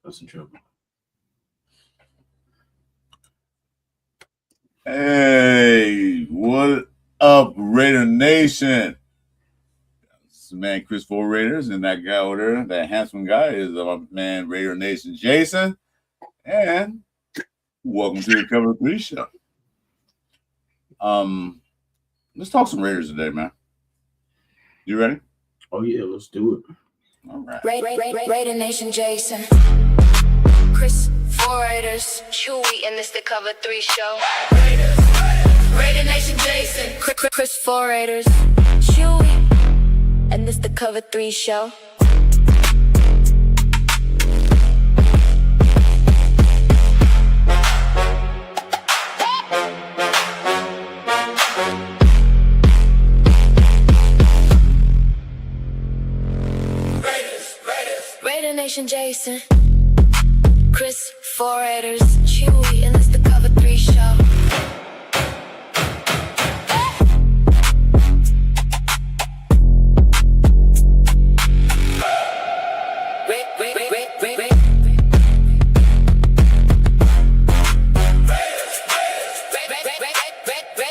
That's in trouble. Hey, what up, Raider Nation? This is man Chris4Raiders, and that guy over there, that handsome guy, is our man Raider Nation Jason. And welcome to the Cover 3 show. Let's talk some Raiders today, man. You ready? Oh yeah, let's do it. All right. Raider Nation Jason, Chris4Raiders, Chewy, and this the Cover 3 show. Raider Nation Jason, Chris4Raiders, Chewy, and this the Cover 3 show. Raider Nation Jason, Chris4Raiders, Chewy, and it's the Cover 3 show.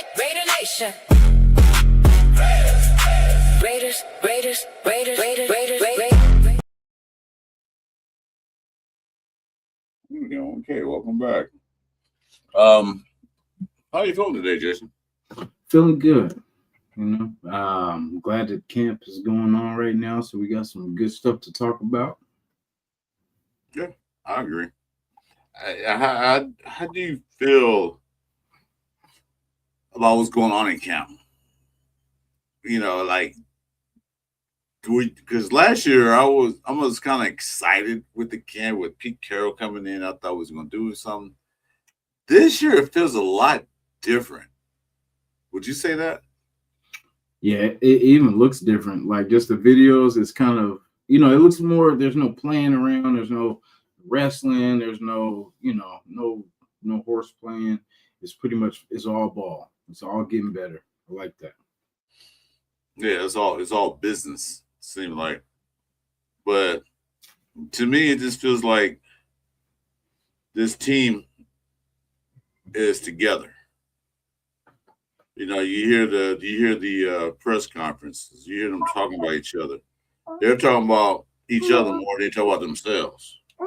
Raider Nation. Raiders. Okay, welcome back. How you feeling today, Jason? Feeling good. You know, I'm glad that camp is going on right now, so we got some good stuff to talk about. Yeah, I agree. How do you feel about what's going on in camp? You know, like, because last year I was kind of excited with the camp with Pete Carroll coming in. I thought he was going to do something. This year it feels a lot different. Would you say that? Yeah, it even looks different. Like just the videos, it's kind of, you know, it looks more. There's no playing around. There's no wrestling. There's no, you know, no horse playing. It's pretty much it's all ball. It's all getting better. I like that. Yeah, it's all business. Seems like, but to me, it just feels like this team is together. You know, you hear the press conferences. You hear them talking about each other. They're talking about each other more than they talk about themselves. I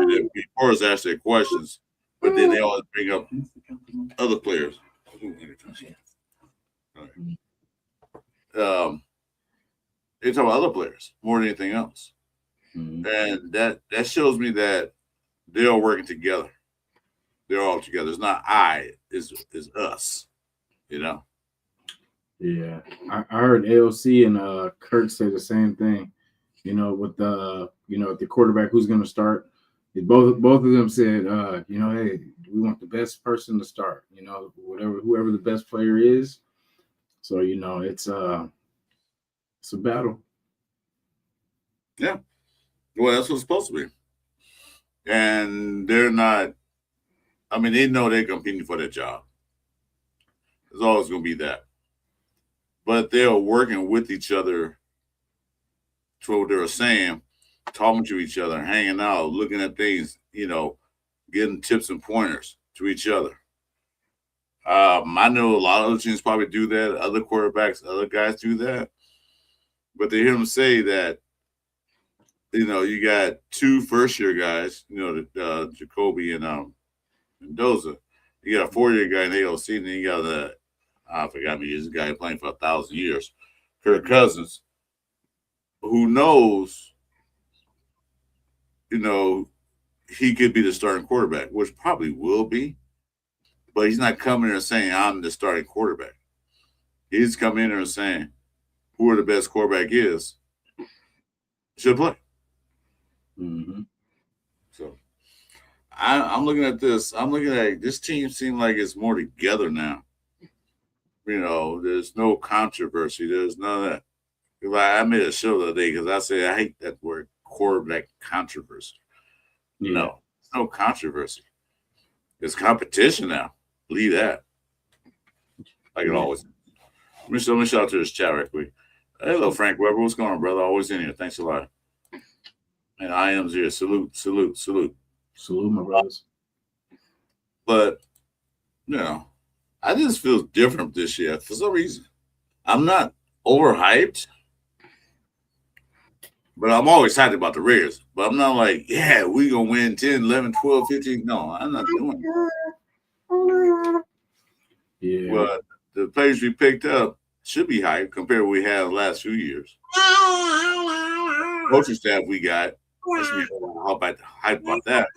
mean, of course, ask their questions, but then they always bring up other players. They talk about other players more than anything else. Mm-hmm. And that shows me that they're all working together. They're all together. It's not it's us, you know? Yeah. I heard AOC and Kurt say the same thing, you know, with the quarterback who's going to start. Both of them said, you know, hey, we want the best person to start, you know, whoever the best player is. So, you know, it's a battle. Yeah. Well, that's what it's supposed to be. And they're not, I mean, they know they're competing for their job. There's always going to be that. But they're working with each other to what they were saying, talking to each other, hanging out, looking at things, you know, getting tips and pointers to each other. I know a lot of other teams probably do that. Other quarterbacks, other guys do that. But to hear them say that, you know, you got two first-year guys, you know, Jacoby and Mendoza. You got a 4-year guy in AOC, and then you got I forgot me, this guy playing for 1,000 years, Kirk Cousins, who knows, you know, he could be the starting quarterback, which probably will be. But he's not coming here saying, I'm the starting quarterback. He's coming in here and saying, whoever the best quarterback is should play. Mm-hmm. So I'm looking at this. I'm looking at this team seems like it's more together now. You know, there's no controversy. There's none of that. I made a show the other day because I said I hate that word quarterback controversy. Yeah. No, there's no controversy. It's competition now. Believe that. Like it always. Let me shout out to this chat right quick. Hello, Frank Weber. What's going on, brother? Always in here. Thanks a lot. And I am here. Salute. Salute, my brothers. But, I just feel different this year for some reason. I'm not overhyped, but I'm always excited about the Raiders. But I'm not like, yeah, we're going to win 10, 11, 12, 15. No, I'm not doing it. Yeah. But the players we picked up should be hyped compared to what we had the last few years. Coaching staff we got, hype about that.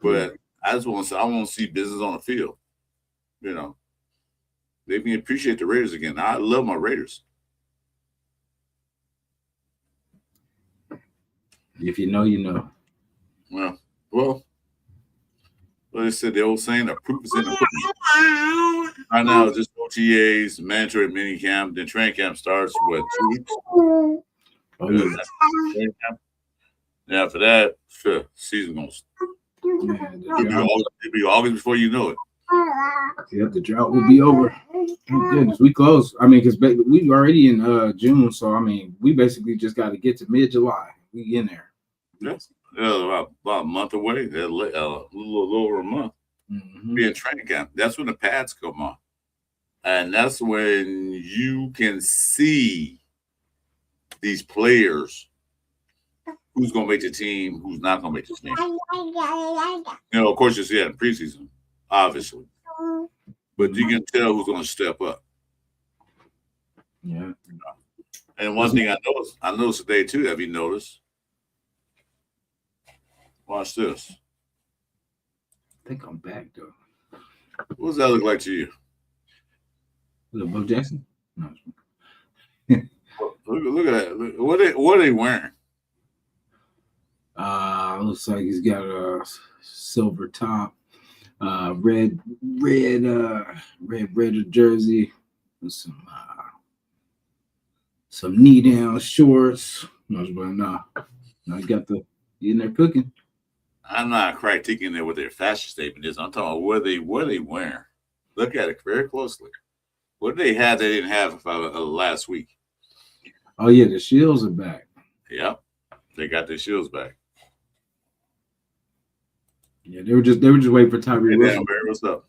But I want to see business on the field. They can appreciate the Raiders again. I love my Raiders. If you know, you know. Well, they said the old saying, the proof is in the pudding. Right now, it's just OTAs, mandatory mini camp, then training camp starts, 2 weeks? Oh, yeah. Now, after that, season going to be August before you know it. Yep, the drought will be over. Oh, goodness, we close. I mean, because we already in June, so I mean, we basically just got to get to mid-July. We in there. Yes. About a month away. A little over a month. Mm-hmm. Be in training camp. That's when the pads come on, and that's when you can see these players. Who's going to make the team? Who's not going to make the team? Of course, you see that in preseason, obviously, but you can tell who's going to step up. Yeah. And one thing I noticed today too. Have you noticed? Watch this. I think I'm back though. What does that look like to you? Is it Bo Jackson? No. Look at that. What are they wearing? Looks like he's got a silver top, red jersey with some knee down shorts. No, he got he in there cooking. I'm not critiquing it what their fashion statement is. I'm talking about what are they wearing. Look at it very closely. What do they have they didn't have last week? Oh yeah, the shields are back. Yep, they got their shields back. Yeah, they were just waiting for Tyree Wilson. Barry, what's up?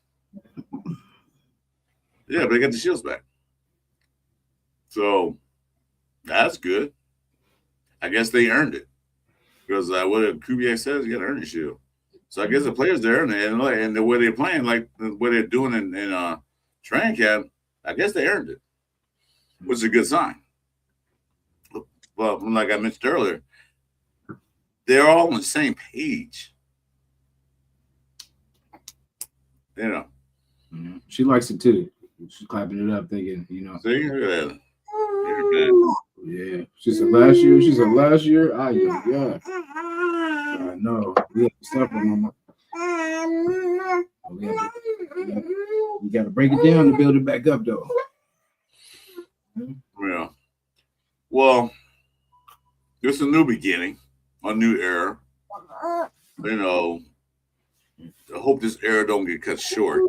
Yeah, but they got the shields back. So that's good. I guess they earned it. Because what Kubiak says, you got to earn your shield. So I guess the players, they're earning it. And the way they're playing, like what they're doing in training camp, I guess they earned it, which is a good sign. But like I mentioned earlier, they're all on the same page. Mm-hmm. She likes it too. She's clapping it up, thinking, See, look at that. Yeah. She said last year. Ah, yeah. I know. We have to stop her, Mama. We got to break it down to build it back up, though. Yeah. Well, this is a new beginning, a new era. I hope this era don't get cut short,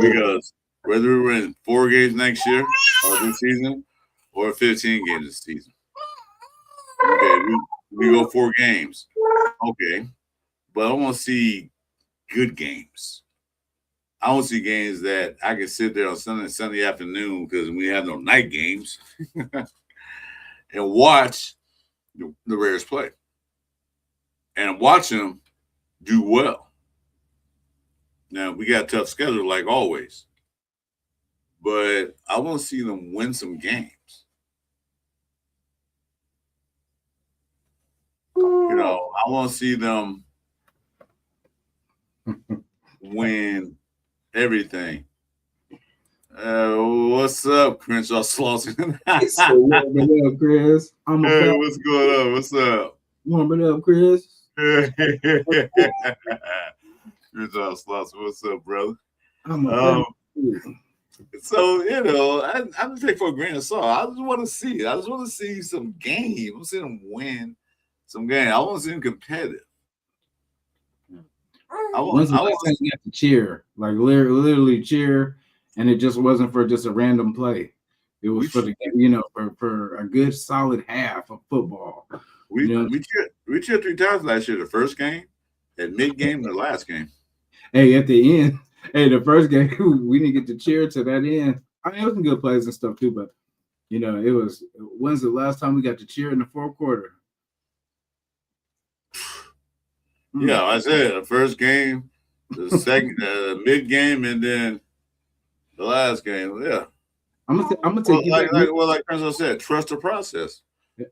because whether we're in 4 games next year or this season or 15 games this season, okay, we go 4 games, okay, but I want to see good games. I want to see games that I can sit there on Sunday afternoon, because we have no night games, and watch the Raiders play and watch them do well. Now, we got a tough schedule like always, but I want to see them win some games. I want to see them win everything. What's up, Crenshaw Slauson? Warm it up, Chris. Hey, what's going on? What's up? Warm it up, Chris. Crenshaw Slauson, what's up, brother? So, I just take for a grain of salt. I just want to see it. I just want to see some games. I want to see them win some games. I want to see them competitive. I want to cheer, like literally cheer, and it just wasn't for just a random play. It was for a good solid half of football We cheered 3 times last year. The first game, at mid game, and the last game. Hey, at the end, the first game we didn't get to cheer to that end. I mean, it was some good plays and stuff too, but it was. When's the last time we got to cheer in the fourth quarter? Yeah, I said the first game, the second, mid game, and then the last game. Yeah, I'm gonna take like Chris said, trust the process.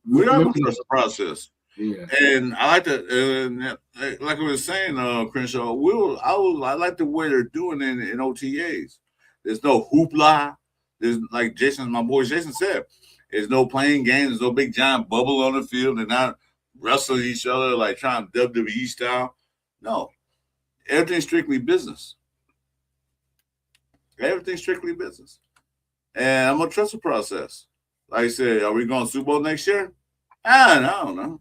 We are gonna trust the process. Yeah, and I like to, like I was saying, Crenshaw. I like the way they're doing it in OTAs. There's no hoopla. There's like my boy Jason said. There's no playing games. There's no big giant bubble on the field. They're not wrestling each other like trying WWE style. No, everything's strictly business. Everything's strictly business, and I'm gonna trust the process. Like I said, are we going to Super Bowl next year? I don't know.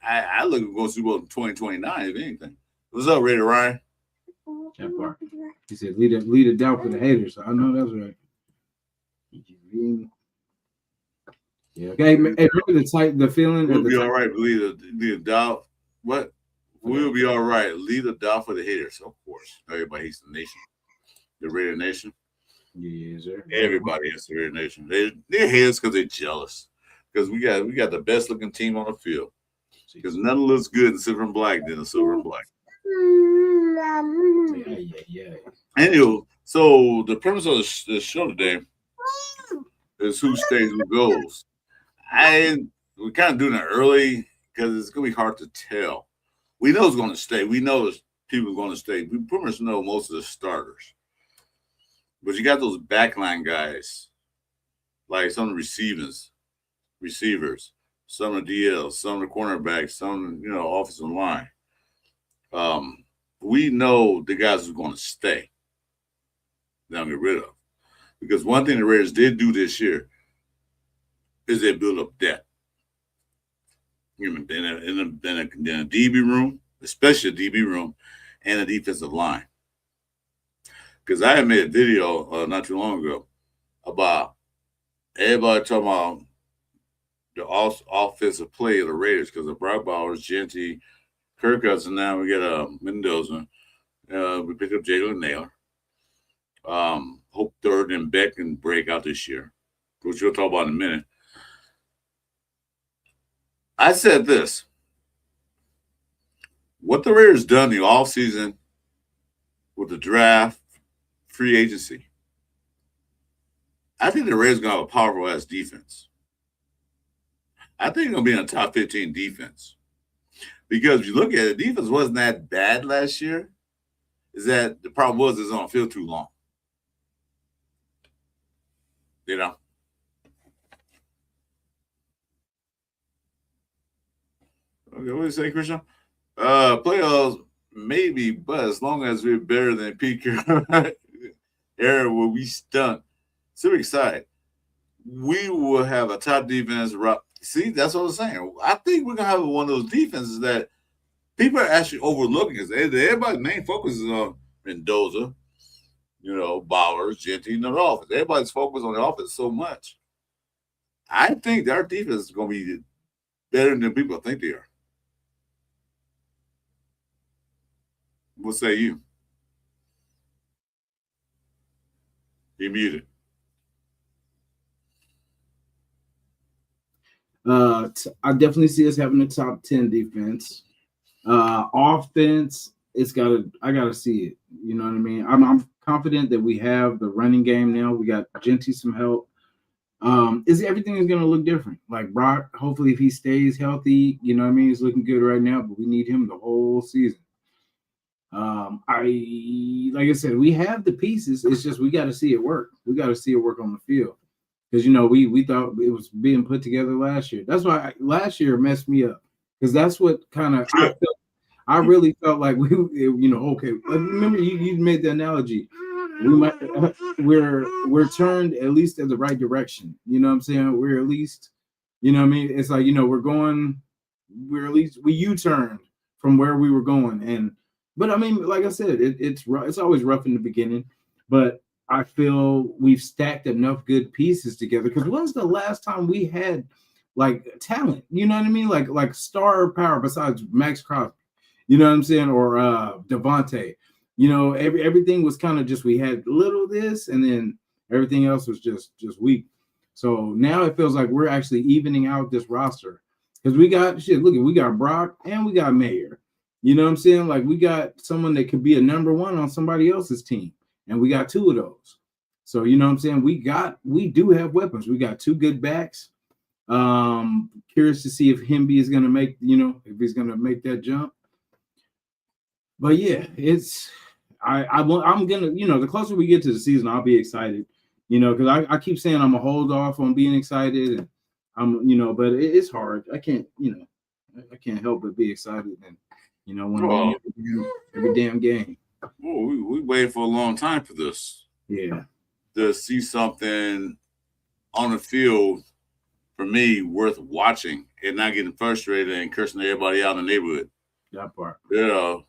I look at going to Super Bowl in 2029, if anything. What's up, Raider Ryan? That part. He said, lead it down for the haters. I know that's right. Yeah. Okay. Hey, remember the feeling. We'll be all right. Lead a doubt. What? We'll be all right. Lead a doubt for the haters, of course. Everybody hates the nation. The Raider Nation. Yes, sir. Everybody hates the Raider Nation. They're haters because they're jealous. Because we got the best looking team on the field. Because none looks good in silver and black than the silver and black. Yeah. Anyway, so the premise of the show today is who stays, who goes. We're kind of doing it early because it's gonna be hard to tell. We know who's going to stay. We know there's people going to stay. We pretty much know most of the starters. But you got those backline guys, like some of the receivers, some of the DLs, some of the cornerbacks, some, offensive line. We know the guys who's going to stay. They'll get rid of. Because one thing the Raiders did do this year is they build up depth. In a DB room, especially a DB room, and a defensive line. Because I had made a video not too long ago about everybody talking about the offensive play of the Raiders because of Brock Bowers, Genty, Kirk Cousins. Now we got Mendoza. We picked up Jalen Naylor. Hope Third and Beck can break out this year, which we'll talk about in a minute. I said this. What the Raiders done the offseason with the draft, free agency, I think the Raiders going to have a powerful ass defense. I think they're going to be in a top 15 defense. Because if you look at it, the defense wasn't that bad last year. Is that the problem was it's on the field too long. Okay, what do you say, Christian? Playoffs, maybe, but as long as we're better than Pete Carroll era where we stunk. Super excited. We will have a top defense. See, that's what I'm saying. I think we're going to have one of those defenses that people are actually overlooking. Because everybody's main focus is on Mendoza, Bowers, Genty, the offense. Everybody's focused on the offense so much. I think our defense is going to be better than people think they are. What say you? You're muted. I definitely see us having a top 10 defense. Offense, I gotta see it. You know what I mean? I'm confident that we have the running game now. We got Genty some help. Everything is gonna look different. Like Brock, hopefully if he stays healthy, you know what I mean, he's looking good right now, but we need him the whole season. Like I said, we have the pieces. It's just we got to see it work. We got to see it work on the field because we thought it was being put together last year. That's why last year messed me up because that's what kind of I really felt like we okay. Remember you made the analogy. We're turned at least in the right direction. You know what I'm saying? We're at least, you know what I mean? It's like we're at least we U-turned from where we were going. But I mean, like I said, it's always rough in the beginning, but I feel we've stacked enough good pieces together. Because when's the last time we had like talent. You know what I mean? Like star power besides Max Crosby. You know what I'm saying? Or Devontae. You know, everything was kind of just we had little of this, and then everything else was just weak. So now it feels like we're actually evening out this roster because we got we got Brock and we got Mayer. You know what I'm saying? Like we got someone that could be a number one on somebody else's team, and we got two of those. So you know what I'm saying? We do have weapons. We got two good backs. Curious to see if Hemby is gonna make, if he's gonna make that jump. But yeah, I'm gonna, the closer we get to the season, I'll be excited. Because I keep saying I'm gonna hold off on being excited, and but it's hard. I can't help but be excited, and when I win every damn game. Well, we waited for a long time for this. Yeah, to see something on the field for me worth watching and not getting frustrated and cursing everybody out in the neighborhood. That part. Because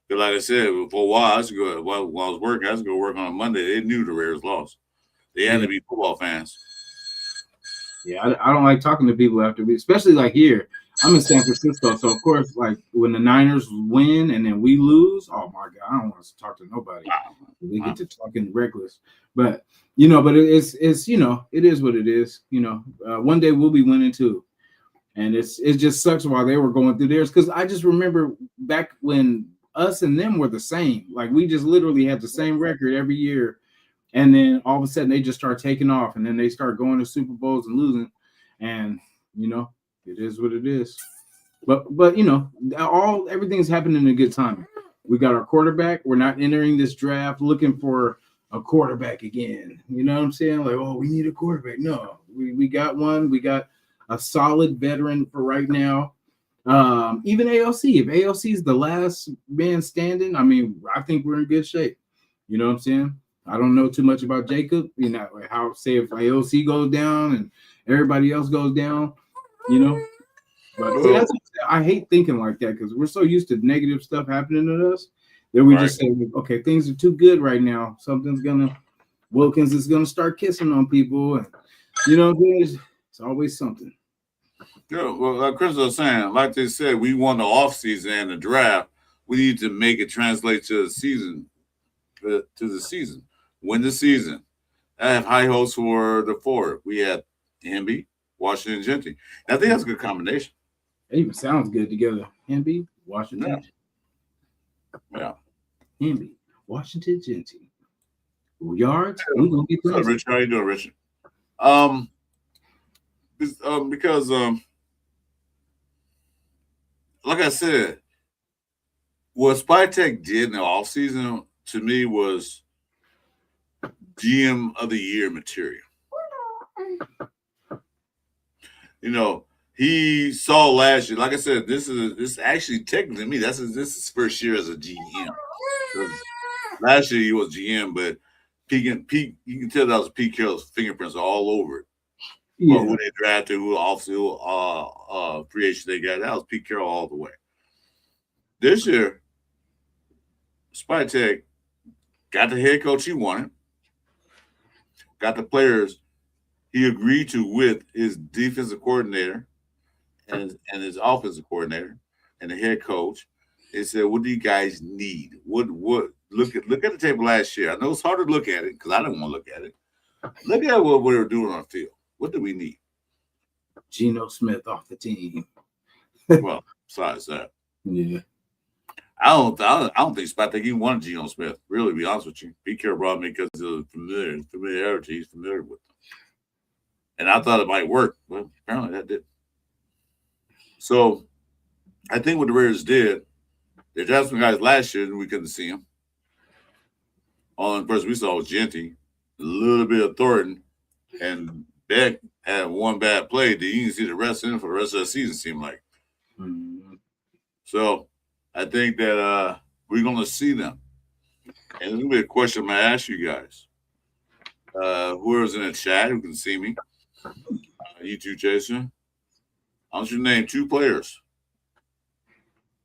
like I said, for a while, while I was working, I was going to work on a Monday. They knew the Raiders lost. They had to be football fans. Yeah, I don't like talking to people after, especially like here. I'm in San Francisco, so of course, like when the Niners win and then we lose, oh my God, I don't want to talk to nobody. We get to talking reckless, but but it's it is what it is. One day we'll be winning too, and it just sucks while they were going through theirs, because I just remember back when us and them were the same. Like we just literally had the same record every year. And then all of a sudden they just start taking off, and then they start going to Super Bowls and losing. And, it is what it is. But everything's happening in a good time. We got our quarterback. We're not entering this draft looking for a quarterback again. You know what I'm saying? Like, oh, we need a quarterback. No, we got one. We got a solid veteran for right now. Even AOC. If AOC is the last man standing, I think we're in good shape. You know what I'm saying? I don't know too much about Jacob, how say if AOC goes down and everybody else goes down, But see, I hate thinking like that, because we're so used to negative stuff happening to us that we just say, okay, things are too good right now. Wilkins is gonna start kissing on people, and it's always something. Yeah, well, like Chris was saying, like they said, we won the offseason and the draft. We need to make it translate to the season. Win the season. I have high hopes for the forward. We had Hemby, Washington, Genty. I think that's a good combination. It even sounds good together. Hemby, Washington. Yeah. Hemby, Washington, Genty. Yards. We're gonna get What's up, Richard? How you doing, Richard? Because like I said, what Spytek did in the offseason to me was GM of the year material. He saw last year. Like I said, this is actually technically me. This is his first year as a GM. Last year he was GM, but Pete, you can tell that was Pete Carroll's fingerprints are all over it. Yeah. But who they drafted, who free agent they got, that was Pete Carroll all the way. This year, Spytek got the head coach he wanted, got the players he agreed to with his defensive coordinator and his offensive coordinator and the head coach. They said, "What do you guys need? What look at the table last year? I know it's hard to look at it because I didn't want to look at it. Look at what we were doing on the field. What do we need? Geno Smith off the team. Well, besides that, yeah." I don't think Spytek even wanted Geno Smith. Really, to be honest with you, Pete Carroll brought me because of the familiarity he's familiar with them. And I thought it might work. Well, apparently that did. So I think what the Raiders did, they drafted some guys last year and we couldn't see them. All the person we saw was Genty, a little bit of Thornton, and Beck had one bad play that you can see the rest in for the rest of the season, seemed like. Mm-hmm. So I think that we're going to see them. And there's going to be a question I'm going to ask you guys. Whoever's in the chat who can see me, you too, Jason. I want you to name two players.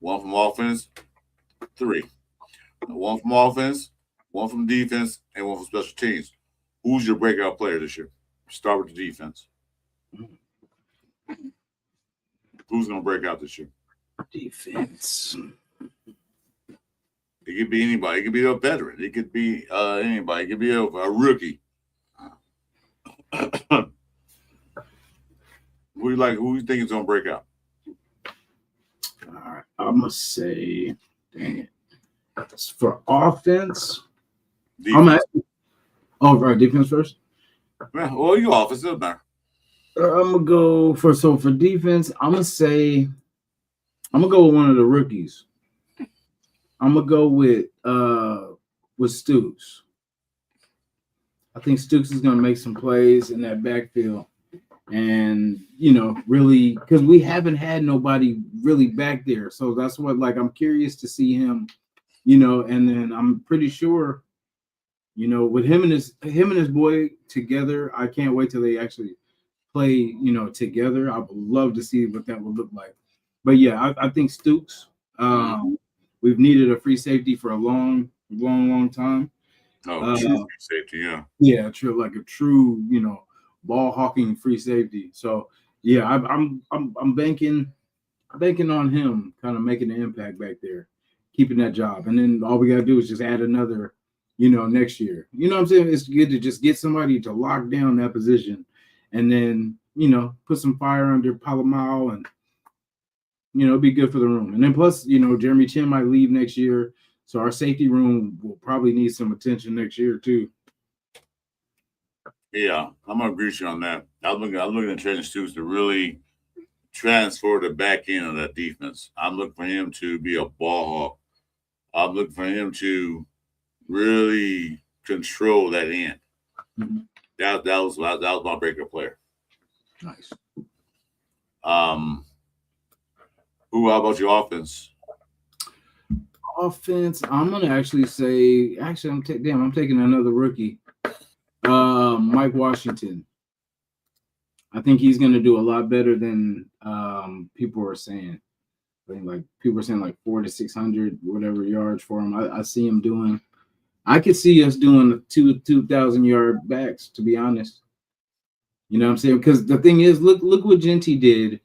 One from offense, three. One from offense, one from defense, and one from special teams. Who's your breakout player this year? Start with the defense. Who's going to break out this year? Defense. It could be anybody. It could be a veteran. It could be anybody. It could be a rookie. Who you think is going to break out? All right. I'm going to say, dang it. For offense, Defense. I'm asking. Oh, right. Defense first? Well, you offense, doesn't matter. I'm going to go for defense. I'm going to go with one of the rookies. I'm going to go with Stooks. I think Stooks is going to make some plays in that backfield. And, really, because we haven't had nobody really back there. So that's what, I'm curious to see him, and then I'm pretty sure, with him and his boy together, I can't wait till they actually play, together. I would love to see what that would look like. But yeah, I think Stooks, we've needed a free safety for a long time. Oh, true free safety, yeah. Yeah, true, like a true, ball hawking free safety. So yeah, I'm banking on him kind of making an impact back there, keeping that job. And then all we gotta do is just add another, next year. You know what I'm saying? It's good to just get somebody to lock down that position and then, put some fire under Palomar and be good for the room. And then plus, Jeremy Chin might leave next year. So our safety room will probably need some attention next year too. Yeah, I'm gonna agree with you on that. I'm looking at Trenton Stoops to really transfer the back end of that defense. I'm looking for him to be a ball hawk. I'm looking for him to really control that end. Mm-hmm. That was my breaker player. Nice. How about your offense? Offense, I'm gonna actually say, I'm taking another rookie, Mike Washington. I think he's gonna do a lot better than people are saying. I think people are saying 400 to 600 whatever yards for him. I see him doing. I could see us doing 2,000 yard backs, to be honest. You know what I'm saying? Because the thing is, look what Genty did,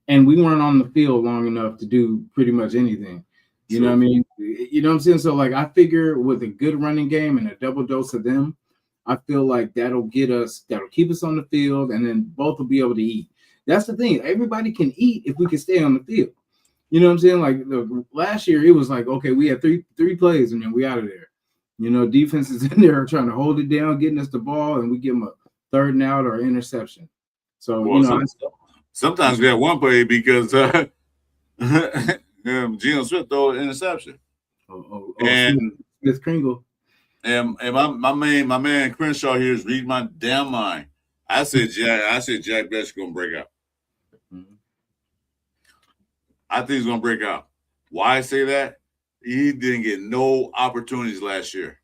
and we weren't on the field long enough to do pretty much anything. You know what I mean? You know what I'm saying? So I figure with a good running game and a double dose of them, I feel like that'll keep us on the field, and then both will be able to eat. That's the thing. Everybody can eat if we can stay on the field. You know what I'm saying? Last year, it was okay, we had three plays and then we out of there. Defense is in there trying to hold it down, getting us the ball, and we give them a third and out or interception. So, sometimes we have one play because Geno Smith throw an interception. And Smith Kringle. And my man Crenshaw here is reading my damn mind. I said Jack Best gonna break out. Mm-hmm. I think he's gonna break out. Why I say that? He didn't get no opportunities last year.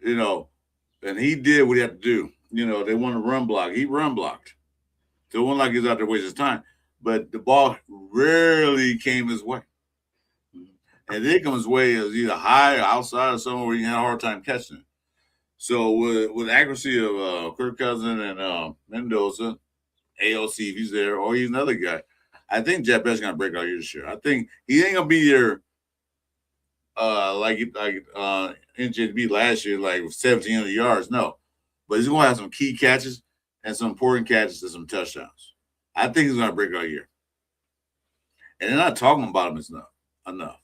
And he did what he had to do. They want to run block. He run blocked. So it wasn't like he was out there wasting his time. But the ball rarely came his way. And it comes his way as either high or outside or somewhere where you had a hard time catching it. So with accuracy of Kirk Cousins and Mendoza, AOC, if he's there, or he's another guy, I think Jack Best gonna break out here this year. I think he ain't gonna be there like NJB last year, with 1,700 yards. No, but he's gonna have some key catches and some important catches and some touchdowns. I think he's gonna break out here, and they're not talking about him enough.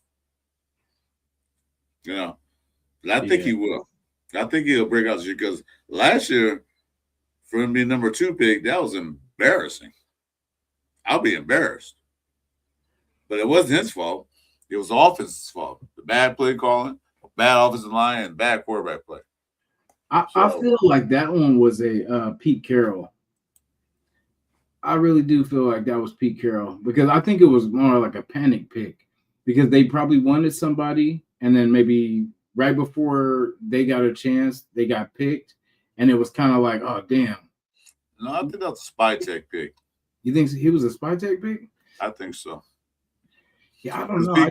But I think he will. I think he'll break out this year because last year, for him being number 2 pick, that was embarrassing. I'll be embarrassed. But it wasn't his fault. It was the offense's fault. The bad play calling, bad offensive line, and bad quarterback play. I feel like that one was a Pete Carroll. I really do feel like that was Pete Carroll because I think it was more like a panic pick because they probably wanted somebody and then maybe right before they got a chance, they got picked, and it was kind of like, oh, damn. No, I think that was a spy tech pick. You think he was a spy tech pick? I think so. Yeah, I don't know.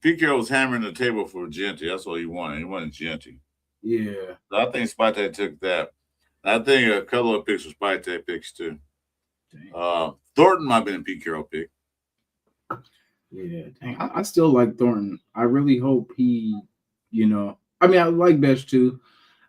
Pete Carroll was hammering the table for Genty. That's what he wanted. He wanted Genty. Yeah. So I think spy tech took that. I think a couple of picks were spy tech picks too. Thornton might have been a Pete Carroll pick. Yeah, dang, I still like Thornton. I really hope he, I mean, I like Besh too.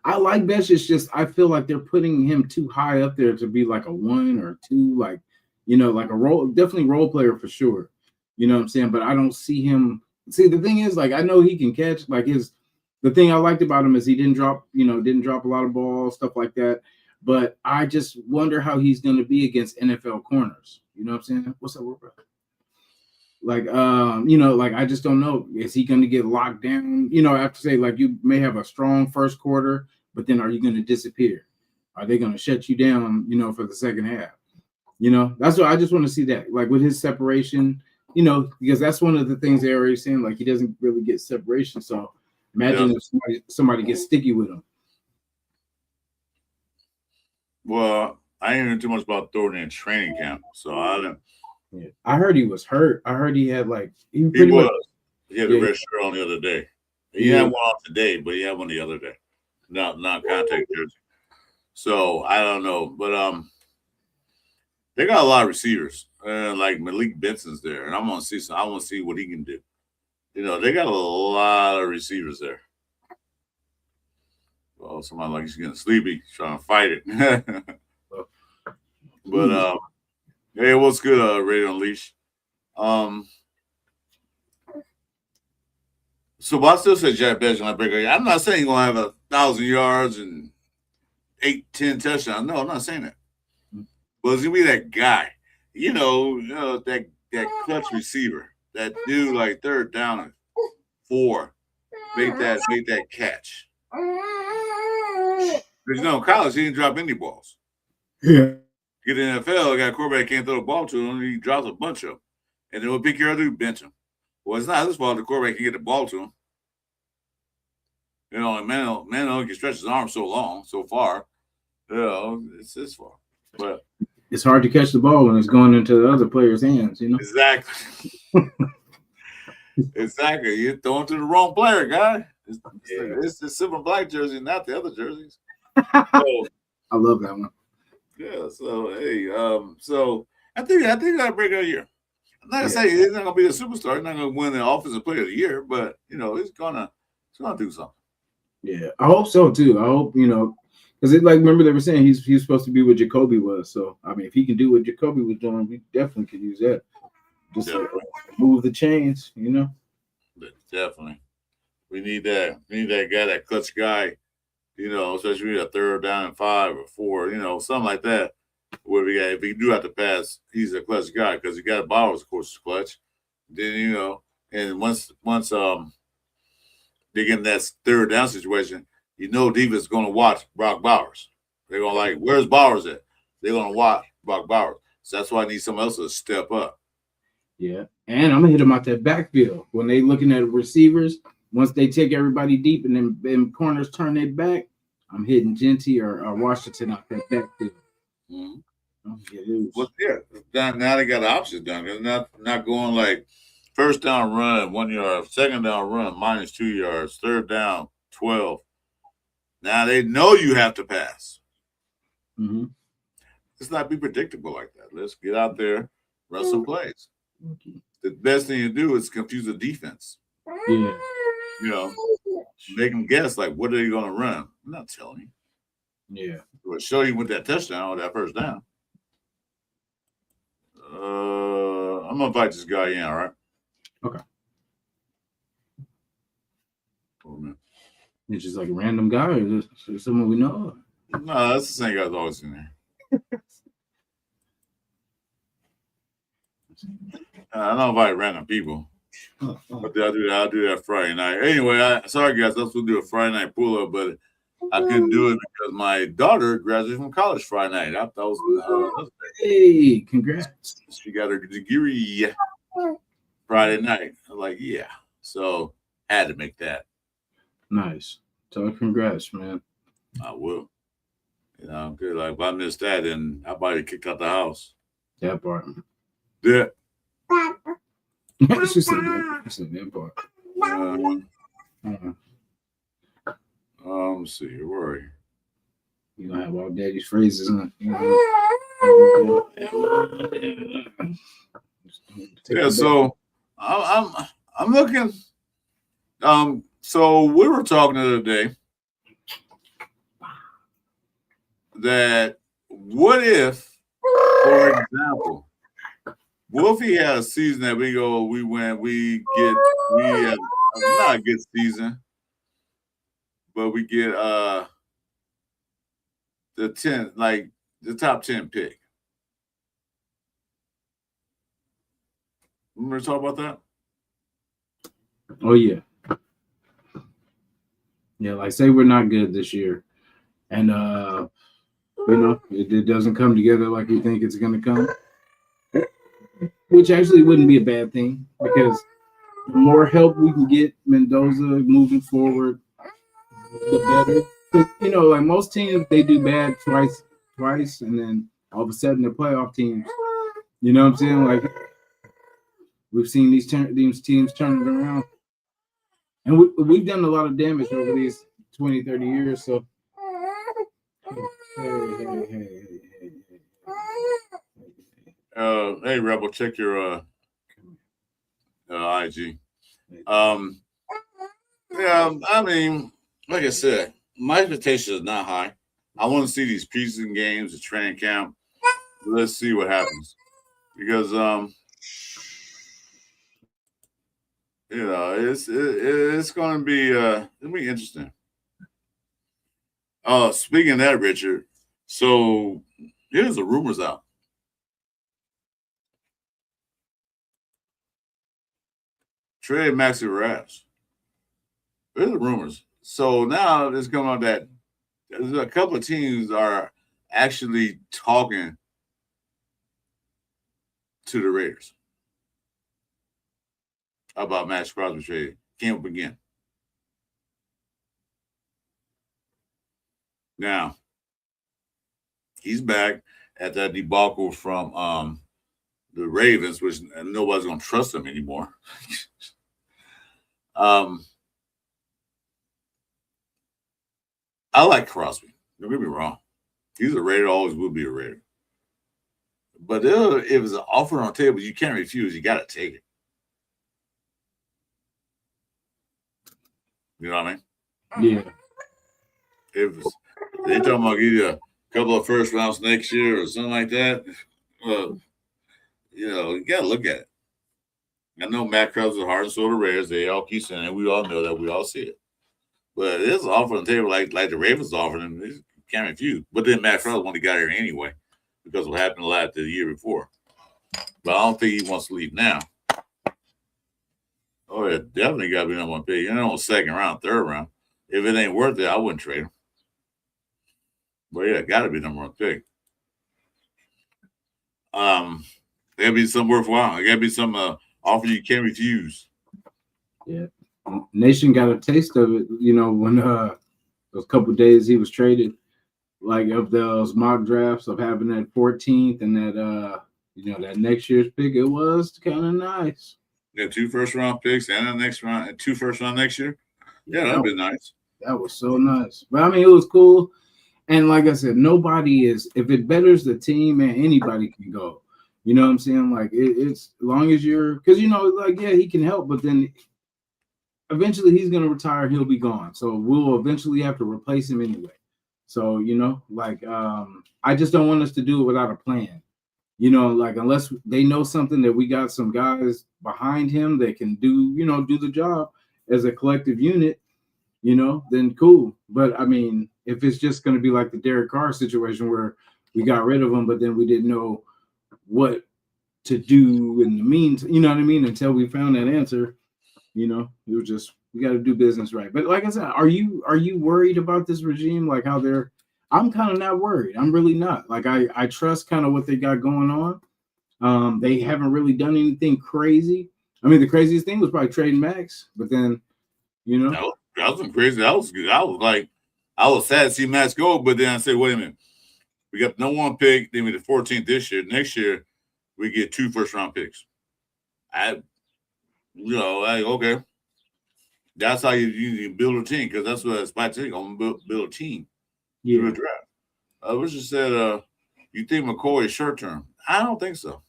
I like Besh. It's just I feel like they're putting him too high up there to be like a 1 or 2, like like a definitely role player for sure. You know what I'm saying? But I don't see him. See, the thing is, like, I know he can catch. Like the thing I liked about him is he didn't drop a lot of balls, stuff like that. But I just wonder how he's going to be against NFL corners. You know what I'm saying? What's up, bro? Like, like I just don't know. Is he going to get locked down? I have to say, like, you may have a strong first quarter, but then are you going to disappear? Are they going to shut you down, for the second half? That's what I just want to see that, like, with his separation, because that's one of the things they're already saying, like, he doesn't really get separation. So imagine if somebody gets sticky with him. Well, I ain't hearing too much about Thornton in training camp, so I don't. Yeah. I heard he was hurt. I heard he had he was. He had a red shirt on the other day. He had one off today, but he had one the other day. Not contact jersey. So I don't know, but they got a lot of receivers. Like Malik Benson's there, and I want to see what he can do. They got a lot of receivers there. Well, somebody like he's getting sleepy, trying to fight it. But hey, what's good, Radio Unleashed? So I still say Jack Besh on that. I'm not saying he's gonna have 1,000 yards and 8-10 touchdowns. No, I'm not saying that. But he's gonna be that guy. That clutch receiver. That dude, like, third down and 4. Make that catch. Because in college he didn't drop any balls. Yeah. Get in the NFL, got a quarterback can't throw the ball to him, he drops a bunch of them. And then what Pete Carroll do? Bench him. Well, it's not his fault the quarterback can get the ball to him. And man only can stretch his arm so far. It's his fault. But it's hard to catch the ball when it's going into the other player's hands, Exactly. Exactly. You're throwing to the wrong player, guy. It's the silver and black jersey, not the other jerseys. So, I love that one. Yeah. So hey, so I think that'll break a year. I'm not gonna say he's not gonna be a superstar. He's not gonna win the offensive player of the year, but he's gonna do something. Yeah, I hope so too. I hope because remember they were saying he's supposed to be what Jacoby was. So I mean, if he can do what Jacoby was doing, we definitely could use that. Just move the chains, But definitely, we need that. We need that guy, that clutch guy. Especially a 3rd down and 5 or 4. Something like that. Where if we do have to pass, he's a clutch guy because he got Bowers, of course, is clutch. Then and once they get in that 3rd down situation, defense is going to watch Brock Bowers. They're going to where's Bowers at? They're going to watch Brock Bowers. So that's why I need someone else to step up. Yeah, and I'm gonna hit them out that backfield when they looking at receivers. Once they take everybody deep and then corners turn their back, I'm hitting Genty or Washington out that backfield. Mm-hmm. Now they got options done. They're not going like 1st down run 1 yard, 2nd down run -2 yards, 3rd down 12. Now they know you have to pass. Mm-hmm. Let's not be predictable like that. Let's get out there, run some plays. The best thing to do is confuse the defense. Yeah. Make them guess, what are they going to run? I'm not telling you. Yeah. We'll show you with that touchdown or that 1st down. I'm going to invite this guy in, all right? Okay. Oh, man. It's just like a random guy or is someone we know? No, that's the same guy that's always in there. I don't invite random people. But I'll do that Friday night. Anyway, sorry guys, I was supposed to do a Friday night pull-up, but I couldn't do it because my daughter graduated from college Friday night. I thought it was hey, congrats. She got her degree Friday night. I'm like, yeah. So had to make that. Nice. So congrats, man. I will. Good. If I missed that, then I'll probably kicked out the house. That part. Yeah. She said that part. Let's see. Where are you? You gonna have all daddy's phrases, huh? Yeah, so I'm looking. So we were talking the other day that what if, for example, what if he had a season that we have not a good season, but we get the top 10 pick. Remember to talk about that? Oh yeah. Yeah, like say we're not good this year. And it doesn't come together like we think it's gonna come. Which actually wouldn't be a bad thing because the more help we can get Mendoza moving forward, the better. Like most teams, they do bad twice, and then all of a sudden they're playoff teams. You know what I'm saying? Like we've seen these teams turn it around. And we've done a lot of damage over these 20, 30 years. So, hey, Rebel, check your IG. Yeah, I mean, like I said, my expectation is not high. I want to see these preseason games, the training camp. Let's see what happens because it's going to be it'll be interesting. Speaking of that, Richard, so here's the rumors out. Trade Maxi Raps. Here's the rumors. So now it's coming out that there's a couple of teams are actually talking to the Raiders about Max Crosby trade. Can't begin. Now, he's back at that debacle from the Ravens, which nobody's going to trust him anymore. I like Crosby. Don't get me wrong. He's a Raider, always will be a Raider. But if it's an offer on the table, you can't refuse. You got to take it. You know what I mean? Yeah. If they talking about give you a couple of first rounds next year or something like that, you got to look at it. I know Matt Crosby is heart and soul of the Raiders. They all keep saying it. We all know that. We all see it. But it's an offer on the table like the Ravens offered him. You can't refuse. But then Matt Crosby wanted to get here anyway because of what happened the year before. But I don't think he wants to leave now. Oh, yeah, definitely got to be number one pick. You know, second round, third round. If it ain't worth it, I wouldn't trade him. But yeah, got to be number one pick. There got to be some worthwhile. There got to be some offer you can't refuse. Yeah. Nation got a taste of it, when those couple of days he was traded, like of those mock drafts of having that 14th and that that next year's pick. It was kind of nice. Yeah, 2 first-round picks and the next round, and 2 first-round next year. Yeah, that'd be nice. That was so nice. But I mean, it was cool. And like I said, nobody is, if it betters the team, man, anybody can go. You know what I'm saying? Like it's as long as you're, because he can help, but then eventually he's gonna retire, he'll be gone. So we'll eventually have to replace him anyway. So, I just don't want us to do it without a plan. Unless they know something that we got some guys behind him that can do the job as a collective unit, then cool. But I mean, if it's just going to be like the Derek Carr situation where we got rid of him, but then we didn't know what to do in the meantime, you know what I mean? Until we found that answer, it was just, we got to do business right. But like I said, are you worried about this regime? Like how I'm kind of not worried. I'm really not. Like I trust kind of what they got going on. They haven't really done anything crazy. I mean, the craziest thing was probably trading Max, but then, that wasn't crazy. I was sad to see Max go, but then I said, wait a minute, we got the #1 pick, then we the 14th this year. Next year, we get 2 first-round picks. Okay, that's how you build a team, because that's what it's about to take. I'm gonna build a team. Yeah. Through a draft. I wish you said You think McCoy is short term? I don't think so.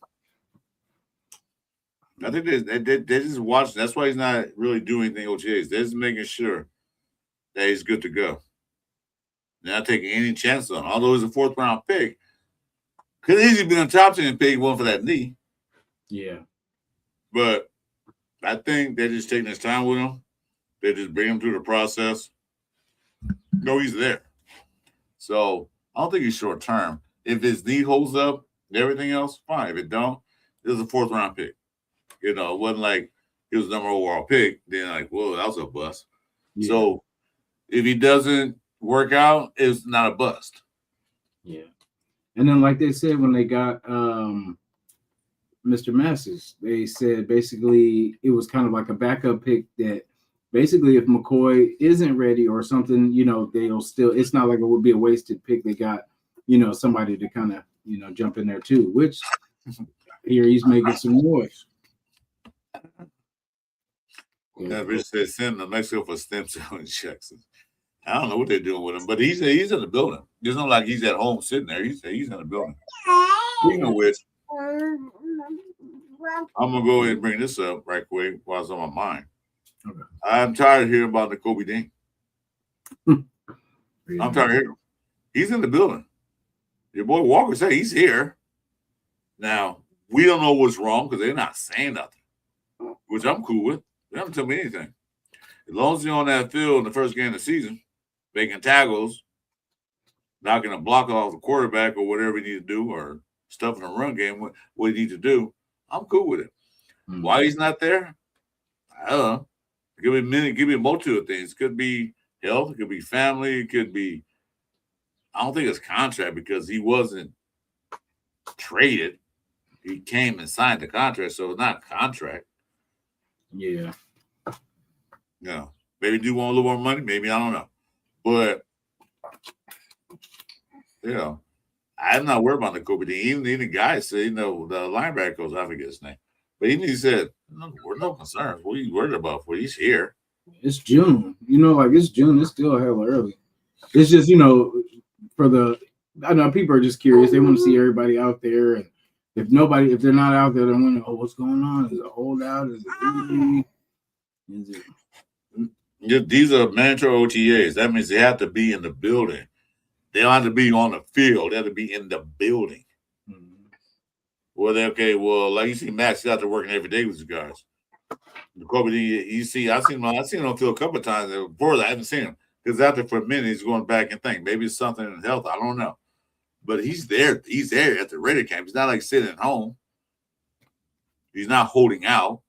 I think they just watching. That's why he's not really doing anything OTAs. They're just making sure that he's good to go. They're not taking any chance on him. Although he's a 4th round pick, could easily be a top 10 pick one for that knee. Yeah. But I think they're just taking his time with him. They just bring him through the process. No, he's there. So I don't think he's short term. If his knee holds up and everything else, fine. If it don't, it was a 4th round pick. It wasn't like he was the number overall pick. Then like, whoa, that was a bust. Yeah. So if he doesn't work out, it's not a bust. Yeah. And then like they said when they got Mr. Masters, they said basically it was kind of like a backup pick that basically if McCoy isn't ready or something, they'll still, it's not like it would be a wasted pick. They got, somebody to kind of, jump in there too, which here he's making some noise. Yeah, Rich said send to Mexico for stem cell injections. I don't know what they're doing with him, but he's in the building. It's not like he's at home sitting there. He's in the building. Speaking of which, I'm gonna go ahead and bring this up right quick while it's on my mind. Okay. I'm tired of hearing about the Kobe Dean. I'm tired of hearing. He's in the building. Your boy Walker said he's here. Now we don't know what's wrong because they're not saying nothing, which I'm cool with. They haven't told me anything. As long as you're on that field in the first game of the season, making tackles, knocking a block off the quarterback or whatever you need to do, or stuff in the run game, what you need to do, I'm cool with it. Mm-hmm. Why he's not there? I don't know. It could be a multitude of things. It could be health. It could be family. It could be, I don't think it's contract because he wasn't traded. He came and signed the contract, so it's not a contract. Yeah. No. Maybe do want a little more money. Maybe, I don't know. But, I'm not worried about the Kobe Dean. Even the guy said, the linebacker coach, I forget his name. But he said, no concerns. What are you worried about? Well, he's here. It's June. It's June. It's still hella early. It's just, I know people are just curious. They want to see everybody out there. And if they're not out there, they're wondering, what's going on? Is it a holdout? Is it injury? These are mandatory OTAs. That means they have to be in the building. They don't have to be on the field. They have to be in the building. Mm-hmm. Well, like you see Max, he's out there working every day with you guys. The Kobe, you see, I've seen him on the field a couple of times. Before I haven't seen him because out there for a minute, he's going back and think maybe it's something in health. I don't know. But he's there. He's there at the Raider camp. He's not like sitting at home. He's not holding out.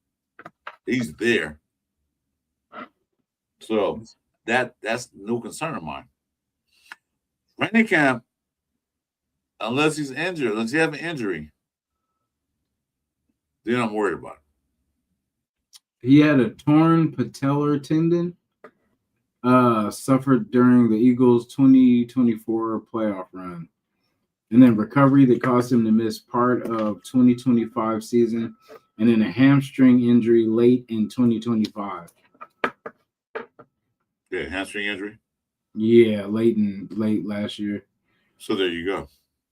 He's there. So that's no concern of mine. Training camp, unless he's injured, unless he have an injury, then I'm worried about it. He had a torn patellar tendon, suffered during the Eagles' 2024 playoff run. And then recovery that caused him to miss part of 2025 season, and then a hamstring injury late in 2025. Yeah, hamstring injury? Yeah, late last year. So there you go.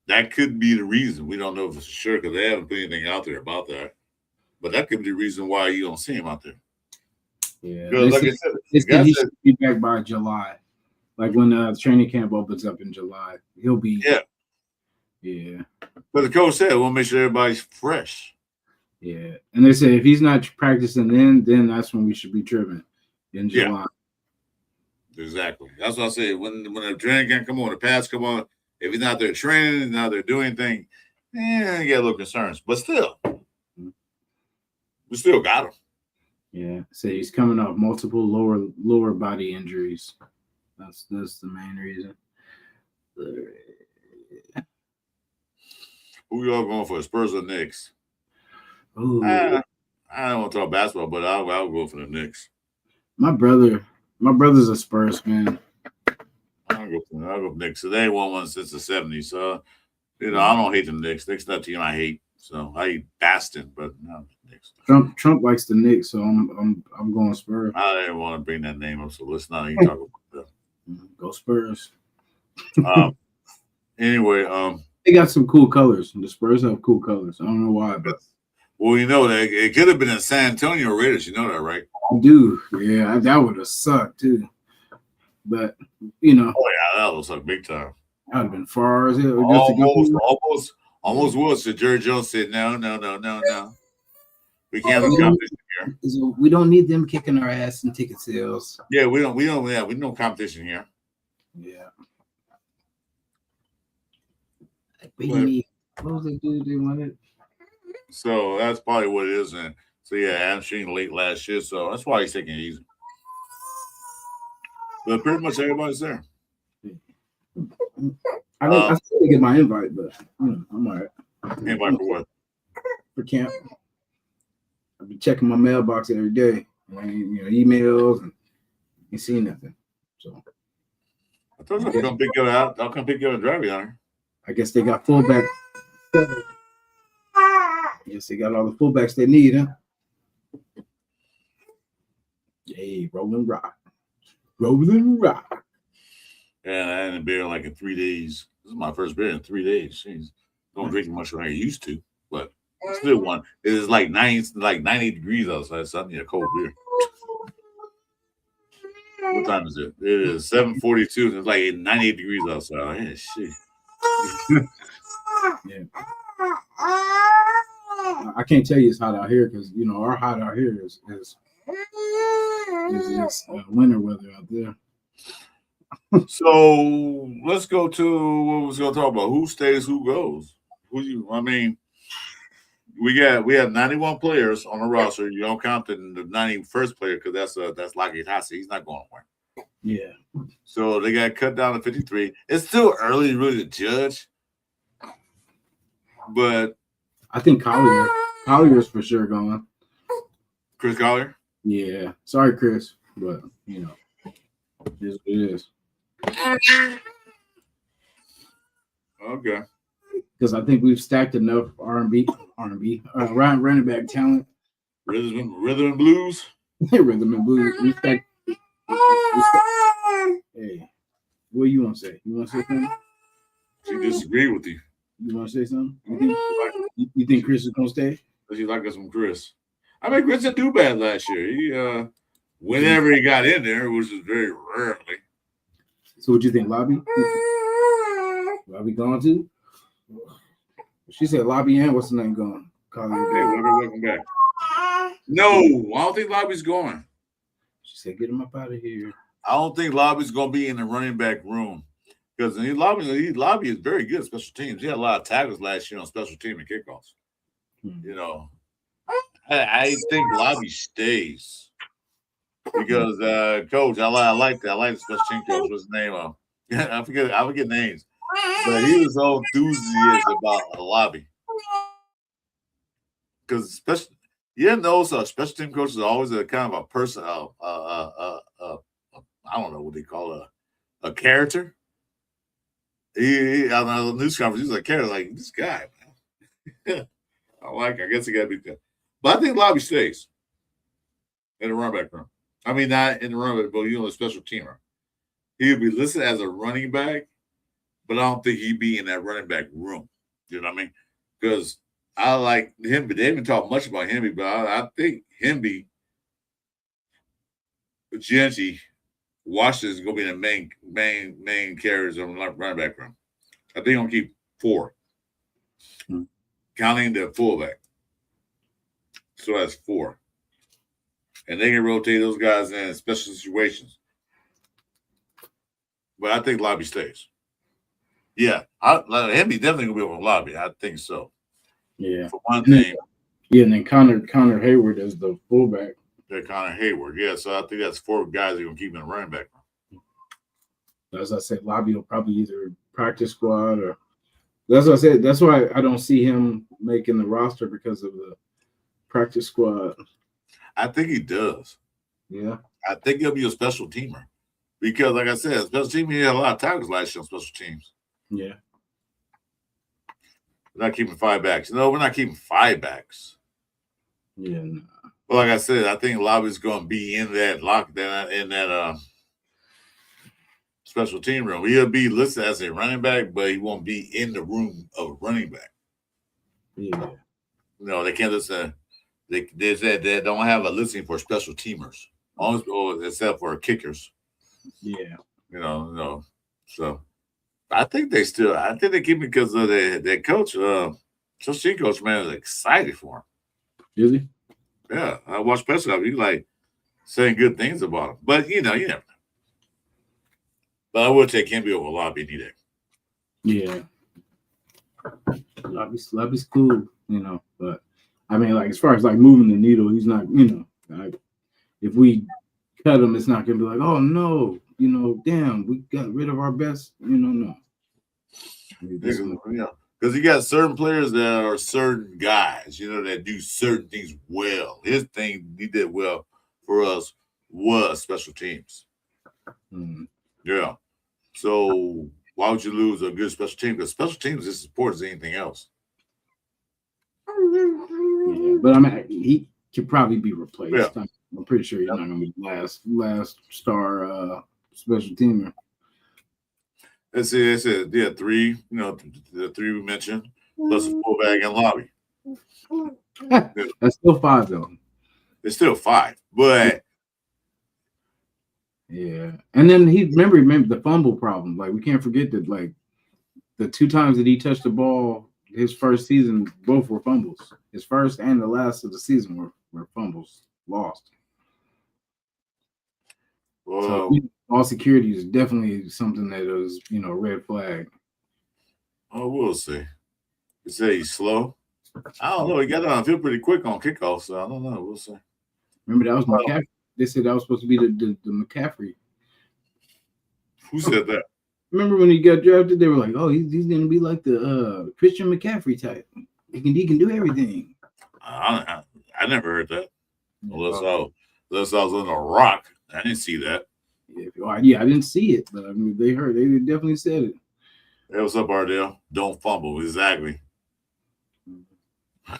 That could be the reason. We don't know for sure because they haven't put anything out there about that. But that could be the reason why you don't see him out there. Yeah. Like I said, he should be back by July. Like when training camp opens up in July. He'll be. Yeah. Yeah. But the coach said, we'll make sure everybody's fresh. Yeah. And they said if he's not practicing then that's when we should be tripping in July. Yeah. Exactly. That's what I said. When the training camp come on, the pass come on, if he's not there training, not there doing anything, you get a little concerns. But still, we still got him. Yeah. So he's coming off multiple lower body injuries. That's the main reason. Who y'all going for, Spurs or Knicks? Ooh. I don't want to talk basketball, but I'll go for the Knicks. My brother's a Spurs fan. I'll go for Knicks. So they ain't won one since the 70s. So, I don't hate the Knicks. Knicks not a team I hate. So I hate Baston, but no, Knicks. Trump likes the Knicks, so I'm going Spurs. I didn't want to bring that name up, so let's not even talk about that. Go Spurs. Anyway, They got some cool colors. The Spurs have cool colors. I don't know why, but well, you know that it could have been in San Antonio Raiders. You know that, right? I do. Yeah, that would have sucked too. But you know, Oh yeah, that was like big time. I'd have been far as hell. Just to go Almost was. So Jerry Jones said, no. We can't have competition here. We don't need them kicking our ass in ticket sales. Yeah, we no competition here. Yeah. What was the dude they wanted? So that's probably what it is. And so yeah, hamstring late last year, so that's why he's taking it easy. But pretty much everybody's there. I still didn't get my invite, but I'm all right. Invite for what? For camp. I've been checking my mailbox every day. Emails and you see nothing. So I told you I'm gonna pick you out. I'll come pick you up and drive you on her. I guess they got fullback. Yes, they got all the fullbacks they need, huh? Hey, rolling rock. Yeah, I hadn't been like in 3 days. This is my first beer in 3 days. Jeez. Don't drink as much as I used to, but still one. It is like 90 degrees outside, so I need a cold beer. What time is it? It is 7:42, and it's like 98 degrees outside. Yeah, shit. Yeah. I can't tell you it's hot out here because our hot out here is winter weather out there. So let's go to what we was gonna talk about. Who stays, who goes? We have 91 players on the roster. You don't count the 91st player because that's Lucky Tassi. He's not going anywhere. Yeah. So they got cut down to 53. It's still early really to judge. But I think Collier's for sure gone. Chris Collier? Yeah. Sorry, Chris, but it is what it is. Okay. Because I think we've stacked enough R&B, running back talent. Rhythm and blues. Rhythm and blues. We stacked. Hey, what you want to say? You want to say something? She disagreed with you. You want to say something? You think Chris is gonna stay? She like us some Chris. I mean, Chris didn't do bad last year. He whenever he got in there, which was very rarely. So what you think, Lobby? Lobby gone too? She said Lobby and what's the name gone? Welcome back. No, I don't think Lobby's going. She said, get him up out of here. I don't think Lobby's going to be in the running back room because Lobby is very good at special teams. He had a lot of tackles last year on special team and kickoffs. I think Lobby stays because coach, I like that. I like the special team coach. What's his name? I forget names, but he was so enthusiastic about a Lobby because special team coaches are always a kind of a person. I don't know what they call a character. He on the news conference, he's a character like this guy, man. I guess he got to be good. But I think Lobby stays in the running back room. I mean, not in the running back, but the special teamer. He'll be listed as a running back, but I don't think he'd be in that running back room. You know what I mean? Because I like him, but they haven't talked much about him, but I think Hemby, Genty, Washington's going to be the main carriers on the running back room. I think they're going to keep 4, counting the fullback. So that's 4. And they can rotate those guys in special situations. But I think Lobby stays. Yeah, Hemby definitely going to be on Lobby. I think so. Yeah. For one thing. Yeah, and then Connor Hayward is the fullback. Yeah, Connor Hayward. Yeah, so I think that's 4 guys they're going to keep in the running back room. As I said, Lobby will probably either practice squad or that's what I said. That's why I don't see him making the roster because of the practice squad. I think he does. Yeah. I think he'll be a special teamer. Because, like I said, special team, he had a lot of tackles last year on special teams. Yeah. We're not keeping 5 backs. No, we're not keeping 5 backs. Yeah. No. But like I said, I think Lobby's going to be in that special team room. He'll be listed as a running back, but he won't be in the room of running back. Yeah. No, they can't listen. They said they don't have a listing for special teamers, except for kickers. Yeah. No. So I think they keep it because of their coach. Special coach, man, is excited for him. Is he? Yeah, I watched press conference. He's like saying good things about him. But you never know. But I would take Hemby over Lobby any day. Yeah. Lobby's cool, but I mean, like, as far as like moving the needle, he's not, like, if we cut him, it's not gonna be like, oh no, damn, we got rid of our best, no. Because you got certain players that are certain guys, that do certain things well. His thing he did well for us was special teams. Mm. Yeah. So why would you lose a good special team? Because special teams is as important as anything else. Yeah, but I mean, he could probably be replaced. Yeah. I'm pretty sure he's not going to be last star special teamer. That's it. Yeah, three. The three we mentioned, plus a fullback and Lobby. That's still 5 though. It's still 5, but yeah. And then remember the fumble problem. Like, we can't forget that, like, the 2 times that he touched the ball his first season, both were fumbles. His first and the last of the season were fumbles lost. Well, so all security is definitely something that is, a red flag. Oh, we'll see. You say he's slow. I don't know. He got on field pretty quick on kickoff, so I don't know. We'll see. Remember, that was McCaffrey. They said that was supposed to be the McCaffrey. Who said that? Remember when he got drafted? They were like, "Oh, he's going to be like the Christian McCaffrey type. He can do everything." I never heard that. Unless I was on a rock. I didn't see that. Yeah, I didn't see it, but I mean, they definitely said it. Hey, what's up, Ardell? Don't fumble. Exactly. I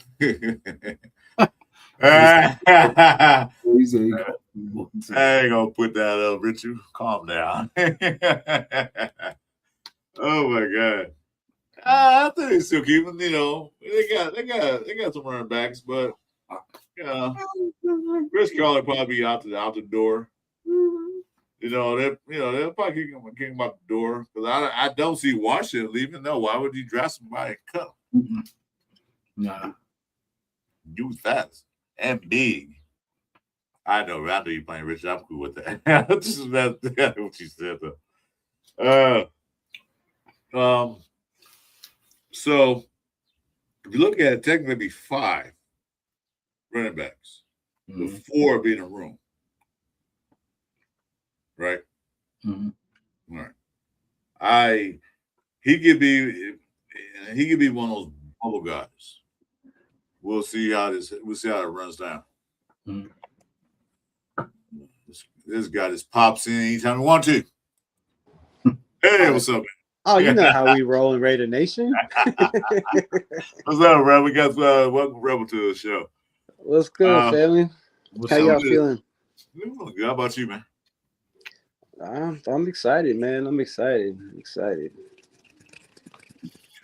ain't gonna put that up, Richard. Calm down. Oh my God. I think they still keep them. They got some running backs, but Chris Carter probably be out the door. They'll probably kick him out the door because I don't see Washington leaving. No, why would you draft somebody and cut him? Nah. You fast and big. I know you're playing Richard. I'm cool with that. That's what you said though. So if you look at it, technically 5 running backs, with 4 being in a room. Right? Mm-hmm. All right. He could be one of those bubble guys. We'll see how it runs down. Mm-hmm. This guy just pops in anytime he wants to. Hey, what's up, man? Oh, you know how we roll in Raider Nation. What's up, Rebel? We got welcome Rebel to the show. What's good, family? How y'all feeling? Good. How about you, man? I'm excited, man. I'm excited.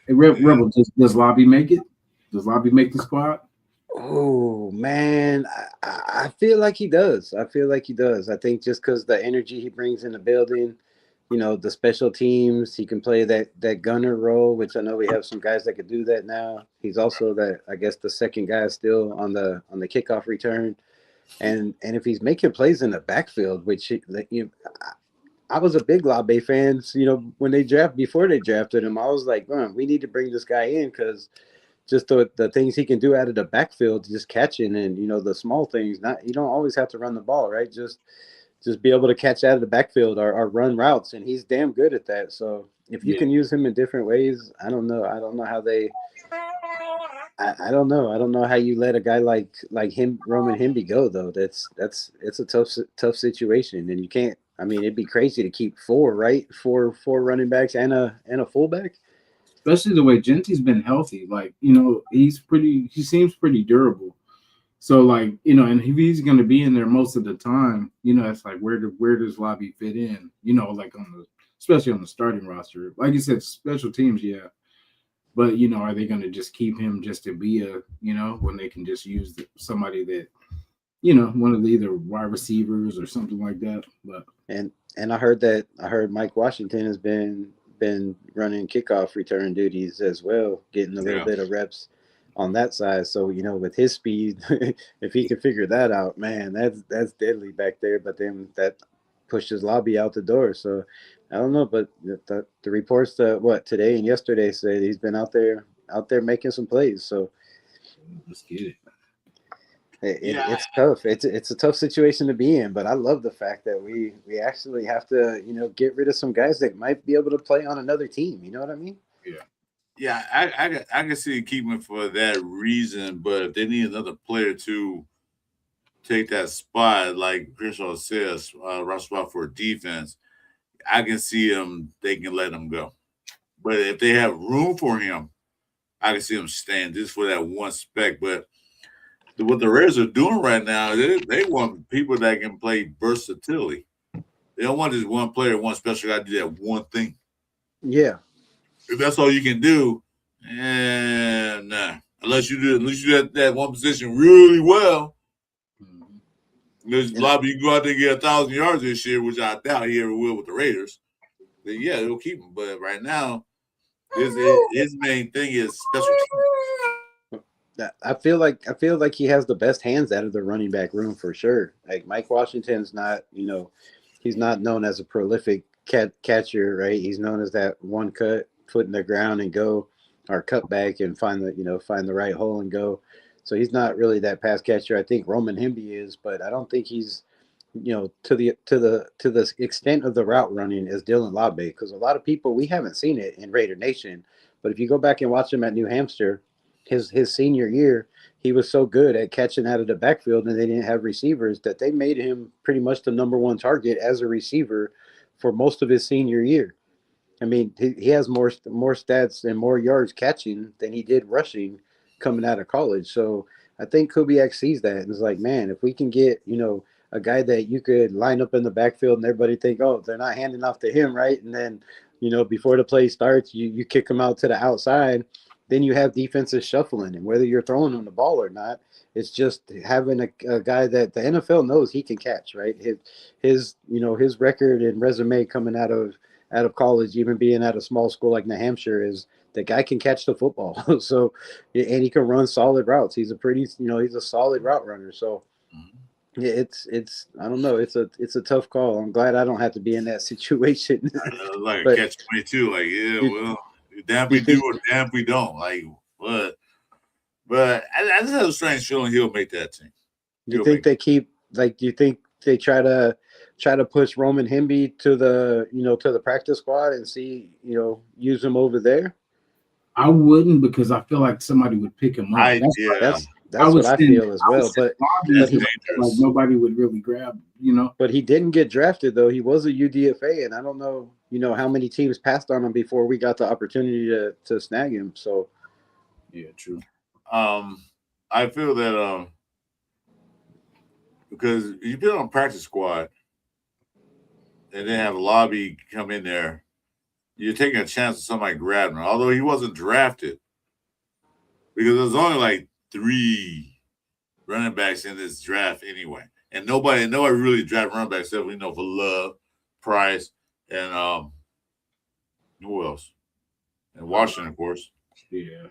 Hey, Rebel, does Lobby make it? Does Lobby make the squad? Oh man, I feel like he does. I think just because the energy he brings in the building, the special teams, he can play that gunner role, which I know we have some guys that could do that now. He's also the second guy still on the kickoff return, and if he's making plays in the backfield, which I was a big Labe fan. So, before they drafted him, I was like, we need to bring this guy in because just the things he can do out of the backfield, just catching and the small things. You don't always have to run the ball, right? Just be able to catch out of the backfield or run routes, and he's damn good at that. So if you can use him in different ways, I don't know how they. I don't know. I don't know how you let a guy like him, Roman Hemby, go though. It's a tough situation, and you can't. I mean, it'd be crazy to keep 4, right? Four running backs and a fullback. Especially the way Gentry's been healthy. Like, he seems pretty durable. So, like, and if he's going to be in there most of the time, it's like, where does Lobby fit in? Like on especially on the starting roster. Like you said, special teams, yeah. But, you know, are they going to just keep him just to be a, you know, when they can just use somebody that, you know, one of the either wide receivers or something like that. But And I heard Mike Washington has been running kickoff return duties as well, getting a little bit of reps on that side. So, you know, with his speed, if he can figure that out, man, that's deadly back there. But then that pushes Lobby out the door. So I don't know, but the reports today and yesterday said he's been out there making some plays. So let's get it. It's tough. It's a tough situation to be in, but I love the fact that we actually have to, you know, get rid of some guys that might be able to play on another team. You know what I mean? Yeah. I can see keeping it for that reason, but if they need another player to take that spot, like Crenshaw says, rush spot for defense, I can see him. They can let him go, but if they have room for him, I can see him staying just for that one spec. But what the Raiders are doing right now, they want people that can play versatility. They don't want just one player, one special guy to do that one thing. Yeah. If that's all you can do, nah. Unless you do that one position really well. There's a lot of you can go out there and get 1,000 yards this year, which I doubt he ever will with the Raiders. Then yeah, it'll keep him. But right now, his main thing is special teams. I feel like he has the best hands out of the running back room for sure. Like Mike Washington's not, you know, he's not known as a prolific catcher, right? He's known as that one cut, foot in the ground and go, or cut back and find the right hole and go. So he's not really that pass catcher. I think Roman Hemby is, but I don't think he's, you know, to the extent of the route running as Dylan Labe, because a lot of people, we haven't seen it in Raider Nation, but if you go back and watch him at New Hampshire, his senior year, he was so good at catching out of the backfield, and they didn't have receivers, that they made him pretty much the number one target as a receiver for most of his senior year. I mean, he has more stats and more yards catching than he did rushing coming out of college. So I think Kubiak sees that and is like, man, if we can get, you know, a guy that you could line up in the backfield and everybody think, oh, they're not handing off to him, right? And then, you know, before the play starts, you kick him out to the outside. Then you have defenses shuffling, and whether you're throwing him the ball or not, it's just having a guy that the NFL knows he can catch, right? His record and resume coming out of college, even being at a small school like New Hampshire, is the guy can catch the football. So, and he can run solid routes. He's a solid route runner. So, yeah, it's I don't know. It's a tough call. I'm glad I don't have to be in that situation. Like catch 22, like well. Damn if we do or damn if we don't. Like what? But I just have a strange feeling he'll make that team. Do you think they try to push Roman Hemby to the practice squad and see, you know, use him over there? I wouldn't, because I feel like somebody would pick him up. That's what I feel as well. But like nobody would really grab, you know. But he didn't get drafted though. He was a UDFA, and I don't know, you know, how many teams passed on him before we got the opportunity to snag him. So yeah, true. I feel that because you put on practice squad and then have a lobby come in there, you're taking a chance of somebody grabbing him. Although he wasn't drafted, because there's only like 3 running backs in this draft anyway, and nobody really drafted running backs except we know for Love, Price, and who else? And Washington, of course. Yeah.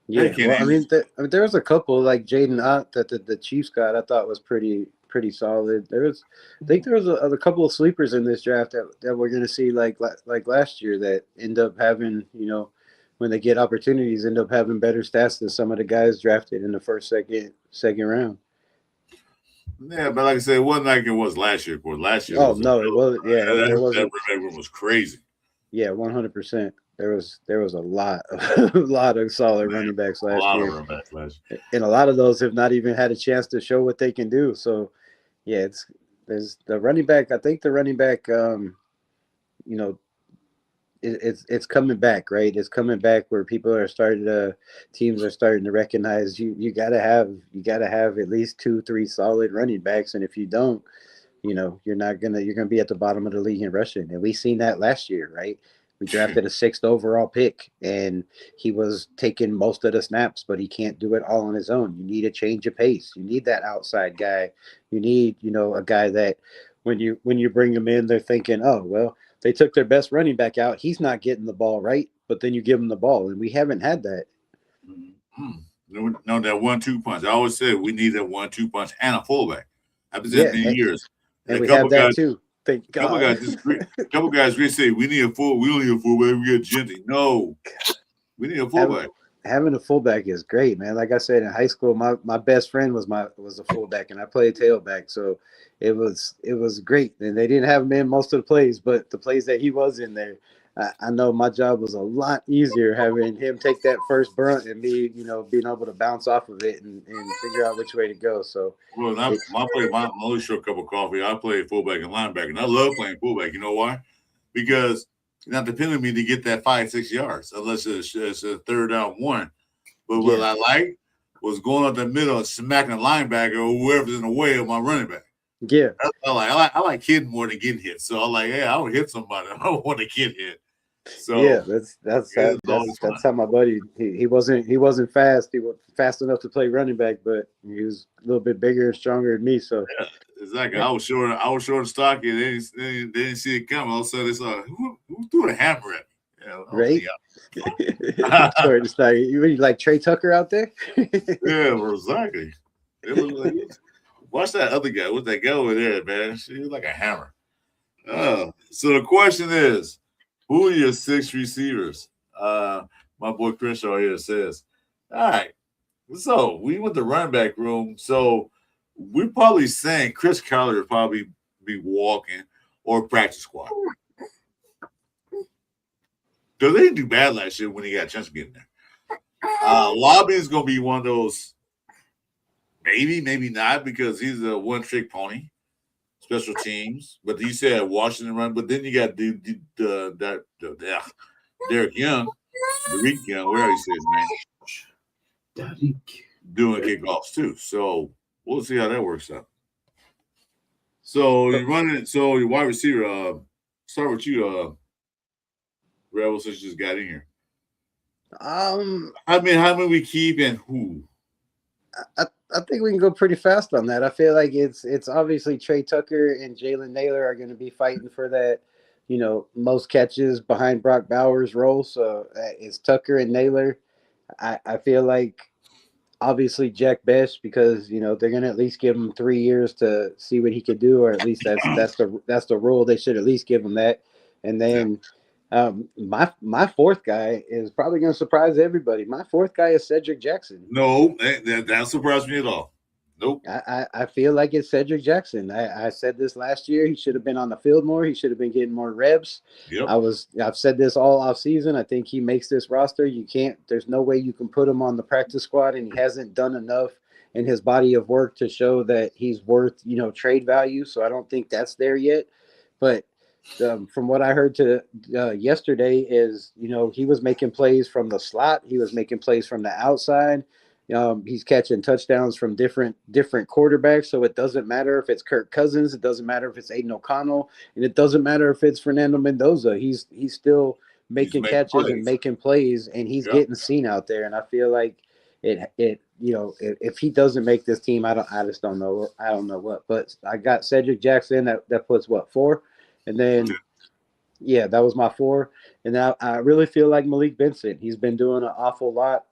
Yeah, well, I mean, there was a couple like Jaden Ott that the Chiefs got. I thought was pretty solid. I think there was a couple of sleepers in this draft that we're going to see like last year that end up having, you know, when they get opportunities, end up having better stats than some of the guys drafted in the first, second round. Yeah, but like I said, it wasn't like it was last year. Of course, last year. Oh no, it wasn't. Yeah, that room was crazy. Yeah, 100%. There was a lot of solid running backs last year. And a lot of those have not even had a chance to show what they can do. So, yeah, there's the running back. I think the running back, you know, it's coming back, right? It's coming back where teams are starting to recognize you gotta have at least 2-3 solid running backs, and if you don't, you're gonna be at the bottom of the league in rushing, and we seen that last year, right? We drafted a 6th overall pick, and he was taking most of the snaps, but he can't do it all on his own. You need a change of pace. You need that outside guy. You need, a guy that when you bring him in, they're thinking, oh well, they took their best running back out. He's not getting the ball right, but then you give him the ball, and we haven't had that. No, that 1-2 punch. I always said we need that 1-2 punch and a fullback. I've been saying many years. And we have that too. Thank God. Couple guys really say we don't need a fullback. We get Genty. No, we need a fullback. Having a fullback is great, man. Like I said, in high school, my best friend was a fullback, and I played tailback, so it was great. And they didn't have him in most of the plays, but the plays that he was in there, I know my job was a lot easier having him take that first brunt and me, being able to bounce off of it and figure out which way to go. So, well, my only short cup of coffee, I played fullback and linebacker, and I love playing fullback. You know why? Because you're not depending on me to get that 5-6 yards unless it's a 3rd down 1. But what I like was going up the middle and smacking a linebacker or whoever's in the way of my running back. Yeah, that's what I like. I like hitting more than getting hit. So I'm like, hey, I would hit somebody. I don't want to get hit. So yeah, that's how my buddy. He wasn't fast. He was fast enough to play running back, but he was a little bit bigger and stronger than me. So yeah, exactly. Yeah. I was short and stocky. They didn't see it coming. All of a sudden, they saw who threw a hammer at me. Right. Short and stocky. You like Trey Tucker out there? Yeah, well, exactly. It was like, watch that other guy. What's that guy over there, man? She was like a hammer. So the question is, who are your 6 receivers? My boy Crenshaw here says, all right, so we went to running back room. So we're probably saying Chris Carter would probably be walking or practice squad. Because they didn't do bad last year when he got a chance to get in there. Lobby is going to be one of those, maybe not, because he's a one-trick pony. Special teams, but you said Washington run, but then you got Derek Young, Derek Young, where he says man, doing kickoffs too. So we'll see how that works out. So you're running. So your wide receiver. Start with you, Rebel, since you just got in here. How many we keep and who? I think we can go pretty fast on that. I feel like it's obviously Trey Tucker and Jalen Naylor are going to be fighting for that, most catches behind Brock Bowers role. So it's Tucker and Naylor. I feel like obviously Jack Best, because they're going to at least give him 3 years to see what he could do, or at least that's the rule. They should at least give him that. And then my 4th guy is probably going to surprise everybody. My 4th guy is Cedric Jackson. No, that surprised me at all. Nope. I feel like it's Cedric Jackson. I said this last year. He should have been on the field more. He should have been getting more reps. Yep. I've said this all offseason. I think he makes this roster. There's no way you can put him on the practice squad, and he hasn't done enough in his body of work to show that he's worth, trade value. So I don't think that's there yet. But from what I heard yesterday is, he was making plays from the slot. He was making plays from the outside. He's catching touchdowns from different quarterbacks. So it doesn't matter if it's Kirk Cousins. It doesn't matter if it's Aiden O'Connell. And it doesn't matter if it's Fernando Mendoza. He's still making catches plays. And making plays, and he's getting seen out there. And I feel like if he doesn't make this team, I just don't know. I don't know what. But I got Cedric Jackson. That puts 4? And then, that was my 4. And now I really feel like Malik Benson. He's been doing an awful lot,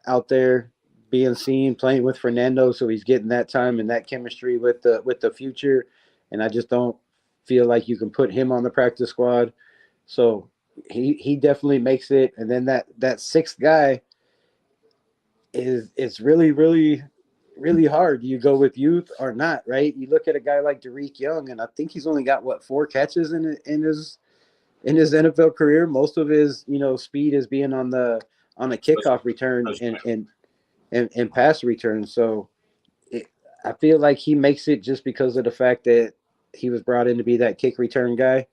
out there being seen, playing with Fernando. So he's getting that time and that chemistry with the future. And I just don't feel like you can put him on the practice squad. So he definitely makes it. And then that 6th guy it's really, really, really hard. You go with youth or not, right? You look at a guy like Derek Young, and I think he's only got 4 catches in his NFL career. Most of his speed is being on the kickoff return and pass return. So I feel like he makes it just because of the fact that he was brought in to be that kick return guy.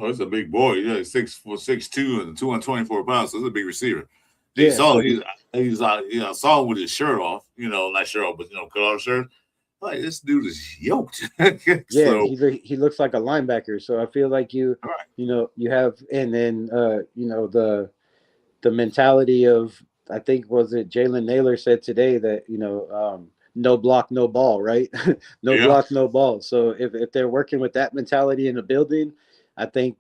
Oh, he's a big boy. Yeah, 6'2" and 224 pounds. So he's a big receiver. I saw him with his shirt off, not shirt off, but cut off shirt. like this dude is yoked. Yeah, So he looks like a linebacker. So I feel like you have, and then the mentality of, I think, was it Jalen Naylor said today that no block, no ball, right? No yeah, block, no ball. So if they're working with that mentality in the building, I think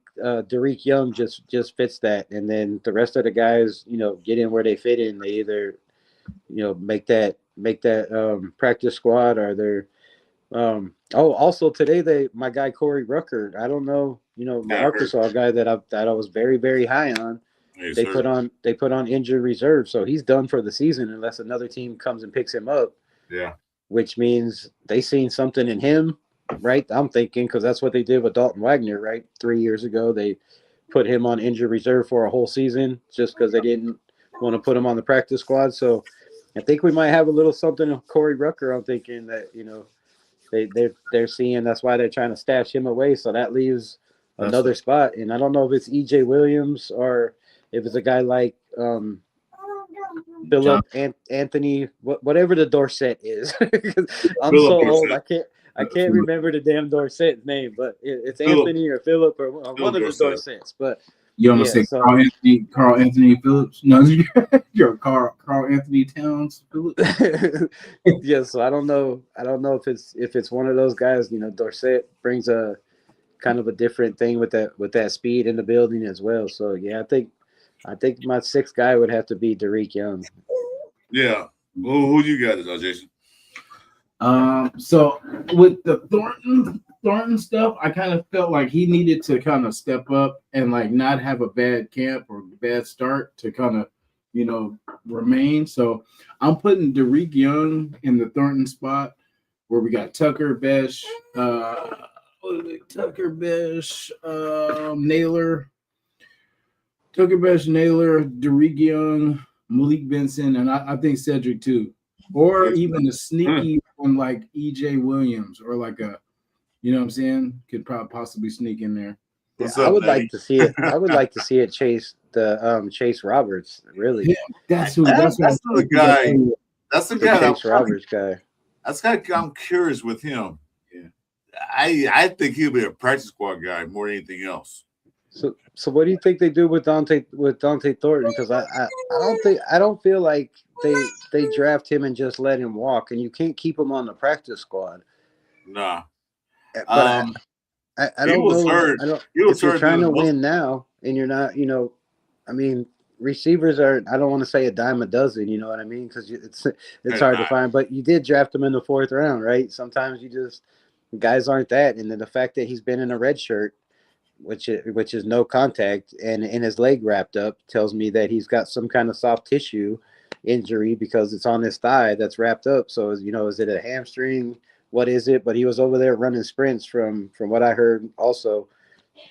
Derek Young just fits that, and then the rest of the guys get in where they fit in. They either make that practice squad, or they're also today my guy Corey Rucker, I don't know, my yeah, I heard Arkansas guy that I was very, very high on. he's They hurt. put on injured reserve, so he's done for the season unless another team comes and picks him up, Yeah, which means they seen something in him, right? I'm thinking, because that's what they did with Dalton Wagner, right? 3 years ago, they put him on injured reserve for a whole season just because they didn't want to put him on the practice squad. So I think we might have a little something of Corey Rucker. I'm thinking that they're seeing, that's why they're trying to stash him away. So that leaves that's another spot. And I don't know if it's EJ Williams or if it's a guy like John. Philip Anthony, whatever the Dorset is. I'm Philip so old, Dorsett. I can't remember the damn Dorset name, but it's Philip Anthony or Philip or one of the Dorsett. Dorsets. But You almost yeah, say so Carl Anthony Phillips. No, you're Carl Anthony Towns Phillips. yeah, so I don't know if it's one of those guys. Dorset brings a kind of a different thing with that speed in the building as well. So yeah, I think my sixth guy would have to be Derek Young. Yeah. Who you got, Jason? So with the Thornton stuff, I kind of felt like he needed to kind of step up and like not have a bad camp or bad start to kind of, remain. So I'm putting Derek Young in the Thornton spot where we got Tucker Besh, Naylor, Derek Young, Malik Benson, and I think Cedric too. Or even a sneaky one like EJ Williams, or like a, you know what I'm saying, could probably possibly sneak in there. What's I up, would Natty? like to see it. I would like to see it Chase Roberts. Really, Yeah, that's who. That's the guy. That's the the guy. Chase Roberts guy. That's the guy. I'm curious with him. Yeah. I think he'll be a practice squad guy more than anything else. So what do you think they do with Dante Thornton? Because I don't feel like they draft him and just let him walk, and you can't keep him on the practice squad. Nah. But I don't know. Hurt. I don't. He was If you're hurt trying to doing most- win now, and you're not, I mean, receivers are. I don't want to say a dime a dozen. You know what I mean? Because it's hard to find. But you did draft him in the 4th round, right? Sometimes guys aren't that, and then the fact that he's been in a red shirt, which is no contact, and his leg wrapped up, tells me that he's got some kind of soft tissue injury because it's on his thigh that's wrapped up. So is it a hamstring? What is it? But he was over there running sprints from what I heard also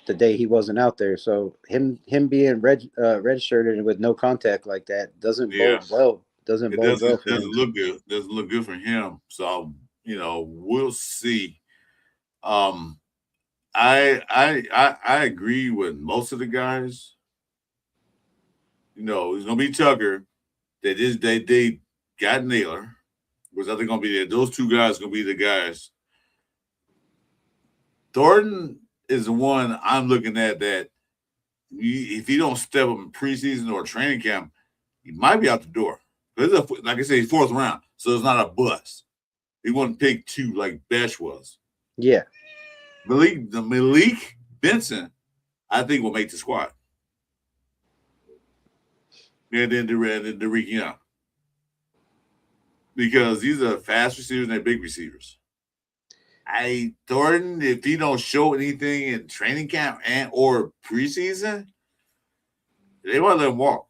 the day he wasn't out there. So him being redshirted with no contact like that doesn't bode well. Doesn't bode well for him. Look good. Doesn't look good for him. So we'll see. I agree with most of the guys. It's gonna be Tucker. They got Naylor, which I think gonna be there. Those two guys gonna be the guys. Thornton is the one I'm looking at that if he don't step up in preseason or training camp, he might be out the door. Like I said, he's 4th round, so it's not a bust. He wasn't pick 2 like Besh was. Yeah. Malik Benson, I think, will make the squad. And then Derek Young. Because these are fast receivers and they're big receivers. Thornton, if he don't show anything in training camp and or preseason, they want to let him walk.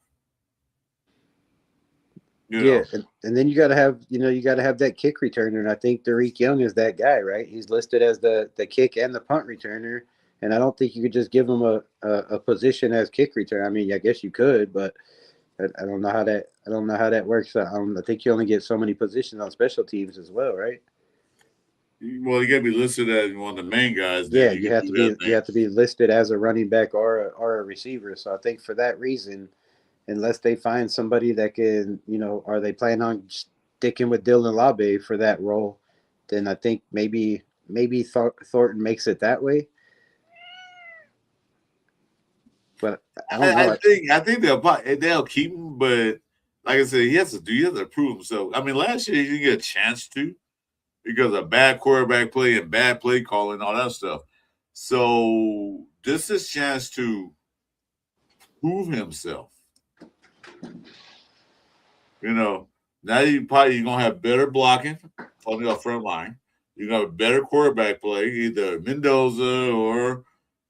Yeah, and then you got to have that kick returner, and I think Derek Young is that guy, right? He's listed as the kick and the punt returner, and I don't think you could just give him a position as kick returner. I mean, I guess you could, but I don't know how that works. I think you only get so many positions on special teams as well, right? Well, you got to be listed as one of the main guys. Yeah, you have to be listed as a running back or a receiver. So I think for that reason, unless they find somebody that can, are they planning on sticking with Dylan Labe for that role then I think maybe Thornton makes it that way. But I don't know. I think they'll keep him, but like I said, he has to prove himself. I mean, last year he didn't get a chance to because of bad quarterback play and bad play calling and all that stuff. So this is a chance to prove himself. You know, now you're gonna have better blocking on the front line. You're gonna have better quarterback play, either Mendoza or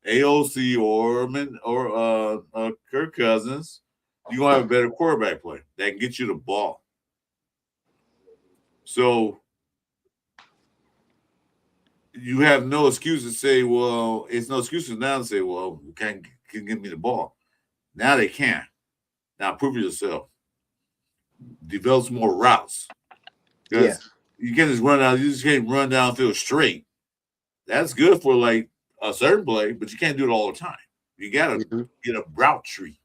AOC or Kirk Cousins. You're gonna have a better quarterback play that can get you the ball. So you have no excuse to say, well, it's no excuses now to say, well, you can't give me the ball. Now they can. Now prove yourself. Develop some more routes. Yeah. You can't just run out. You just can't run downfield straight. That's good for like a certain play, but you can't do it all the time. You gotta get a route tree.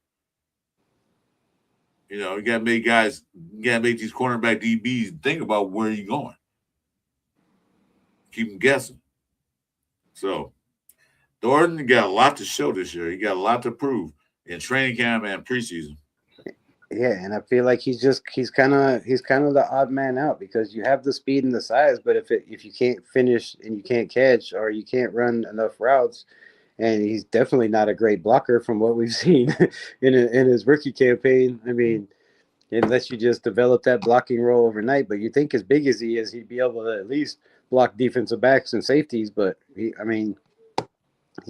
You know, you gotta make these cornerback DBs think about where you're going. Keep them guessing. So Thornton got a lot to show this year. He got a lot to prove in training camp and preseason. Yeah, and I feel like he's kind of the odd man out because you have the speed and the size, but if you can't finish and you can't catch or you can't run enough routes, and he's definitely not a great blocker from what we've seen in his rookie campaign. I mean, unless you just develop that blocking role overnight, but you think as big as he is, he'd be able to at least block defensive backs and safeties, but he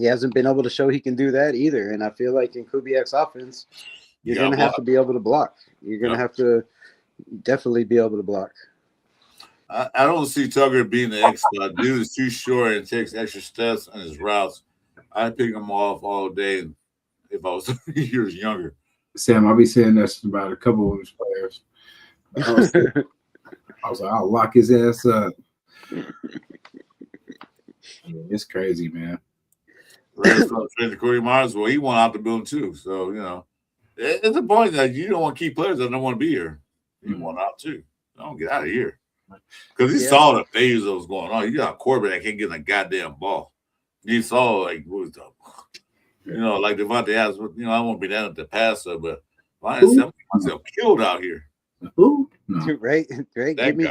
hasn't been able to show he can do that either. And I feel like in Kubiak's offense, you're going to have to be able to block. You're going to have to definitely be able to block. I don't see Tucker being the X spot. Dude is too short and takes extra steps on his routes. I'd pick him off all day if I was 30 years younger. Sam, I'll be saying that about a couple of his players. I was like, I'll lock his ass up. It's crazy, man. Corey Myers, well, he went out the building too. So, you know, it's a point that you don't want to keep players that don't want to be here. He went out too. Don't get out of here. Because he saw the phase that was going on. You got a quarterback that can't get a goddamn ball. He saw, like, what was the, you know, like Devontae Adams, you know, I won't be down at the passer, but I myself killed out here. Who? No. Right. Get me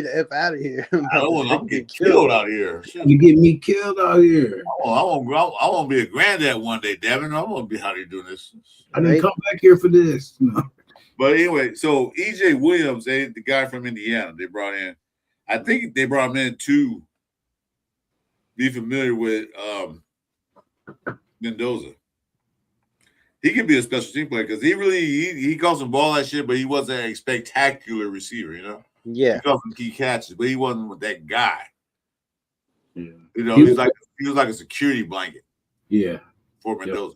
the F out of here. I'm getting killed out here. You get me killed out here. I want to be a granddad one day, Devin. I want to be out here doing this. I didn't come back here for this. No. But anyway, so EJ Williams, the guy from Indiana, they brought in. I think they brought him in to be familiar with Mendoza. He could be a special team player because he calls some ball that shit, but he wasn't a spectacular receiver, you know? Yeah. He calls some key catches, but he wasn't that guy. Yeah. You know, he was like a security blanket. Yeah. For Mendoza.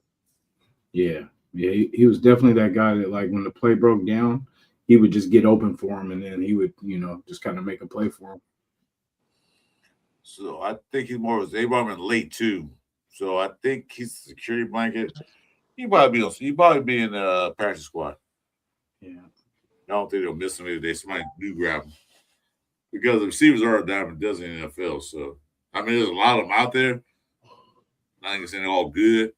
Yeah. Yeah. He was definitely that guy that, like, when the play broke down, he would just get open for him, and then he would, you know, just kind of make a play for him. So I think he's more of they brought him in late too. So I think he's a security blanket. He probably be in the practice squad. Yeah. I don't think they'll miss him today. Somebody do grab him. Because the receivers are a dime a dozen in the NFL. So I mean there's a lot of them out there. I think it's all good.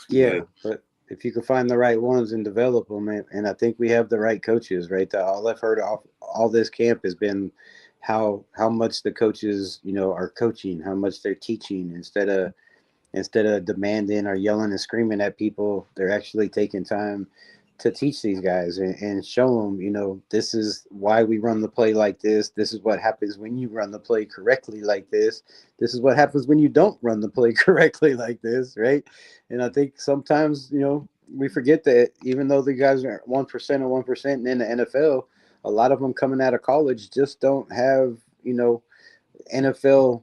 Yeah, but if you can find the right ones and develop them, and I think we have the right coaches, right? All I've heard all this camp has been how much the coaches, you know, are coaching, how much they're teaching instead of demanding or yelling and screaming at people. They're actually taking time to teach these guys and show them, you know, this is why we run the play like this. This is what happens when you run the play correctly like this. This is what happens when you don't run the play correctly like this, right? And I think sometimes, you know, we forget that even though the guys are 1% or 1% in the NFL, a lot of them coming out of college just don't have, you know, NFL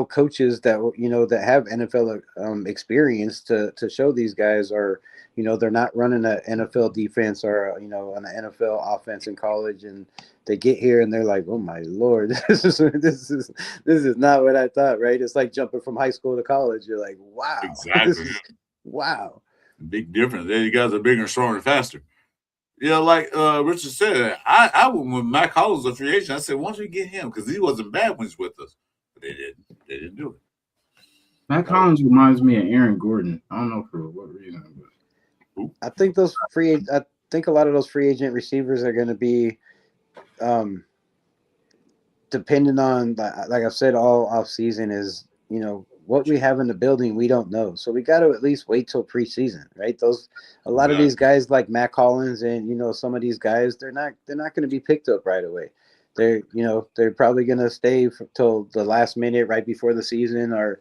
coaches that, you know, that have NFL experience to show these guys, or, you know, they're not running an NFL defense or, you know, an NFL offense in college, and they get here and they're like, oh my Lord, this is not what I thought, right? It's like jumping from high school to college. You're like, wow, exactly, wow, big difference. You guys are bigger, stronger, and faster. Like Richard said, I when Mac Hollins was a free agent, I said, why don't we get him? Because he wasn't bad when he's with us. But they didn't do it. Matt Collins reminds me of Aaron Gordon. I don't know for what reason, but I think I think a lot of those free agent receivers are going to be, depending on, like I've said all off season, is what we have in the building we don't know, so we got to at least wait till preseason, right? A lot of these guys like Matt Collins and some of these guys, they're not going to be picked up right away. They're probably going to stay till the last minute right before the season, or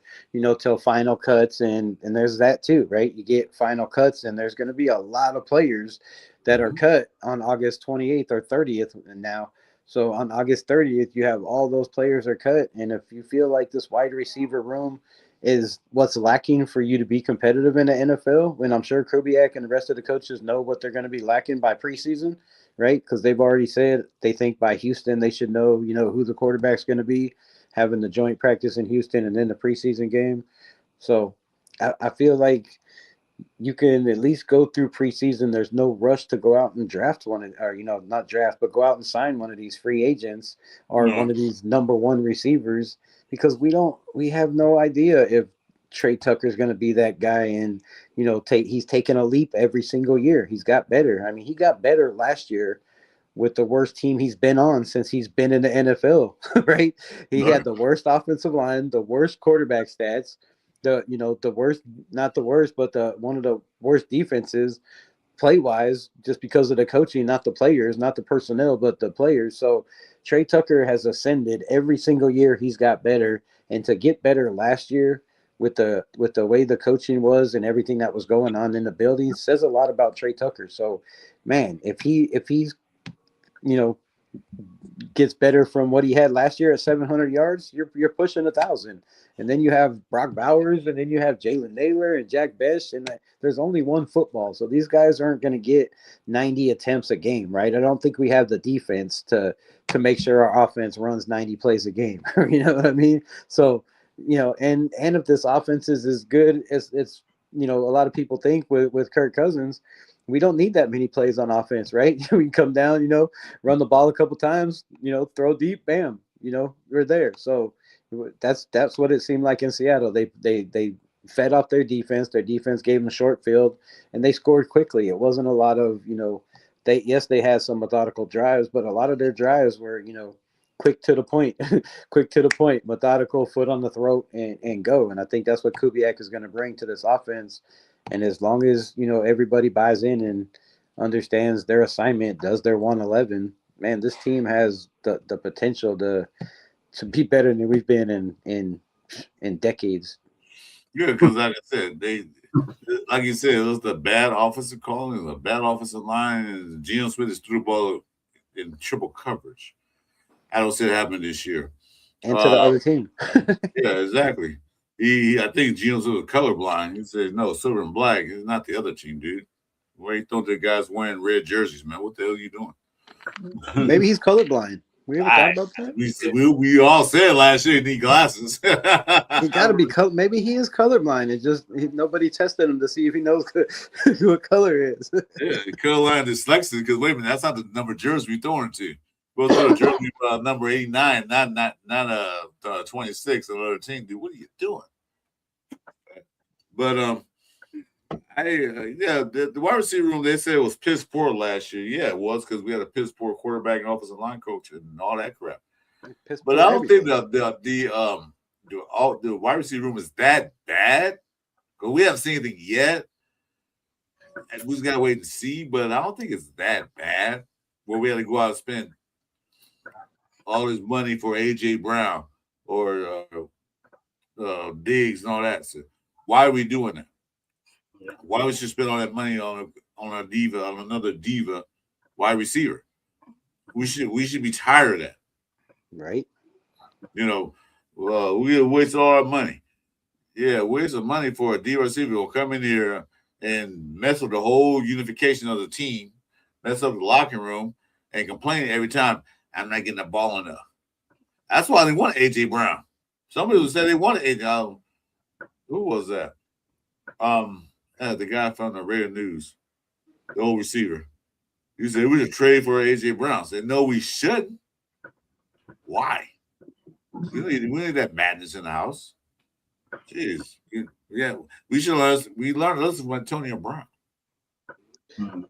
till final cuts, and there's that too, right? You get final cuts, and there's going to be a lot of players that are cut on August 28th or 30th now. So on August 30th, you have all those players are cut. And if you feel like this wide receiver room is what's lacking for you to be competitive in the NFL, when I'm sure Kubiak and the rest of the coaches know what they're going to be lacking by preseason, right? Because they've already said they think by Houston they should know, who the quarterback's going to be, having the joint practice in Houston and then the preseason game. So I feel like you can at least go through preseason. There's no rush to go out and draft one, or not draft, but go out and sign one of these free agents or one of these number one receivers, because we have no idea if Trey Tucker is going to be that guy. And he's taken a leap every single year. He's got better. I mean, he got better last year with the worst team he's been on since he's been in the NFL, right? He had the worst offensive line, the worst quarterback stats, the worst, not the worst, but one of the worst defenses play wise, just because of the coaching, not the players, not the personnel, but the players. So Trey Tucker has ascended every single year. He's got better, and to get better last year with the way the coaching was and everything that was going on in the building says a lot about Trey Tucker. So, man, if he's gets better from what he had last year at 700 yards, you're pushing 1,000. And then you have Brock Bowers, and then you have Jalen Naylor and Jack Besh, and there's only one football. So these guys aren't going to get 90 attempts a game, right? I don't think we have the defense to make sure our offense runs 90 plays a game. You know what I mean? So, and if this offense is as good as it's, a lot of people think with Kirk Cousins, we don't need that many plays on offense, right? We come down, run the ball a couple times, throw deep, bam, we're there. So that's what it seemed like in Seattle. They fed off their defense. Their defense gave them a short field, and they scored quickly. It wasn't a lot of, they had some methodical drives, but a lot of their drives were, quick to the point, methodical, foot on the throat, and go. And I think that's what Kubiak is going to bring to this offense. And as long as, everybody buys in and understands their assignment, does their 111, man, this team has the potential to be better than we've been in decades. Yeah, because like I said, like you said, it was the bad offensive calling, the bad offensive line, and Geno Smith is threw the ball in triple coverage. I don't see it happening this year. And to the other team. Yeah, exactly. I think Geno was colorblind. He said, no, silver and black. It's not the other team, dude. Where you thought the guys wearing red jerseys, man? What the hell are you doing? Maybe he's colorblind. We ever thought about that? We all said last year he need glasses. He got to be maybe he is colorblind. It just nobody tested him to see if he knows what color is. Yeah, colorblind dyslexic. Because wait a minute, that's not the number of jersey we throwing to. We'll throw a jersey number 89, not 26. Another team, dude. What are you doing? But the wide receiver room, they said it was piss poor last year. Yeah, it was, because we had a piss poor quarterback and offensive line coach and all that crap. But I don't think the wide receiver room is that bad, because we haven't seen anything yet. And we just gotta wait and see. But I don't think it's that bad where we had to go out and spend all this money for AJ Brown or Diggs and all that. So why are we doing that? Why would you spend all that money on another diva wide receiver? We should be tired of that, right? We wasted all our money. Yeah, waste of money for a diva receiver who will come in here and mess with the whole unification of the team, mess up the locker room, and complain every time, I'm not getting the ball enough. That's why they want AJ Brown. Somebody who said they wanted AJ. Who was that? The guy from the Radio News, the old receiver. You said we should trade for AJ Brown. I said, no, we shouldn't. Why? We need that madness in the house. Jeez. Yeah, we should learn. We learned a lesson from Antonio Brown.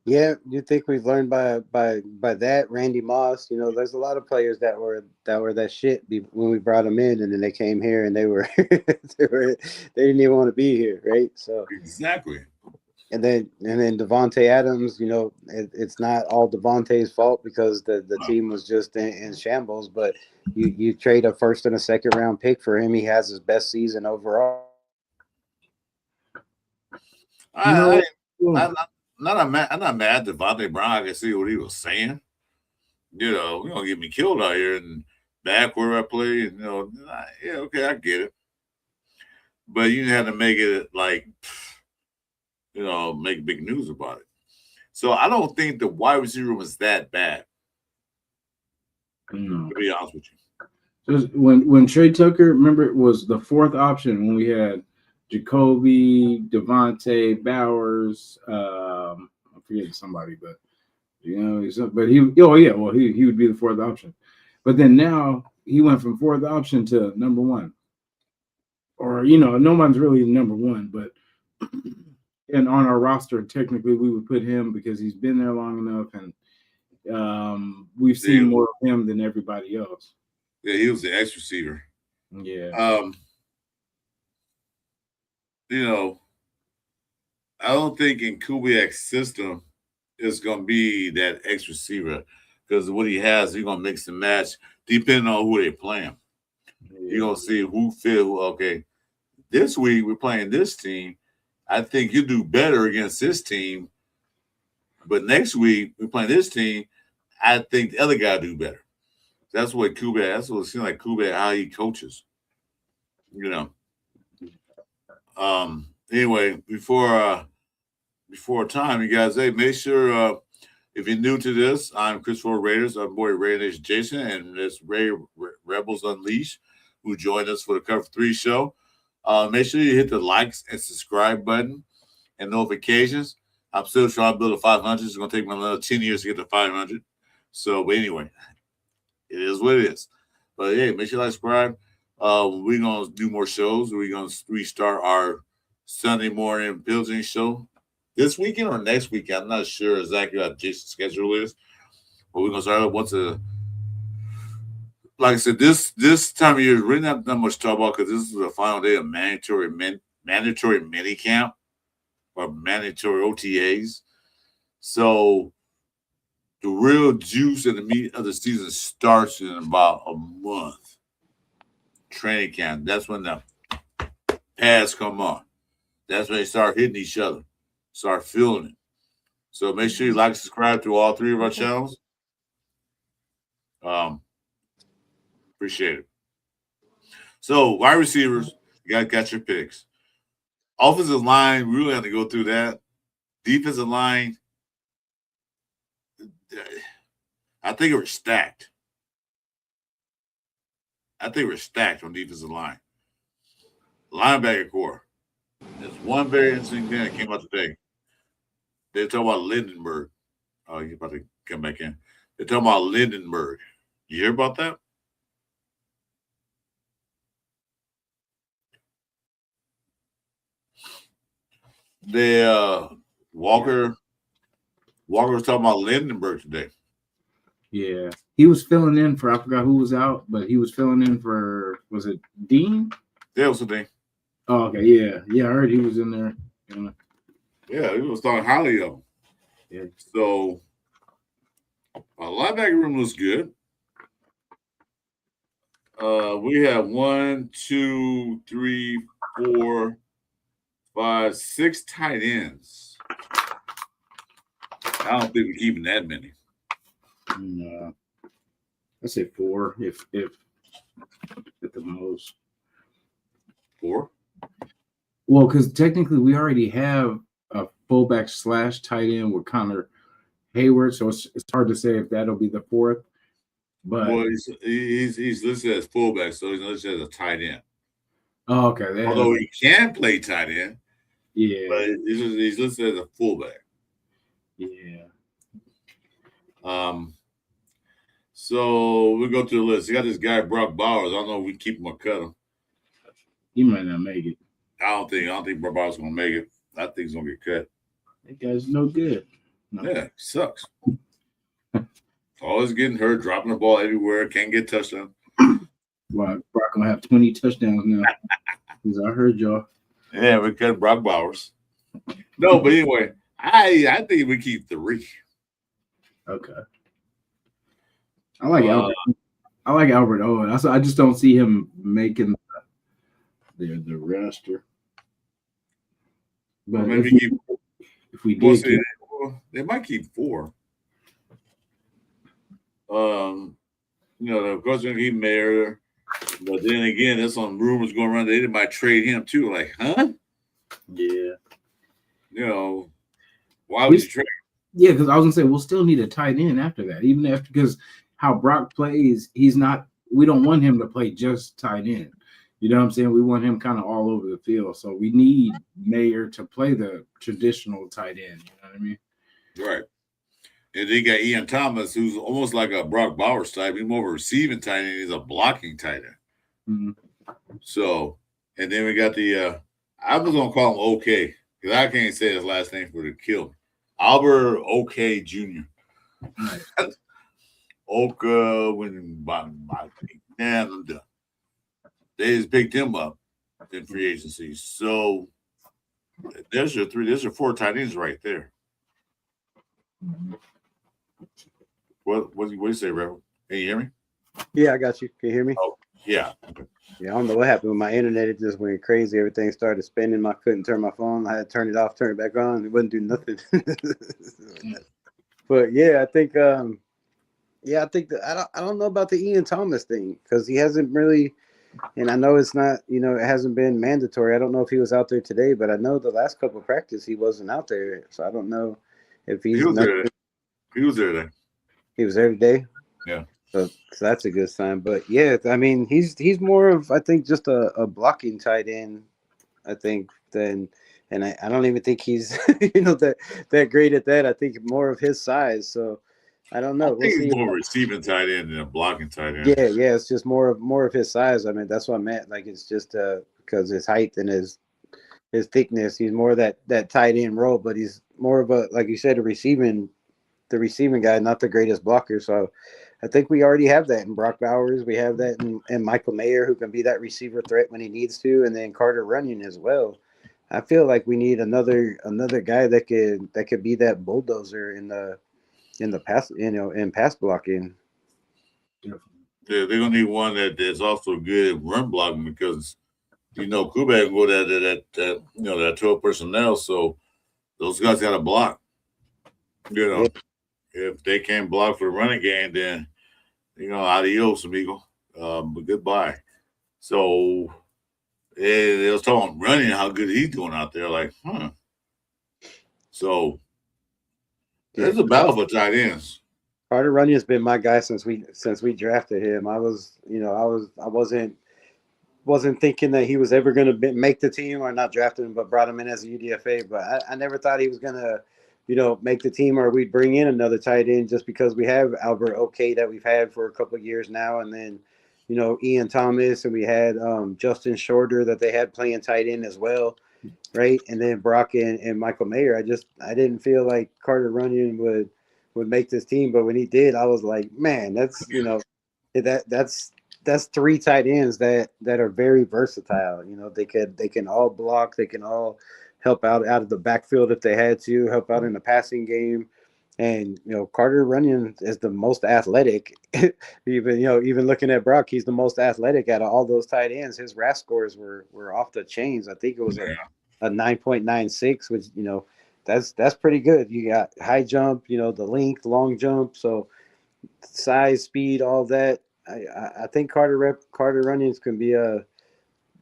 Yeah, you think we've learned by that? Randy Moss, there's a lot of players that were that shit when we brought them in, and then they came here and they didn't even want to be here, right? So exactly. And then Devontae Adams, it's not all Devontae's fault because the team was just in shambles. But you trade a first and a second round pick for him. He has his best season overall. I'm not mad at Devontae Brown. I can see what he was saying. We're gonna get me killed out here and bad quarterback play. Yeah, okay, I get it. But you have to make it like, make big news about it. So I don't think the wide receiver room is that bad. To be honest with you. Just when Trey Tucker, remember, it was the fourth option when we had Jacoby, Devontae, Bowers, I'm forgetting somebody, but he would be the fourth option. But then now he went from fourth option to number one. Or no one's really number one, but and on our roster, technically we would put him because he's been there long enough, and we've seen more of him than everybody else. Yeah, he was the X receiver. Yeah. I don't think in Kubiak's system is going to be that X receiver because what he has, he's going to mix and match depending on who they're playing. Yeah. You're going to see who feel, okay, this week we're playing this team. I think you do better against this team. But next week we're playing this team. I think the other guy do better. That's what it seems like Kubiak, how he coaches. Anyway, before time, you guys, hey, make sure if you're new to this, I'm Chris4Raiders, our boy Ray Nation Jason, and this Rebels Unleashed, who joined us for the Cover 3 show. Make sure you hit the likes and subscribe button and notifications. I'm still trying to build a 500. It's going to take me another 10 years to get to 500. So, but anyway, it is what it is. But hey, make sure you like, subscribe. We're going to do more shows. We're going to restart our Sunday Morning Pillaging Show this weekend or next weekend. I'm not sure exactly what Jason's schedule is. But we're going to start up once like I said, this time of year is really not that much to talk about because this is the final day of mandatory mini camp or mandatory OTAs. So the real juice and the meat of the season starts in about a month. Training camp. That's when the pads come on. That's when they start hitting each other. Start feeling it. So make sure you like and subscribe to all three of our channels. Appreciate it. So wide receivers, you guys got your picks. Offensive line, we really have to go through that. Defensive line, I think we're stacked. I think we're stacked on defensive line. Linebacker core. There's one very interesting thing that came out today. They're talking about Lindenberg. Oh, you're about to come back in. They're talking about Lindenberg. You hear about that? Walker was talking about Lindenberg today. Yeah. He was filling in for, I forgot who was out, but he was filling in for, was it Dean? Yeah, it was Dean. Oh, okay. Yeah. Yeah, I heard he was in there. Yeah, he was talking highly of him. Yeah. So, our linebacker room looks good. We have 1, 2, 3, 4, 5, 6 tight ends. I don't think we're keeping that many. No. I'd say 4 if at the most. 4? Well, because technically we already have a fullback / tight end with Connor Hayward, so it's hard to say if that'll be the 4th. But well, he's listed as fullback, so he's listed as a tight end. Oh, okay. Although he can play tight end, yeah, but he's listed as a fullback. Yeah. So we go to the list. You got this guy Brock Bowers. I don't know if we keep him or cut him. He might not make it. I don't think Brock Bowers is gonna make it. I think he's gonna get cut. That guy's no good. No. Yeah, sucks. Always getting hurt, dropping the ball everywhere, can't get touchdown. Well, Brock gonna have 20 touchdowns now. Because I heard y'all. Yeah, we cut Brock Bowers. No, but anyway, I think we keep 3. Okay. I like Albert. I like Albert Owen. I just don't see him making the roster. But well, maybe if we did, they might keep 4. Of course, they're going to keep Mayer. But then again, there's some rumors going around they might trade him too. Like, huh? Yeah. Why would you trade? Yeah, because I was gonna say we'll still need a tight end after that, even after because how Brock plays, he's not. We don't want him to play just tight end. You know what I'm saying? We want him kind of all over the field. So we need Mayer to play the traditional tight end. You know what I mean? Right. And then you got Ian Thomas, who's almost like a Brock Bowers type. He's more of a receiving tight end. He's a blocking tight end. Mm-hmm. So, and then we got the I was gonna call him OK because I can't say his last name for the kill. Albert OK Jr. Oka when I'm done. They just picked him up in free agency. So there's your 3. There's your 4 tight ends right there. What do you say, Reverend? Can you hear me? Yeah, I got you. Can you hear me? Oh, yeah. Yeah, I don't know what happened with my internet. It just went crazy. Everything started spinning. I couldn't turn my phone. I had to turn it off, turn it back on. It wouldn't do nothing. But yeah, I think that I don't know about the Ian Thomas thing because he hasn't really, and I know it's not, it hasn't been mandatory. I don't know if he was out there today, but I know the last couple of practice he wasn't out there. So I don't know if he was there. He was there then. He was there today. Yeah. So that's a good sign. But yeah, I mean, he's more of, I think, just a blocking tight end, I think, and I don't even think he's that great at that. I think more of his size. So I don't know. I think he's more receiving tight end than a blocking tight end. Yeah, it's just more of his size. I mean, that's what I meant. Like it's just because his height and his thickness, he's more that tight end role, but he's more of a, like you said, the receiving guy, not the greatest blocker. So I think we already have that in Brock Bowers. We have that in Michael Mayer, who can be that receiver threat when he needs to, and then Carter Runyon as well. I feel like we need another guy that could be that bulldozer in the pass, in pass blocking. Yeah, they're gonna need one that's also good at run blocking because Kubat go that 12 personnel, so those guys got to block. If they can't block for the running game, then adios, amigo. But goodbye. So they was talking running how good he's doing out there. Like, So there's a battle for tight ends. Carter Runyon's been my guy since we drafted him. I wasn't thinking that he was ever going to make the team, or not drafted him, but brought him in as a UDFA. But I never thought he was going to, make the team, or we'd bring in another tight end just because we have Albert OK that we've had for a couple of years now. And then, Ian Thomas, and we had Justin Shorter that they had playing tight end as well. Right. And then Brock and Michael Mayer. I didn't feel like Carter Runyon would make this team. But when he did, I was like, man, that's, that's 3 tight ends that are very versatile. They can all block. They can all help out of the backfield if they had to, help out in the passing game. And, Carter Runyon is the most athletic. even looking at Brock, he's the most athletic out of all those tight ends. His RAS scores were off the chains. I think it was a 9.96, which, that's pretty good. You got high jump, the length, long jump. So size, speed, all that. I think Carter Runyons can be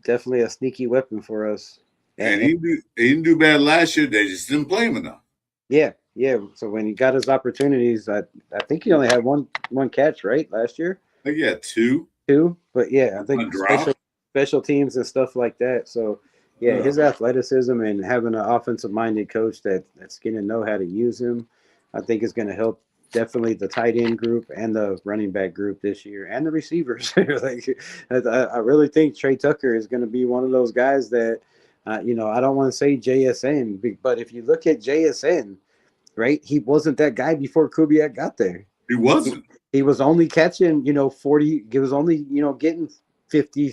definitely a sneaky weapon for us. And he didn't do bad last year. They just didn't play him enough. Yeah. So when he got his opportunities, I think he only had one catch, right, last year? I think he had 2. 2, but yeah, I think special teams and stuff like that. So yeah, his athleticism and having an offensive minded coach that's going to know how to use him, I think is going to help definitely the tight end group and the running back group this year, and the receivers. Like, I really think Trey Tucker is going to be one of those guys that, you know, I don't want to say JSN, but if you look at JSN, right, he wasn't that guy before Kubiak got there. He wasn't. He was only catching, you know, 40. He was only, you know, getting 50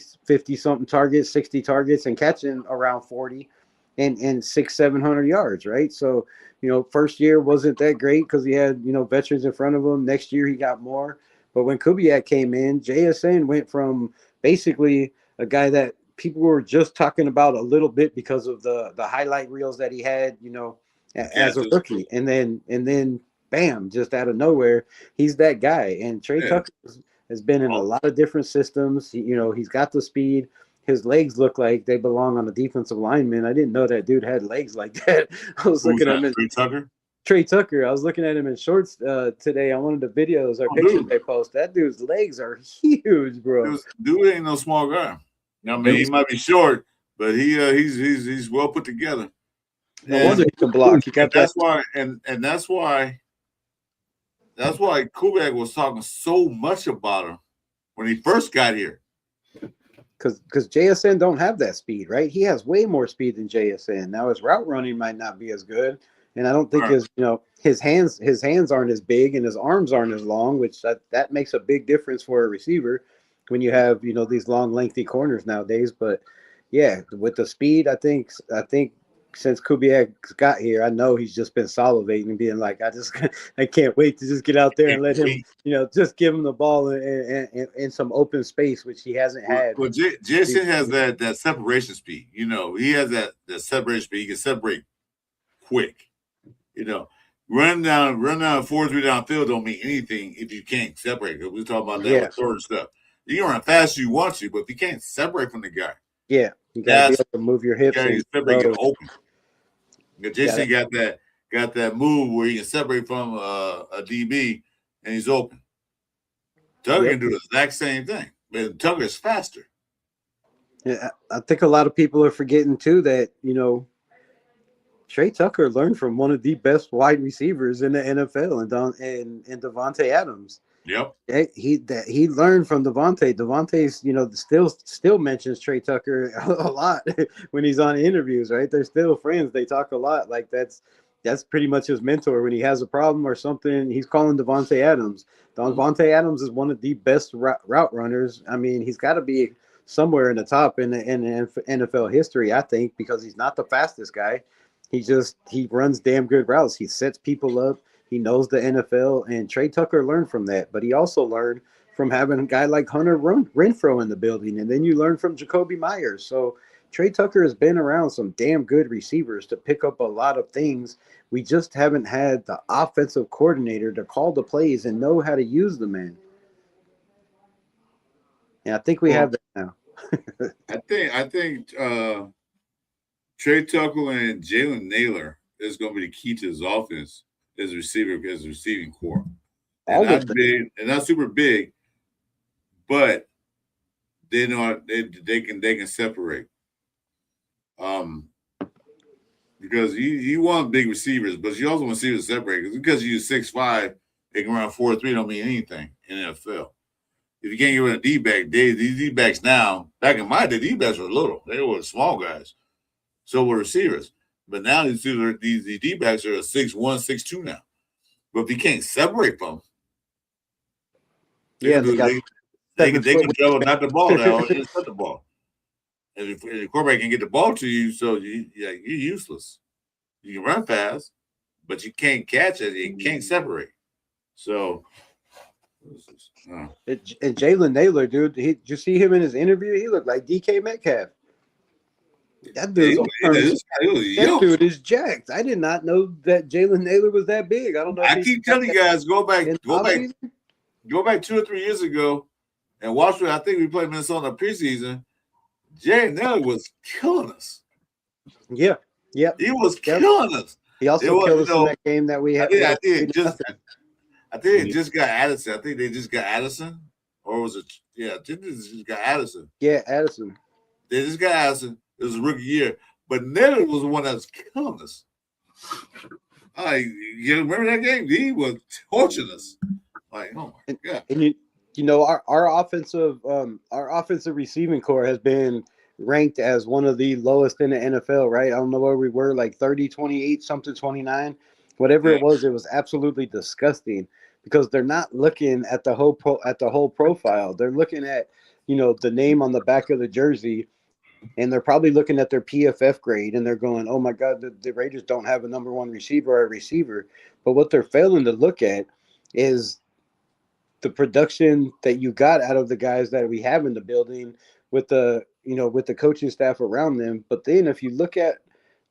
something targets, 60 targets, and catching around 40 and 600-700 yards, right? So, you know, first year wasn't that great because he had, you know, veterans in front of him. Next year he got more. But when Kubiak came in, JSN went from basically a guy that people were just talking about a little bit because of the highlight reels that he had, you know, as a rookie. And then bam, just out of nowhere, he's that guy. And Trey Tucker has been in a lot of different systems. You know, he's got the speed. His legs look like they belong on a defensive lineman. I didn't know that dude had legs like that. I was looking at him. Trey Tucker. I was looking at him in shorts today on one of the videos or pictures they post. That dude's legs are huge, bro. Dude ain't no small guy. I mean, he might be short, but he's well put together. No wonder he can block. He got that's why Kubiak was talking so much about him when he first got here. Because JSN don't have that speed, right? He has way more speed than JSN. Now his route running might not be as good, and I don't think his hands aren't as big and his arms aren't as long, which that makes a big difference for a receiver when you have, you know, these long, lengthy corners nowadays. But yeah, with the speed, I think since Kubiak got here, I know he's just been salivating and being like, I can't wait to just get out there and let him, you know, just give him the ball in some open space, which he hasn't had. Well, Jason has that separation speed. You know, he has that separation speed. He can separate quick. You know, run down 4-3 downfield don't mean anything if you can't separate. We talk about that with third stuff. You can run fast as you want to, but if you can't separate from the guy, you gotta be able to move your hips and separate, get open. Jason got that move where he can separate from a DB and he's open. Tucker can do the exact same thing, but Tucker is faster. Yeah, I think a lot of people are forgetting too that, you know, Trey Tucker learned from one of the best wide receivers in the NFL and Devontae Adams. Yep. He learned from Devontae. Devontae's, you know, still mentions Trey Tucker a lot when he's on interviews, right? They're still friends. They talk a lot. Like that's pretty much his mentor. When he has a problem or something, he's calling Devontae Adams. Devontae Adams is one of the best route runners. I mean, he's got to be somewhere in the top in NFL history, I think, because he's not the fastest guy. He runs damn good routes. He sets people up. He knows the NFL, and Trey Tucker learned from that. But he also learned from having a guy like Hunter Renfrow in the building, and then you learn from Jacoby Myers. So Trey Tucker has been around some damn good receivers to pick up a lot of things. We just haven't had the offensive coordinator to call the plays and know how to use the man. And I think we have that now. I think Trey Tucker and Jalen Naylor is going to be the key to his offense as a receiving core. And not super big, but they know they can separate. Because you want big receivers, but you also want receivers to separate. Because you're 6'5", they can run 4-3 don't mean anything in the NFL. If you can't get rid of D-back, these D-backs now, back in my day, D-backs were little. They were small guys. So were receivers. But now these D-backs are 6'1", 6'2" now. But if you can't separate from them, they can double knock the ball down or just cut the ball. And if the quarterback can get the ball to you, so you're useless. You can run fast, but you can't catch it. You can't separate. So, and Jalen Naylor, dude, did you see him in his interview? He looked like DK Metcalf. That dude is jacked. I did not know that Jalen Naylor was that big. I don't know. I keep telling you guys, go back 2 or 3 years ago and watch what I think we played Minnesota preseason. Jalen Naylor was killing us. Yeah. He was killing us. He also killed us in that game that we had. I think they just got Addison. I think they just got Addison. Or was it? Yeah, they just got Addison. Yeah, Addison. They just got Addison. It was a rookie year. But Naylor was the one that was killing us. You remember that game? He was torturing us. Like, oh my god! And you know, our offensive receiving core has been ranked as one of the lowest in the NFL, right? I don't know where we were, like 30, 28, something 29, whatever Yeah. it was. It was absolutely disgusting because they're not looking at the whole profile. They're looking at, you know, the name on the back of the jersey, and they're probably looking at their PFF grade and they're going, "Oh my God, the Raiders don't have a number one receiver or a receiver." But what they're failing to look at is the production that you got out of the guys that we have in the building with the, you know, with the coaching staff around them. But then if you look at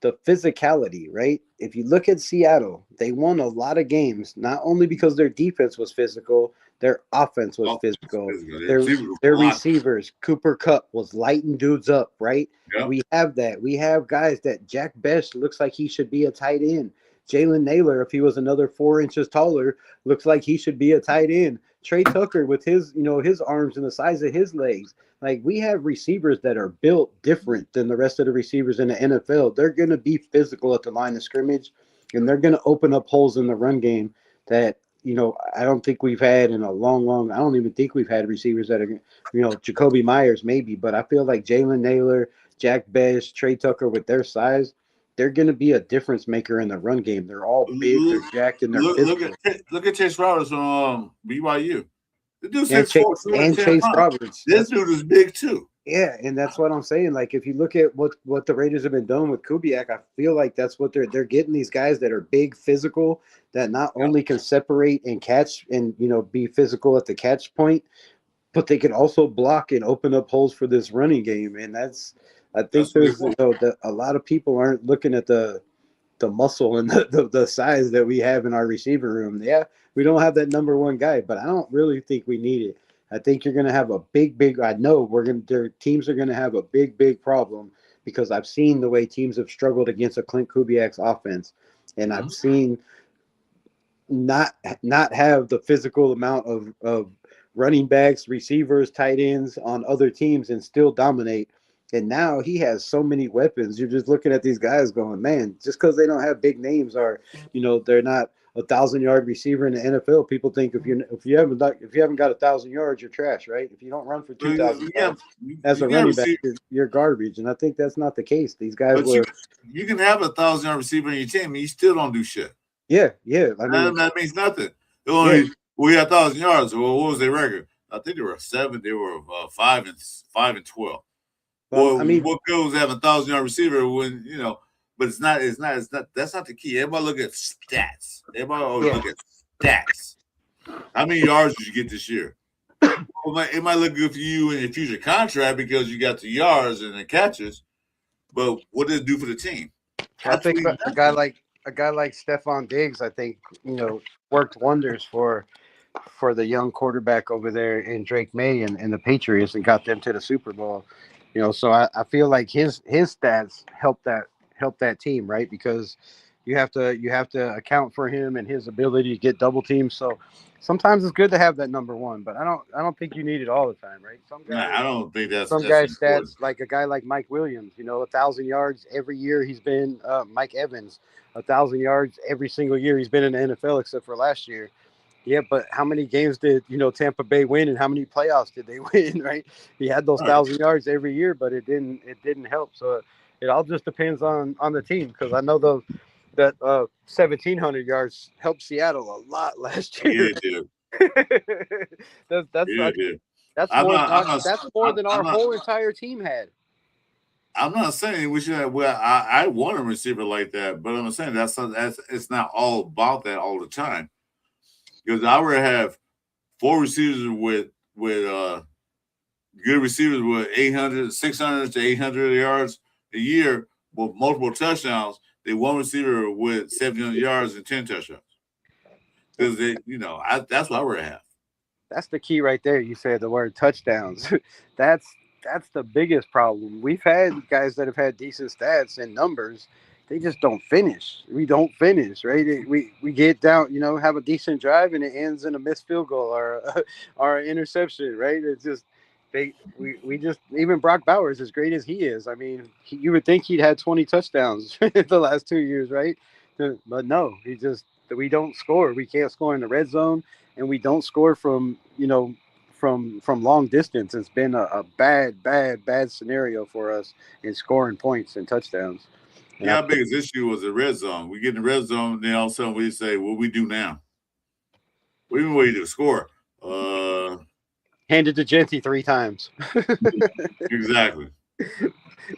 the physicality, right? If you look at Seattle, they won a lot of games, not only because their defense was physical, their offense was physical. Their receivers, Cooper Kupp was lighting dudes up, right? Yep. We have that. We have guys that Jack Best looks like he should be a tight end. Jalen Naylor, if he was another 4 inches taller, looks like he should be a tight end. Trey Tucker with his, you know, his arms and the size of his legs. Like, we have receivers that are built different than the rest of the receivers in the NFL. They're going to be physical at the line of scrimmage, and they're going to open up holes in the run game that, you know, I don't think we've had in a long, I don't even think we've had receivers that are, you know, Jacoby Myers maybe, but I feel like Jalen Naylor, Jack Best, Trey Tucker with their size, they're going to be a difference maker in the run game. They're all big, they're jacked, and they're physical. Look at Chase Roberts from BYU. The dude's and Chase Roberts. This dude is big too. Yeah, and that's what I'm saying. Like, if you look at what the Raiders have been doing with Kubiak, I feel like that's what they're getting, these guys that are big, physical, that not only can separate and catch and, you know, be physical at the catch point, but they can also block and open up holes for this running game. And that's, I think there's, you know, a lot of people aren't looking at the muscle and the size that we have in our receiver room. Yeah, we don't have that number one guy, but I don't really think we need it. I think you're going to have a big. I know their teams are going to have a big problem because I've seen the way teams have struggled against a Clint Kubiak's offense, and I've seen not have the physical amount of running backs, receivers, tight ends on other teams and still dominate. And now he has so many weapons. You're just looking at these guys going, man, just because they don't have big names or, you know, they're not a 1,000-yard receiver in the NFL. People think if you haven't got 1,000 yards, you're trash, right? If you don't run for 2,000 yards as a running back, you're garbage. And I think that's not the case. These guys you can have a 1,000-yard receiver in your team, and you still don't do shit. Yeah. I mean, that means nothing. We had 1,000 yards. Well, what was their record? I think they were 7. They were 5 and 12. Well, I mean, what goes have a 1,000-yard receiver when, you know? But it's not. That's not the key. Everybody look at stats. Everybody always look at stats. How many yards did you get this year? It might look good for you in your future contract because you got the yards and the catches. But what does it do for the team? I think a guy like Stephon Diggs, I think, you know, worked wonders for the young quarterback over there in Drake May and the Patriots and got them to the Super Bowl. You know, so I feel like his stats help that team, right? Because you have to account for him and his ability to get double teams. So sometimes it's good to have that number one, but I don't think you need it all the time, right? I don't think that's some guys' stats, like a guy like Mike Williams, you know, 1,000 yards every year he's been. Mike Evans, 1,000 yards every single year he's been in the NFL except for last year. Yeah, but how many games did, you know, Tampa Bay win, and how many playoffs did they win? Right? He had those 1,000 yards every year, but it didn't help. So it all just depends on the team, because I know that 1,700 yards helped Seattle a lot last year. Yeah, it did. That's more than our whole entire team had. I'm not saying we should have. Well, I want a receiver like that, but I'm saying that's it's not all about that all the time. Because I would have 4 receivers with good receivers with 600 to 800 yards a year with multiple touchdowns. They one receiver with 700 yards and 10 touchdowns. Because that's what I would have. That's the key right there. You said the word touchdowns. That's the biggest problem. We've had guys that have had decent stats and numbers. They just don't finish. We don't finish, right? We get down, you know, have a decent drive and it ends in a missed field goal or an interception, right? It's just we just, even Brock Bowers, as great as he is, I mean, you would think he'd had 20 touchdowns the last 2 years, right? but no, we don't score. We can't score in the red zone, and we don't score from from long distance. It's been a bad scenario for us in scoring points and touchdowns. And Yeah, our biggest issue was the red zone. We get in the red zone, then all of a sudden we say, "What we do now? What even way you do score?" Handed to Genty 3 times. Exactly.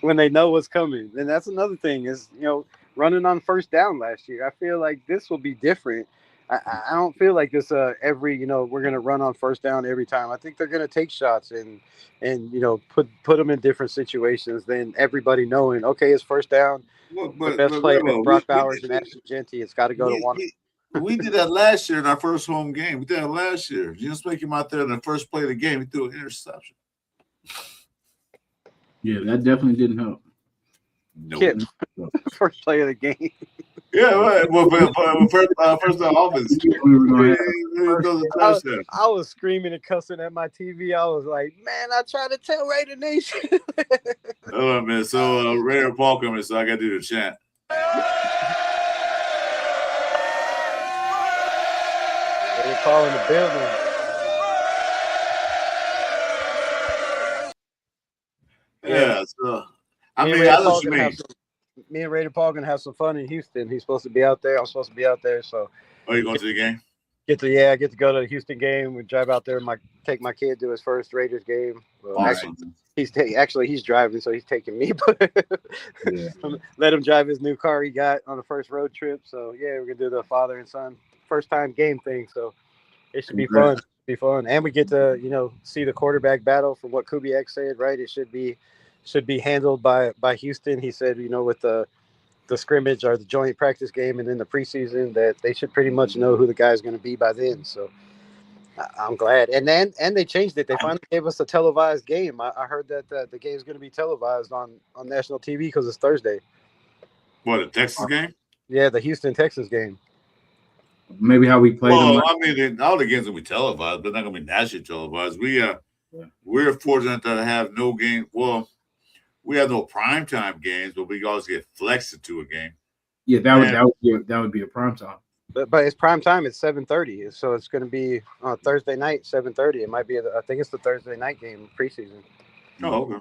When they know what's coming. And that's another thing is, running on first down last year. I feel like this will be different. I don't feel like this every, we're going to run on first down every time. I think they're going to take shots and put them in different situations than everybody knowing, okay, it's first down. The best player is Brock Bowers and Ashton Genty. It's got to go to one. We did that last year in our first home game. We did that last year. Just make him out there in the first play of the game. He threw an interception. Yeah, that definitely didn't help. Nope. First play of the game. Yeah, right. Well, first on offense. I was screaming and cussing at my TV. I was like, man, I tried to tell Raider Nation. Oh, man. So, Raider Paul coming, so I got to do the chant. Raider Paul in the building. Yeah, so I mean, me and Raider Paul gonna have some fun in Houston. He's supposed to be out there. I'm supposed to be out there. So, you going to the game? Get to go to the Houston game. We drive out there. Take my kid to his first Raiders game. Well, awesome. He's driving, so he's taking me. But let him drive his new car he got on the first road trip. So yeah, we're gonna do the father and son first time game thing. So it should be fun. Be fun, and we get to see the quarterback battle. From what Kubiak said, right? It should be handled by Houston. He said, with the scrimmage or the joint practice game and then the preseason, that they should pretty much know who the guy's going to be by then. So I'm glad. And they changed it. They finally gave us a televised game. I heard that the game's going to be televised on national TV because it's Thursday. What, the Texas game? Yeah, the Houston Texas game. Maybe how we play them. Well, I mean, all the games will be televised, but not going to be nationally televised. We're fortunate to have no game. Well, we have no primetime games, but we always get flexed to a game. Yeah, that would be a prime time. But it's prime time. It's 7:30, so it's going to be on Thursday night, 7:30. It might be. I think it's the Thursday night game preseason. Oh, okay.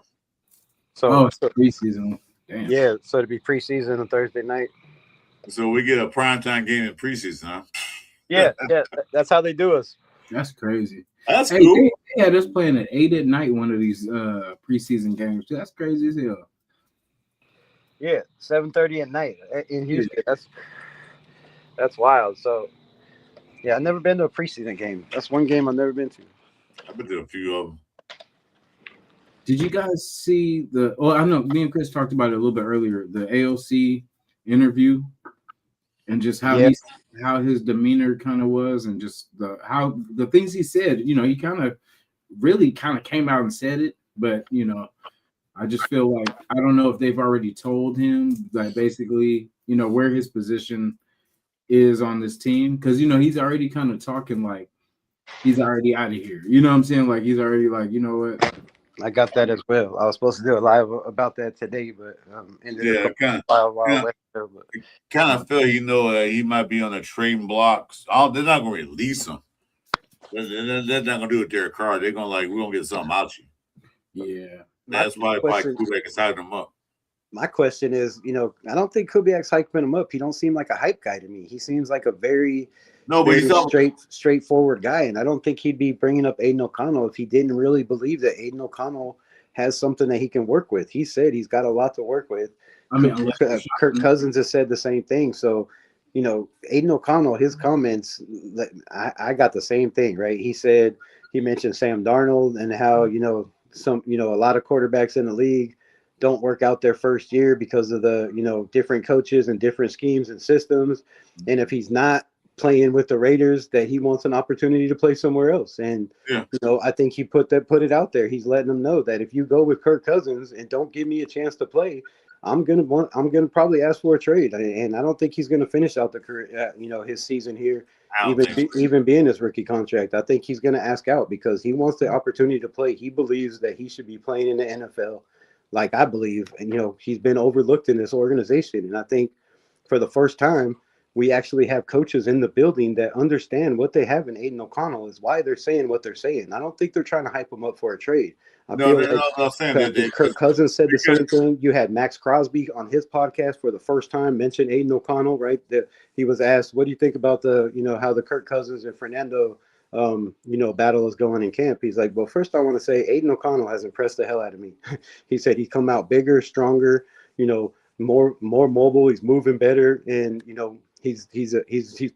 So it's preseason. Damn. Yeah, so it'd be preseason on Thursday night. So we get a primetime game in preseason, huh? Yeah, that's how they do us. That's crazy. That's cool. They had us playing at 8 at night one of these preseason games. That's crazy as hell. Yeah, 7:30 at night in Houston. Yeah. That's wild. So, yeah, I've never been to a preseason game. That's one game I've never been to. I've been to a few of them. Did you guys see I know me and Chris talked about it a little bit earlier, the AOC interview and just how his demeanor kind of was, and just the things he said, he really came out and said it, but I just feel like I don't know if they've already told him that basically, where his position is on this team, because he's already kind of talking like he's already out of here. You know what I'm saying? Like he's already like, you know what? I got that as well. I was supposed to do a live about that today, but kind of feel he might be on the trading blocks. They're not going to release him. They're not going to do it Derek Carr. They're going we're going to get something out you. Yeah, that's why Kubiak is hyping him up. My question is, I don't think Kubiak's hyping him up. He don't seem like a hype guy to me. He seems like a very straightforward guy, and I don't think he'd be bringing up Aiden O'Connell if he didn't really believe that Aiden O'Connell has something that he can work with. He said he's got a lot to work with. I mean, Kirk Cousins has said the same thing. So, Aiden O'Connell, his comments, I got the same thing, right? He mentioned Sam Darnold and how, a lot of quarterbacks in the league don't work out their first year because of the, different coaches and different schemes and systems. And if he's not playing with the Raiders, that he wants an opportunity to play somewhere else. And, I think he put it out there. He's letting them know that if you go with Kirk Cousins and don't give me a chance to play, I'm gonna probably ask for a trade. And I don't think he's gonna finish out the career, his season here, even being his rookie contract. I think he's gonna ask out because he wants the opportunity to play. He believes that he should be playing in the NFL, like I believe. And he's been overlooked in this organization. And I think for the first time, we actually have coaches in the building that understand what they have in Aiden O'Connell is why they're saying what they're saying. I don't think they're trying to hype him up for a trade. I No, feel they're like not saying I that. think Kirk Cousins said the because- same thing. You had Max Crosby on his podcast for the first time mention Aiden O'Connell, right? That he was asked, "What do you think about the, how the Kirk Cousins and Fernando, battle is going in camp?" He's like, "Well, first I want to say Aiden O'Connell has impressed the hell out of me." He said he's come out bigger, stronger, more mobile. He's moving better, and he's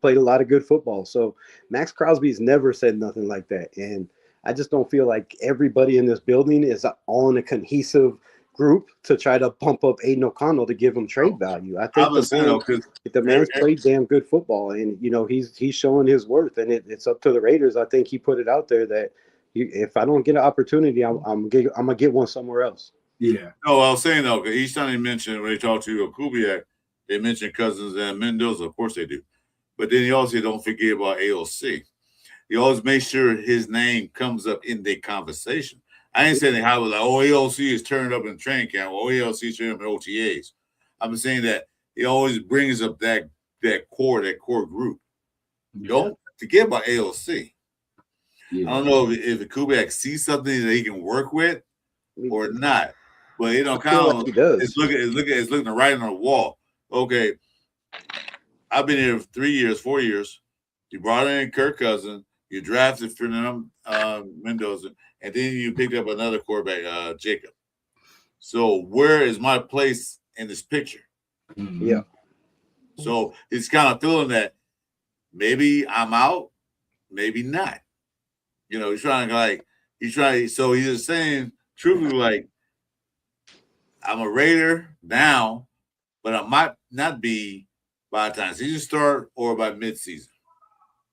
played a lot of good football. So Max Crosby's never said nothing like that, and I just don't feel like everybody in this building is all in a cohesive group to try to pump up Aiden O'Connell to give him trade value. I think the man's played damn good football, and he's showing his worth, and it's up to the Raiders. I think he put it out there that if I don't get an opportunity, I'm gonna get one somewhere else. Yeah. No, I was saying though, because each time they mentioned when they talked to Kubiak, they mentioned Cousins and Mendoza. Of course they do, but then he also don't forget about AOC. He always makes sure his name comes up in the conversation. I ain't saying how like, AOC is turned up in training camp, or AOC is turned up in OTAs. I'm saying that he always brings up that core group. Yeah. Don't forget about AOC. Yeah. I don't know if Kubiak sees something that he can work with or not, but kind of he does. It's looking right on the wall. Okay, I've been here 3 years, 4 years. You brought in Kirk Cousins. You drafted Fernando Mendoza, and then you picked up another quarterback, Jacob. So where is my place in this picture? Mm-hmm. Yeah. So he's kind of feeling that maybe I'm out, maybe not. He's trying to so he's just saying truthfully, like, I'm a Raider now, but I might not be by the time season start or by midseason.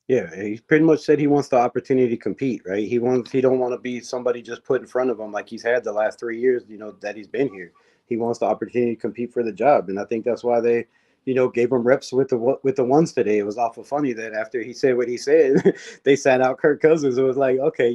Yeah, he pretty much said he wants the opportunity to compete, right? He don't want to be somebody just put in front of him like he's had the last 3 years, that he's been here. He wants the opportunity to compete for the job, and I think that's why they, gave him reps with the ones today. It was awful funny that after he said what he said, they sat out Kirk Cousins. It was like, okay,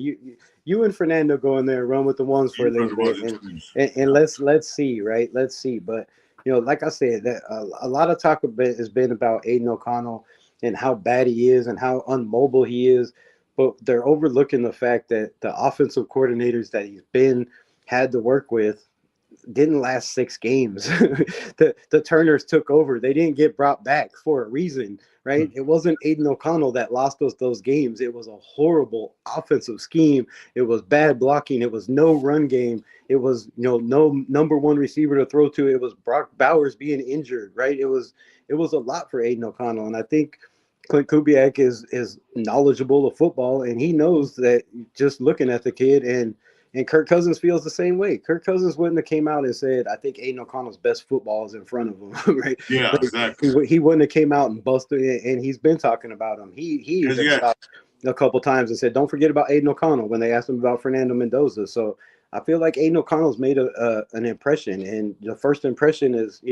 you and Fernando go in there and run with the ones for a little bit, and let's see, right? Let's see, but like I said, that a lot of talk has been about Aiden O'Connell and how bad he is and how unmobile he is, but they're overlooking the fact that the offensive coordinators that he's had to work with didn't last 6 games. the Turners took over. They didn't get brought back for a reason, right? It wasn't Aiden O'Connell that lost those games. It was a horrible offensive scheme. It was bad blocking. It was no run game. It was no number one receiver to throw to. It was Brock Bowers being injured, right? It was a lot for Aiden O'Connell, and I think Clint Kubiak is knowledgeable of football, and he knows that just looking at the kid, and Kirk Cousins feels the same way. Kirk Cousins wouldn't have came out and said, "I think Aiden O'Connell's best football is in front of him," right? Yeah, like, exactly. He wouldn't have came out and busted it, and he's been talking about him. He even stopped a couple times and said, "Don't forget about Aiden O'Connell," when they asked him about Fernando Mendoza. So I feel like Aiden O'Connell's made an impression, and the first impression is,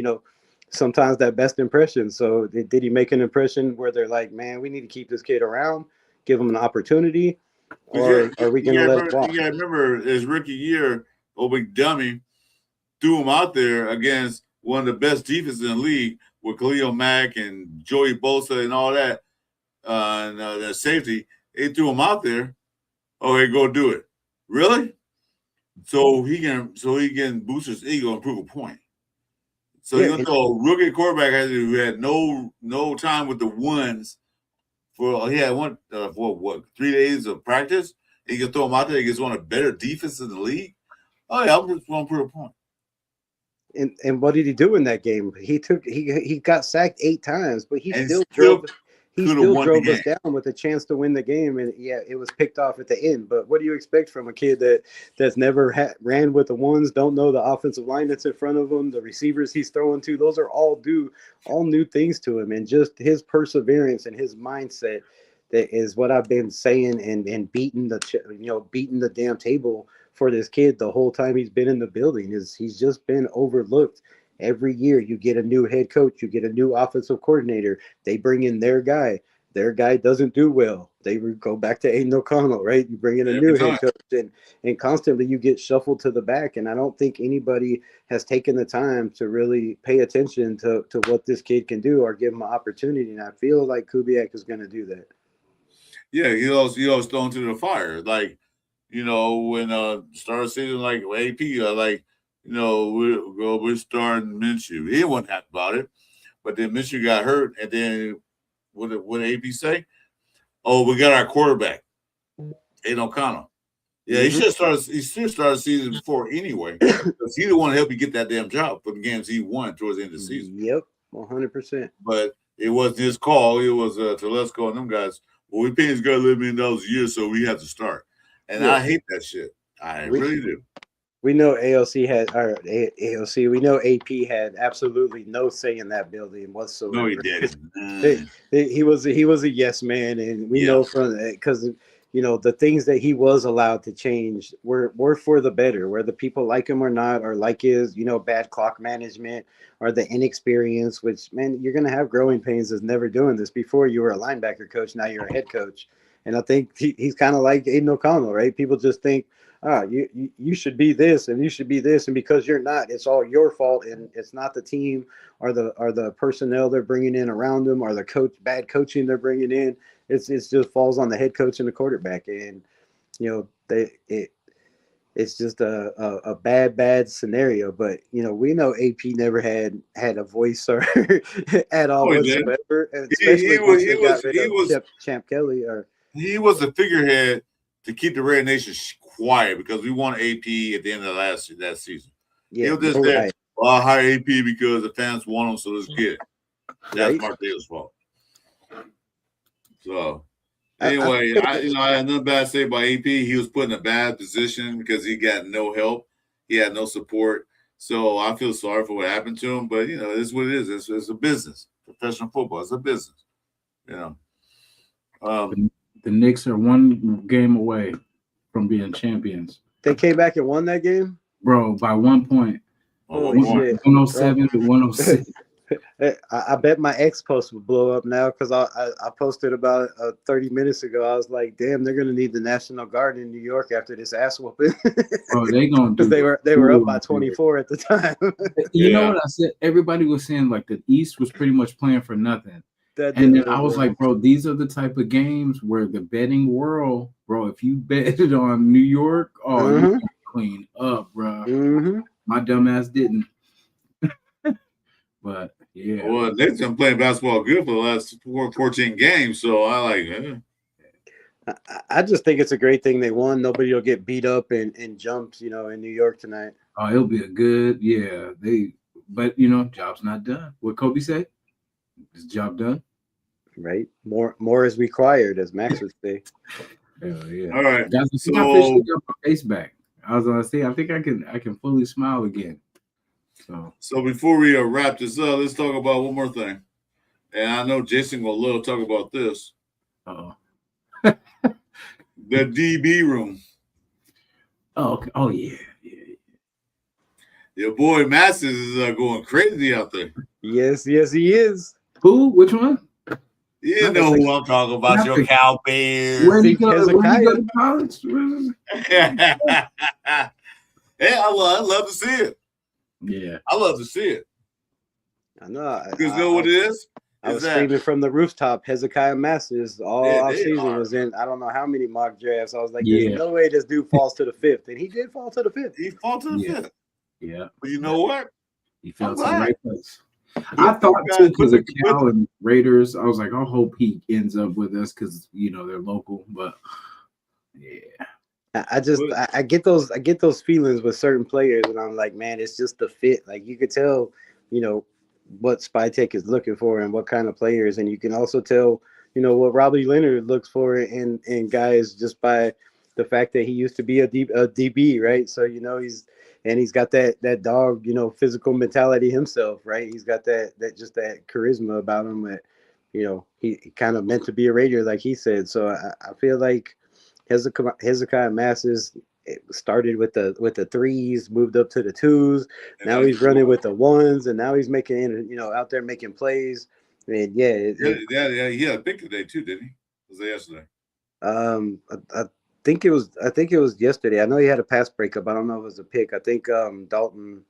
sometimes that best impression. So did he make an impression where they're like, man, we need to keep this kid around, give him an opportunity, or are we going to let him walk? You got to remember his rookie year, old big dummy threw him out there against one of the best defenses in the league with Khalil Mack and Joey Bosa and all that, and the safety. They threw him out there. Okay, go do it. Really? So he can boost his ego and prove a point. So even though rookie quarterback who had no time with the ones he had one for 3 days of practice, he can throw him out there against one of the better defenses in the league. Oh yeah, I'm just going to prove a point. And what did he do in that game? He got sacked 8 times, but he still drove us down with a chance to win the game. And yeah, it was picked off at the end. But what do you expect from a kid that's never ran with the ones, don't know the offensive line that's in front of him, the receivers he's throwing to? Those are all new things to him, and just his perseverance and his mindset. That is what I've been saying and beating the damn table for this kid the whole time he's been in the building. He's just been overlooked. Every year you get a new head coach, you get a new offensive coordinator, they bring in their guy. their guy doesn't do well, they go back to Aiden O'Connell, right? You bring in a Every new time. head coach, and constantly you get shuffled to the back. And I don't think anybody has taken the time to really pay attention to what this kid can do or give him an opportunity. And I feel like Kubiak is going to do that. Yeah, he always thrown to the fire. Like, you know, when start season like AP, like, you know, we're starting Minshew. He wasn't happy about it, but then Minshew got hurt, and then what did AP say? Oh, we got our quarterback, Aiden O'Connell. Yeah, he should have started. He should have started season before anyway, because he the one to help you get that damn job for the games he won towards the end of the season. Yep, 100%. But it wasn't his call. It was Telesco and them guys. Well, we paying this guy $11 million a year, so we have to start. And I hate that shit. I really do. We know AOC had, or AOC. We know AP had absolutely no say in that building whatsoever. No, he didn't. He was a yes man, and we know from because you know the things that he was allowed to change were for the better. Whether people like him or not, or like his bad clock management or the inexperience. Which, man, you're gonna have growing pains as never doing this. Before you were a linebacker coach, now you're a head coach, and I think he's kind of like Aiden O'Connell, right? People just think, you should be this and you should be this, and because you're not, it's all your fault, and it's not the team or the personnel they're bringing in around them or the bad coaching they're bringing in. It's just falls on the head coach and the quarterback, and it's just a bad scenario. But we know AP never had a voice or at all whatsoever, and especially once they got rid of Champ Kelly. Or he was a figurehead to keep the Red Nation quiet because we won AP at the end of that season. Yeah, he was just there. Well, I'll hire AP because the fans want him, so let's get it. That's Mark Davis' fault. So anyway, I had nothing bad to say about AP. He was put in a bad position because he got no help. He had no support. So I feel sorry for what happened to him. But, it is what it is. It's a business. Professional football. It's a business. The Knicks are one game away from being champions. They came back and won that game? Bro, by 1 point. Holy shit. 107 to 106. I bet my X post will blow up now because I posted about 30 minutes ago. I was like, damn, they're going to need the National Guard in New York after this ass whooping. Bro, they going to because they were up by 24 at the time. You know what I said? Everybody was saying like the East was pretty much playing for nothing. And then I was like, bro, these are the type of games where the betting world, bro, if you betted on New York, you clean up, bro. My dumb ass didn't. But, yeah. Well, they've been playing basketball good for the last 14 games, so I like it. I just think it's a great thing they won. Nobody will get beat up and jumped, in New York tonight. Oh, it'll be a good, but, job's not done. What Kobe said? Is job done? Right. More is required, as Max would say. Hell yeah. All right. I officially got my face back. I was gonna say, I think I can fully smile again. So before we wrap this up, let's talk about one more thing. And I know Jason will love to talk about this. Uh-oh. The DB room. Oh, okay. Oh yeah. Your boy Masses is going crazy out there. Yes, he is. Who? Which one? You know who I'm talking about, your Cal Bears. Where did he go to college? Yeah, I love to see it. Yeah. I love to see it. I know. Because you know what it is? I was screaming from the rooftop, Hezekiah Masses all offseason was in I don't know how many mock drafts. I was like, there's no way this dude falls to the fifth. And he did fall to the fifth. He fell to the fifth. Yeah. But you know what? He fell to the right place. I thought too, because of Cal and Raiders, I was like, I hope he ends up with us because they're local. But yeah, I get those feelings with certain players, and I'm like, man, it's just the fit. Like you could tell, what Spytech is looking for and what kind of players, and you can also tell, what Robbie Leonard looks for in guys just by the fact that he used to be a DB, right? So he's got that dog, physical mentality himself, right? He's got that charisma about him that, he kind of meant to be a Raider, like he said. So I feel like Hezekiah Masses started with the threes, moved up to the twos. Now he's running with the ones, and now he's making, out there making plays. And yeah, He had a pick today too, didn't he? Was it yesterday? I think it was. I think it was yesterday. I know he had a pass breakup. I don't know if it was a pick. I think Dalton.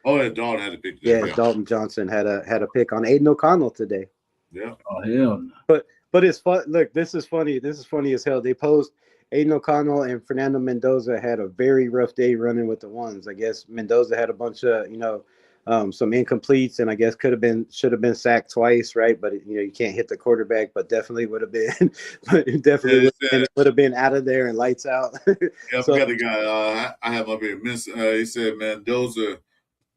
Oh, yeah, Dalton had a pick today. Yeah, Dalton Johnson had a pick on Aiden O'Connell today. Yeah. Oh hell no. But it's fun. Look, this is funny. This is funny as hell. They post Aiden O'Connell and Fernando Mendoza had a very rough day running with the ones. I guess Mendoza had a bunch of some incompletes, and I guess should have been sacked twice, right? But you can't hit the quarterback, but definitely would have been, would have been out of there and lights out. Yeah, I forgot the guy. I have up here. He said Mendoza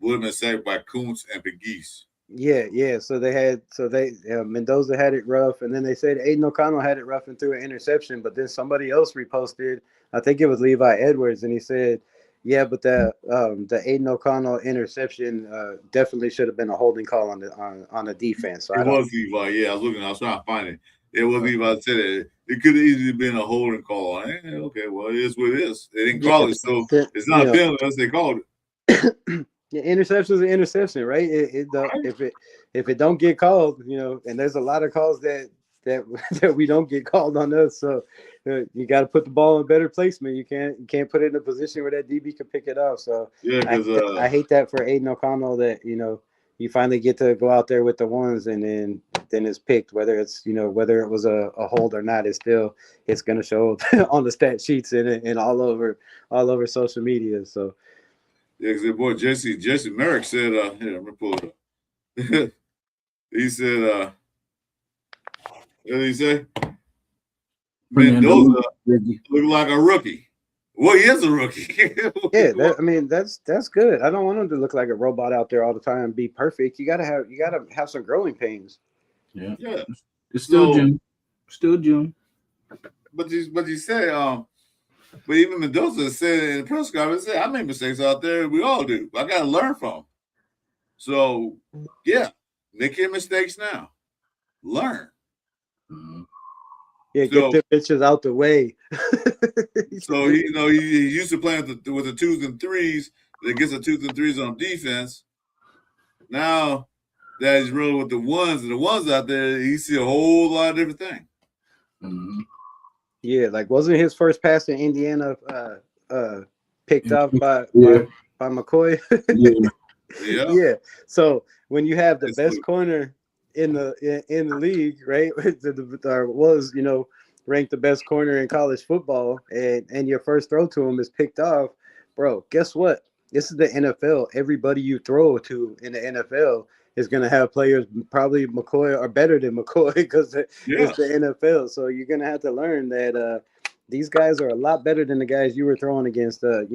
would have been sacked by Kuntz and Pegues. Yeah. So Mendoza had it rough, and then they said Aiden O'Connell had it rough and threw an interception. But then somebody else reposted. I think it was Levi Edwards, and he said, "Yeah, but the Aiden O'Connell interception definitely should have been a holding call on the defense." So it was Levi. Yeah, I was trying to find it. It was Levi said it. It could have easily been a holding call. Okay, well, it is what it is. They didn't call it, so it's not a penalty unless they called it. Yeah, interception is an interception, right? If it don't get called, and there's a lot of calls that we don't get called on us. So you got to put the ball in better placement. You can't put it in a position where that DB can pick it off. So yeah, I hate that for Aiden O'Connell that you finally get to go out there with the ones and then it's picked, whether it's whether it was a hold or not. It's going to show up on the stat sheets and all over social media. So. Yeah, because boy, Jesse Merrick said, here, I'm going to pull it up. He said, what did he say? Mendoza look like a rookie. Well, he is a rookie. Yeah, that's good. I don't want him to look like a robot out there all the time and be perfect. You gotta have some growing pains. Yeah. It's still June. Still June. But you said, but even Mendoza said in the press conference, I make mistakes out there. We all do. I got to learn from them. So, yeah, make your mistakes now. Learn. Mm-hmm. Yeah, get the bitches out the way. So, he used to play with the twos and threes. That gets the twos and threes on defense. Now that he's rolling with the ones and the ones out there, he see a whole lot of different things. Mm-hmm. Yeah, like wasn't his first pass in Indiana picked off by McCoy? Yeah. So when you have the best corner in the league, right? Was ranked the best corner in college football, and your first throw to him is picked off, bro. Guess what? This is the NFL. Everybody you throw to in the NFL is going to have players probably McCoy or better than McCoy because it's the NFL. So you're going to have to learn that these guys are a lot better than the guys you were throwing against, at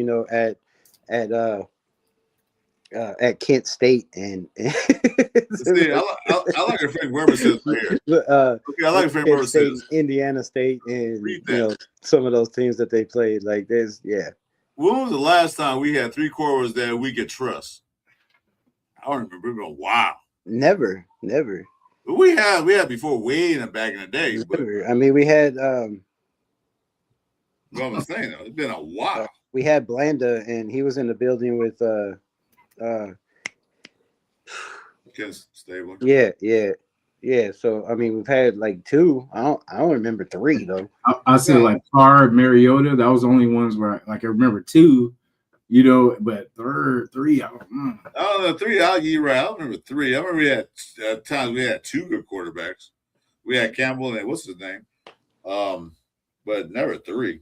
Kent State and see, I like what Frank Weber says right here. I like Frank Weber says Indiana State and some of those teams that they played. Like there's When was the last time we had three quarters that we could trust? I don't remember. It's been a while. Never. We had before way back in the day. Never. I mean, we had. What I'm saying though, it's been a while. We had Blanda, and he was in the building with Ken Stabler. Yeah. So I mean, we've had like two. I don't remember three though. I said like Carr, Mariota. That was the only ones where I remember two. But three. I don't know. Three. I'll give you right. I don't remember three. I remember we had times we had two good quarterbacks. We had Campbell and what's his name, but never three.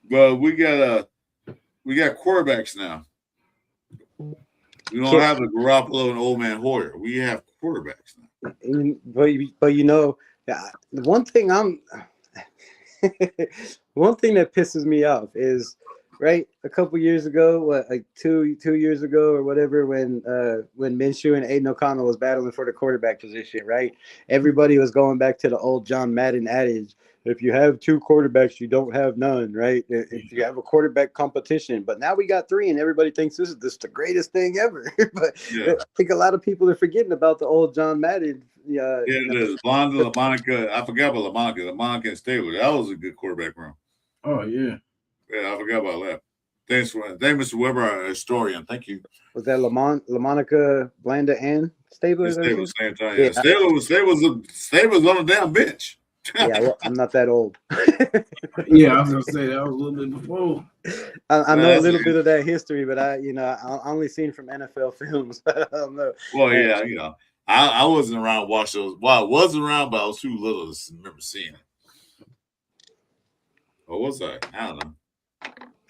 But we got quarterbacks now. We don't have a Garoppolo and Old Man Hoyer. We have quarterbacks now. But one thing one thing that pisses me off is right a couple years ago, like two years ago or whatever, when Minshew and Aiden O'Connell was battling for the quarterback position, right? Everybody was going back to the old John Madden adage. If you have two quarterbacks, you don't have none, right? If you have a quarterback competition. But now we got three, and everybody thinks this is the greatest thing ever. But I think a lot of people are forgetting about the old John Madden. It is. Blonda, LaMonica. I forgot about LaMonica and Stabler. That was a good quarterback room. Oh, yeah. Yeah, I forgot about that. Thanks, Mr. Weber, our historian. Thank you. Was that LaMonica, Blanda, and Stabler? Stay at the same time. Yeah. Yeah, Stabler's on the damn bench. Yeah, well, I'm not that old. Yeah, I was gonna say that was a little bit before. I know a little bit of that history, but I only seen from NFL films. I don't know. Well, yeah, I wasn't around to watch those. Well, I wasn't around, but I was too little to remember seeing it. Or was I? I don't know.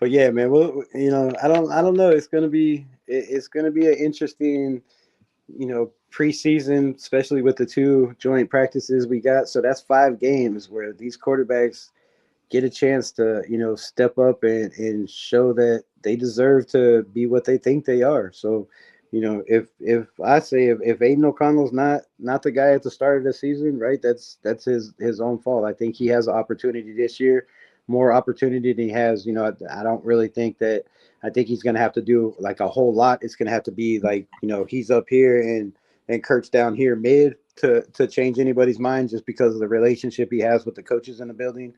But yeah, man. Well, I don't know. It's gonna be an interesting, preseason, especially with the 2 joint practices we got. So that's 5 games where these quarterbacks get a chance to, step up and show that they deserve to be what they think they are. So, if I say if Aiden O'Connell's not the guy at the start of the season, right, that's his own fault. I think he has an opportunity this year, more opportunity than he has. I don't really think that. I think he's going to have to do like a whole lot. It's going to have to be like, he's up here and Kurt's down here mid to change anybody's mind just because of the relationship he has with the coaches in the building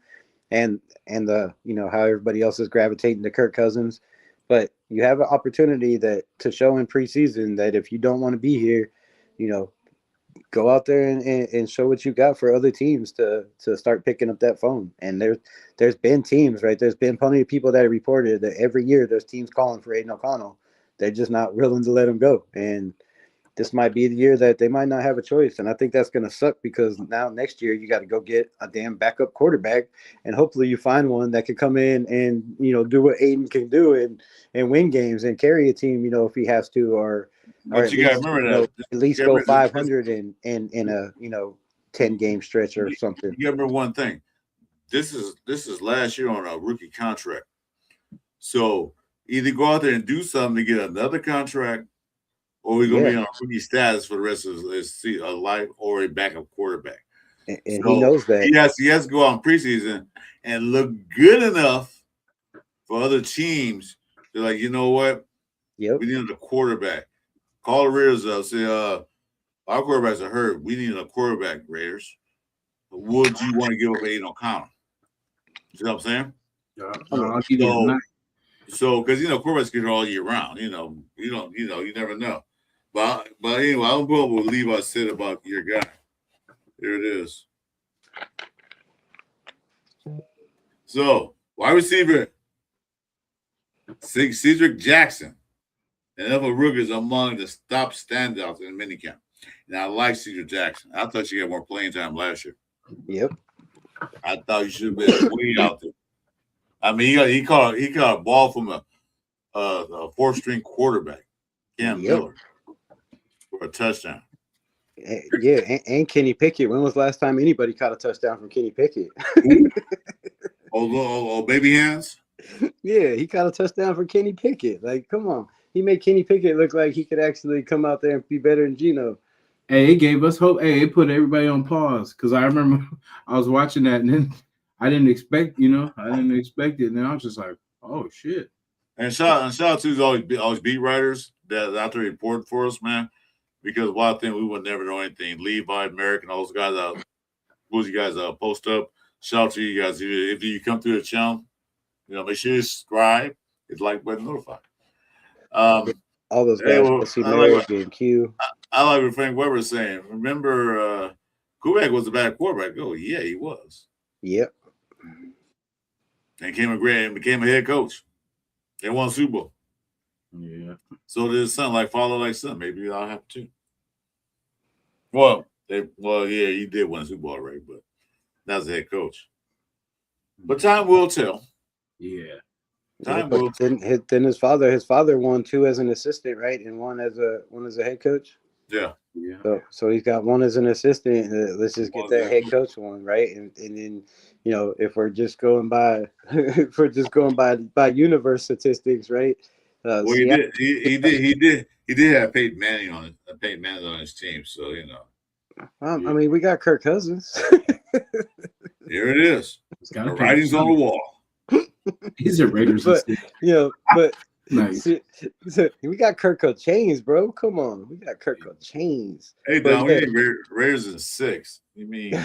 and the, how everybody else is gravitating to Kirk Cousins. But you have an opportunity to show in preseason that if you don't want to be here, go out there and show what you got for other teams to start picking up that phone. And there's been teams, right? There's been plenty of people that have reported that every year there's teams calling for Aiden O'Connell. They're just not willing to let him go. And this might be the year that they might not have a choice. And I think that's going to suck because now next year you got to go get a damn backup quarterback. And hopefully you find one that can come in and, do what Aiden can do and win games and carry a team, if he has to, or you got to remember that. At least go 500 in a 10-game stretch or something. You got to remember one thing. This is last year on a rookie contract. So either go out there and do something to get another contract, or we're going to be on rookie status for the rest of his life, or a backup quarterback. And so he knows that. He has to go out in preseason and look good enough for other teams. They're like, you know what? Yep. We need a quarterback. Call the Raiders up. Say, our quarterbacks are hurt. We need a quarterback, Raiders. Would you want to give up Aiden O'Connell? You know what I'm saying? Yeah. So, because quarterbacks get it all year round. You never know. But anyway, I don't know what Levi said about your guy. Here it is. So, wide receiver Cedric Jackson, NFL rookies among the top standouts in minicamp. And I like Cedric Jackson. I thought she had more playing time last year. Yep. I thought you should have been way out there. I mean, he caught a ball from a 4th-string quarterback, Cam Miller, for a touchdown. Yeah, and Kenny Pickett. When was the last time anybody caught a touchdown from Kenny Pickett? oh, baby hands? Yeah, he caught a touchdown for Kenny Pickett. Like, come on. He made Kenny Pickett look like he could actually come out there and be better than Geno. Hey, it gave us hope. Hey, it put everybody on pause because I remember I was watching that and then I didn't expect it. And then I was just like, oh, shit. And shout out to all beat writers that out there reporting for us, man. Because one thing we would never know anything. Levi, American, all those guys out. Those guys post up. Shout out to you guys. If you come through the channel, make sure you subscribe. Hit like button, notify. All those guys, Q. I like what Frank Weber was saying. Remember, Kubiak was a bad quarterback. Oh, yeah, he was. Yep. And became a head coach. They won Super Bowl. Yeah. So there's something like father like son. Maybe I'll have to. Well, he did win a Super Bowl already, but that's the head coach. But time will tell. Yeah. Time will tell. Then his father won 2 as an assistant, right? And one as a head coach. Yeah. So he's got 1 as an assistant. Let's just get that head coach one, right? And then if we're just going by by universe statistics, right? He did have Peyton Manning on his team, so I mean, we got Kirk Cousins. Here it is. The writing's on the wall. He's a Raiders. Nice. So we got Kirk Chains, bro. Come on, we got Kirk Chains. Hey, Don, we need Raiders in 6. You mean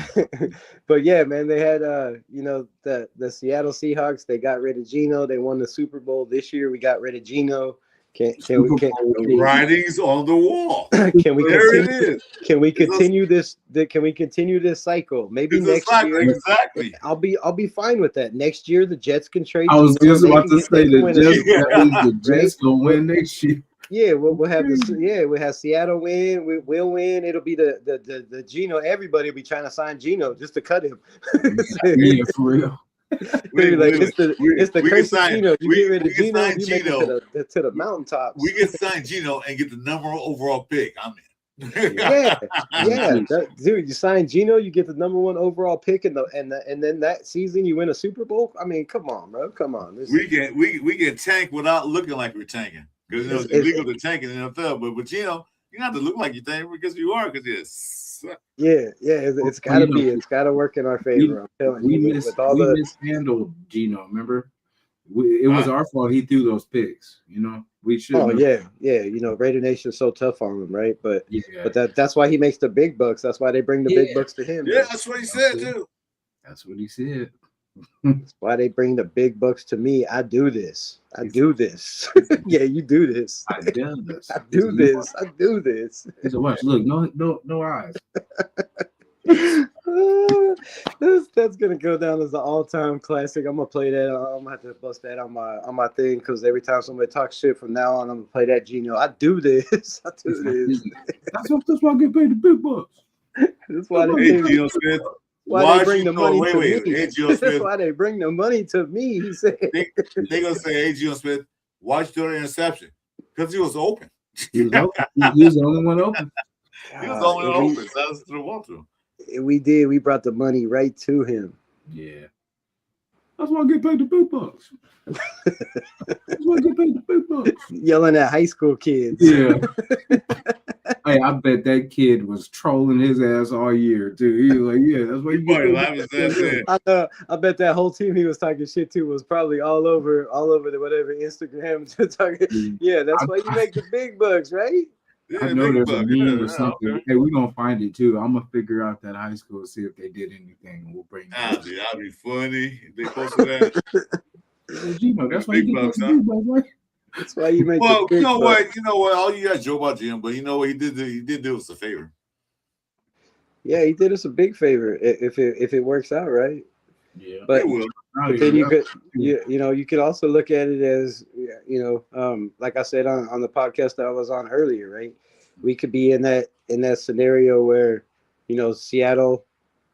But yeah, man, they had the Seattle Seahawks. They got rid of Geno. They won the Super Bowl this year. We got rid of Geno. Can we the writings on the wall? can we There it continue? is. Can we continue this? Can we continue this cycle? Maybe It's next cycle, year. exactly. I'll be fine with that. Next year, the Jets can trade. I was Geno. just They about can to get- say they can win a the Super Bowl, Jets gonna win next year. Yeah, we'll have we'll have Seattle win. We'll win. It'll be the Geno. Everybody will be trying to sign Geno just to cut him. Yeah, for real. They'll be like, it's the we curse can of sign- Geno. You we- get rid we of can Geno, sign you make it to the mountaintops. We can sign Geno and get the number one overall pick. I'm in. yeah. Dude, you sign Geno, you get the number one overall pick, and then that season you win a Super Bowl. I mean, come on, bro, come on. We can tank without looking like we're tanking because it's illegal to tank in the NFL. But with Geno, you don't have to look like you're tanking because you are. Because it's gotta work in our favor. I'm telling We you, with all the mishandled Geno. Remember, it was our fault. He threw those picks. We should. Raider Nation's so tough on him, right? But Yeah. but that's why he makes the big bucks. That's why they bring the big bucks to him. Yeah, that's what he said too. That's what he said. That's why they bring the big bucks to me. I do this. Yeah, you do this. I done this. I do this. I do this. He said, "Watch, look, no eyes." That's gonna go down as an all-time classic. I'm gonna play that. I'm gonna have to bust that on my thing because every time somebody talks shit from now on, I'm gonna play that Geno. I do this. I do this. That's why I get paid the big bucks. That's why Hey, Geno Smith. why they bring the money to me. Hey, Geno Smith. That's why they bring the money to me. He said. They're gonna say, "Hey, Geno Smith, why'd you throw the interception?" Because he was open. He was open. He was the only one open. He was the only one open. So that's the one to him. We did. We brought the money right to him. Yeah. That's why I get paid the big bucks. That's why I get paid the big bucks. Yelling at high school kids. Yeah. Hey, I bet that kid was trolling his ass all year, too. He was like, "Yeah, that's what you Probably get laughing his ass in. I know. I bet that whole team he was talking shit to was probably all over the whatever Instagram. Yeah, that's why you make the big bucks, right? Yeah, I know big there's a buck. meme Yeah, or something. okay. Hey, we're gonna find it too. I'm gonna figure out that high school, see if they did anything, and we'll bring it. That'd be funny if they posted that. Gino, that's why Big you get bucks, the huh? big bucks, right? That's why you make Well, the big bucks. You know what? All you guys joke about Jim, but you know what he did do us a favor. Yeah, he did us a big favor if it works out, right? Yeah, But It will. then you could also look at it as like I said on the podcast that I was on earlier, right? We could be in that scenario where Seattle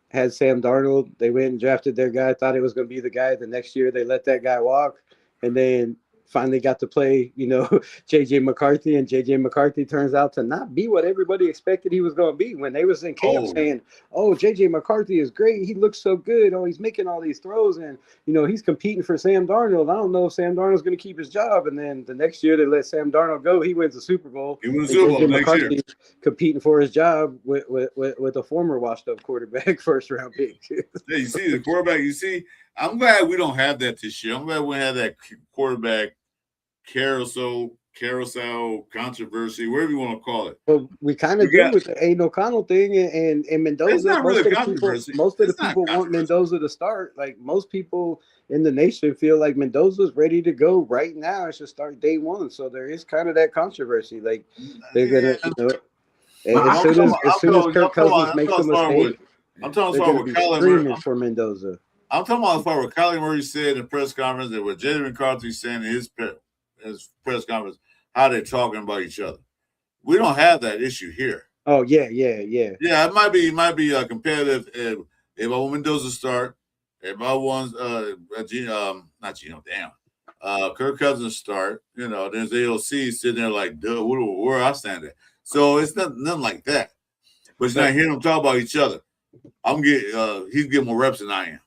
had Sam Darnold. They went and drafted their guy, thought it was going to be the guy. The next year they let that guy walk, and then finally got to play, JJ McCarthy, and JJ McCarthy turns out to not be what everybody expected he was going to be when they was in camp saying, "Oh, JJ McCarthy is great. He looks so good. Oh, he's making all these throws, and he's competing for Sam Darnold. I don't know if Sam Darnold's going to keep his job." And then the next year they let Sam Darnold go. He wins the Super Bowl. He wins the Super Bowl JJ next year. McCarthy competing for his job with a former washed-up quarterback first round pick. Yeah, you see the quarterback. You see, I'm glad we don't have that this year. I'm glad we have that quarterback carousel controversy, whatever you want to call it. Well, we kind of do with the Aiden O'Connell thing and Mendoza. It's not really Most of the people want Mendoza to start. Like most people in the nation feel like Mendoza's ready to go right now. It should start day one. So there is kind of that controversy. Like they're gonna, as soon as Kirk Cousins makes a mistake, I'm talking they're about gonna be what Kyler screaming Murray. for Mendoza. I'm talking about what Kyler Murray said in the press conference and what Jalen McCarthy saying in his press conference, how they're talking about each other. We don't have that issue here. Oh yeah. Yeah, it might be competitive if I want Mendoza to start. If I want Kirk Cousins start, there's AOC sitting there like, duh, where I stand at. So it's nothing like that. But you're not hearing them talk about each other. He's getting more reps than I am.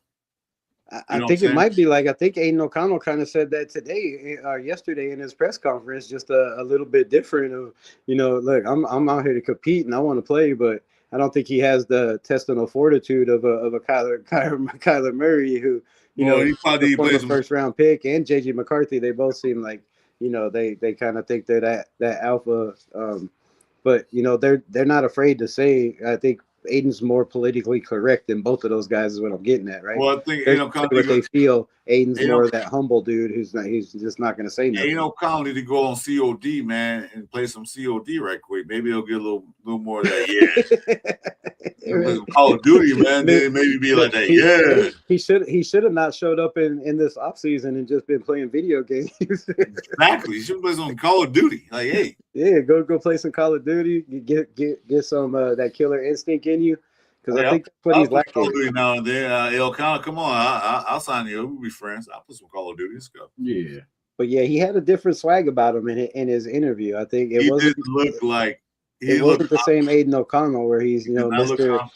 I think it might be like, I think Aiden O'Connell kind of said that today or yesterday in his press conference, just a little bit different of, look, I'm out here to compete and I want to play, but I don't think he has the intestinal fortitude of a Kyler Murray who, he probably the first round pick, and JJ McCarthy. They both seem like, they kind of think they're that alpha. But they're not afraid to say. I think Aiden's more politically correct than both of those guys is what I'm getting at, right? Well, I think They're what they feel. Aiden's more of that humble dude he's just not going to say nothing. Aiden O'Connell need to go on COD, man, and play some COD right quick. Maybe he'll get a little more of that. Yeah, Call of Duty, man. Then maybe be like that. Yeah, he should have not showed up in this offseason and just been playing video games. Exactly. He should play some Call of Duty. Like, hey, yeah, go play some Call of Duty. Get some that killer instinct in you, because I think that's what he's lacking. Call of Duty now and then. O'Connell, come on, I'll sign you. We'll be friends. I'll put some Call of Duty. Let's go. Yeah. But yeah, he had a different swag about him in his interview. I think it wasn't the same Aiden O'Connell where he's Mr.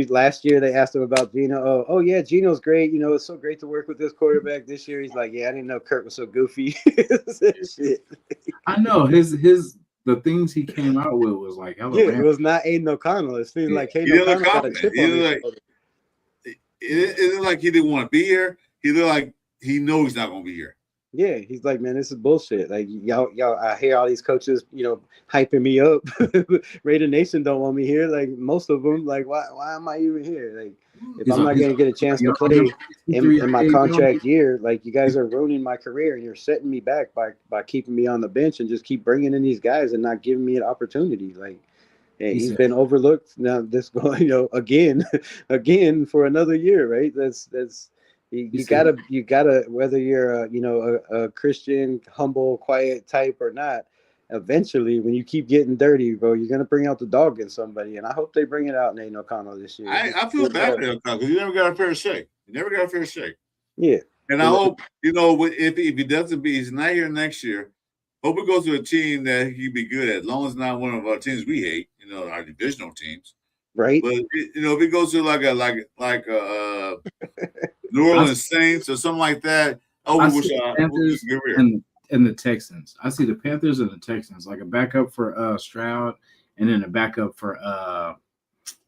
Last year they asked him about Geno. Oh yeah, Geno's great. It's so great to work with this quarterback. This year he's like, yeah, I didn't know Kurt was so goofy. Shit. I know the things he came out with was like, it was not Aiden O'Connell. It seemed like Aiden O'Connell got a chip on his shoulder. It isn't like he didn't want to be here. He looked like he knows he's not going to be here. Yeah, he's like, man, this is bullshit. Like y'all, I hear all these coaches, hyping me up. Raider Nation don't want me here. Like most of them, like, why am I even here? Like, if I'm not gonna get a chance to play in my contract year, like you guys are ruining my career and you're setting me back by keeping me on the bench and just keep bringing in these guys and not giving me an opportunity. Like, he's been overlooked. Now this going, again for another year, right? That's. You gotta whether you're a Christian, humble, quiet type or not. Eventually, when you keep getting dirty, bro, you're gonna bring out the dog in somebody, and I hope they bring it out in Aiden O'Connell this year. I feel bad for O'Connell because he never got a fair shake. Yeah, and I hope if he doesn't he's not here next year. Hope it goes to a team that he'd be good at, as long as it's not one of our teams we hate. Our divisional teams. Right. But if it goes to like a New Orleans Saints or something like that, I see the Panthers and the Texans. I see the Panthers and the Texans, like a backup for Stroud, and then a backup for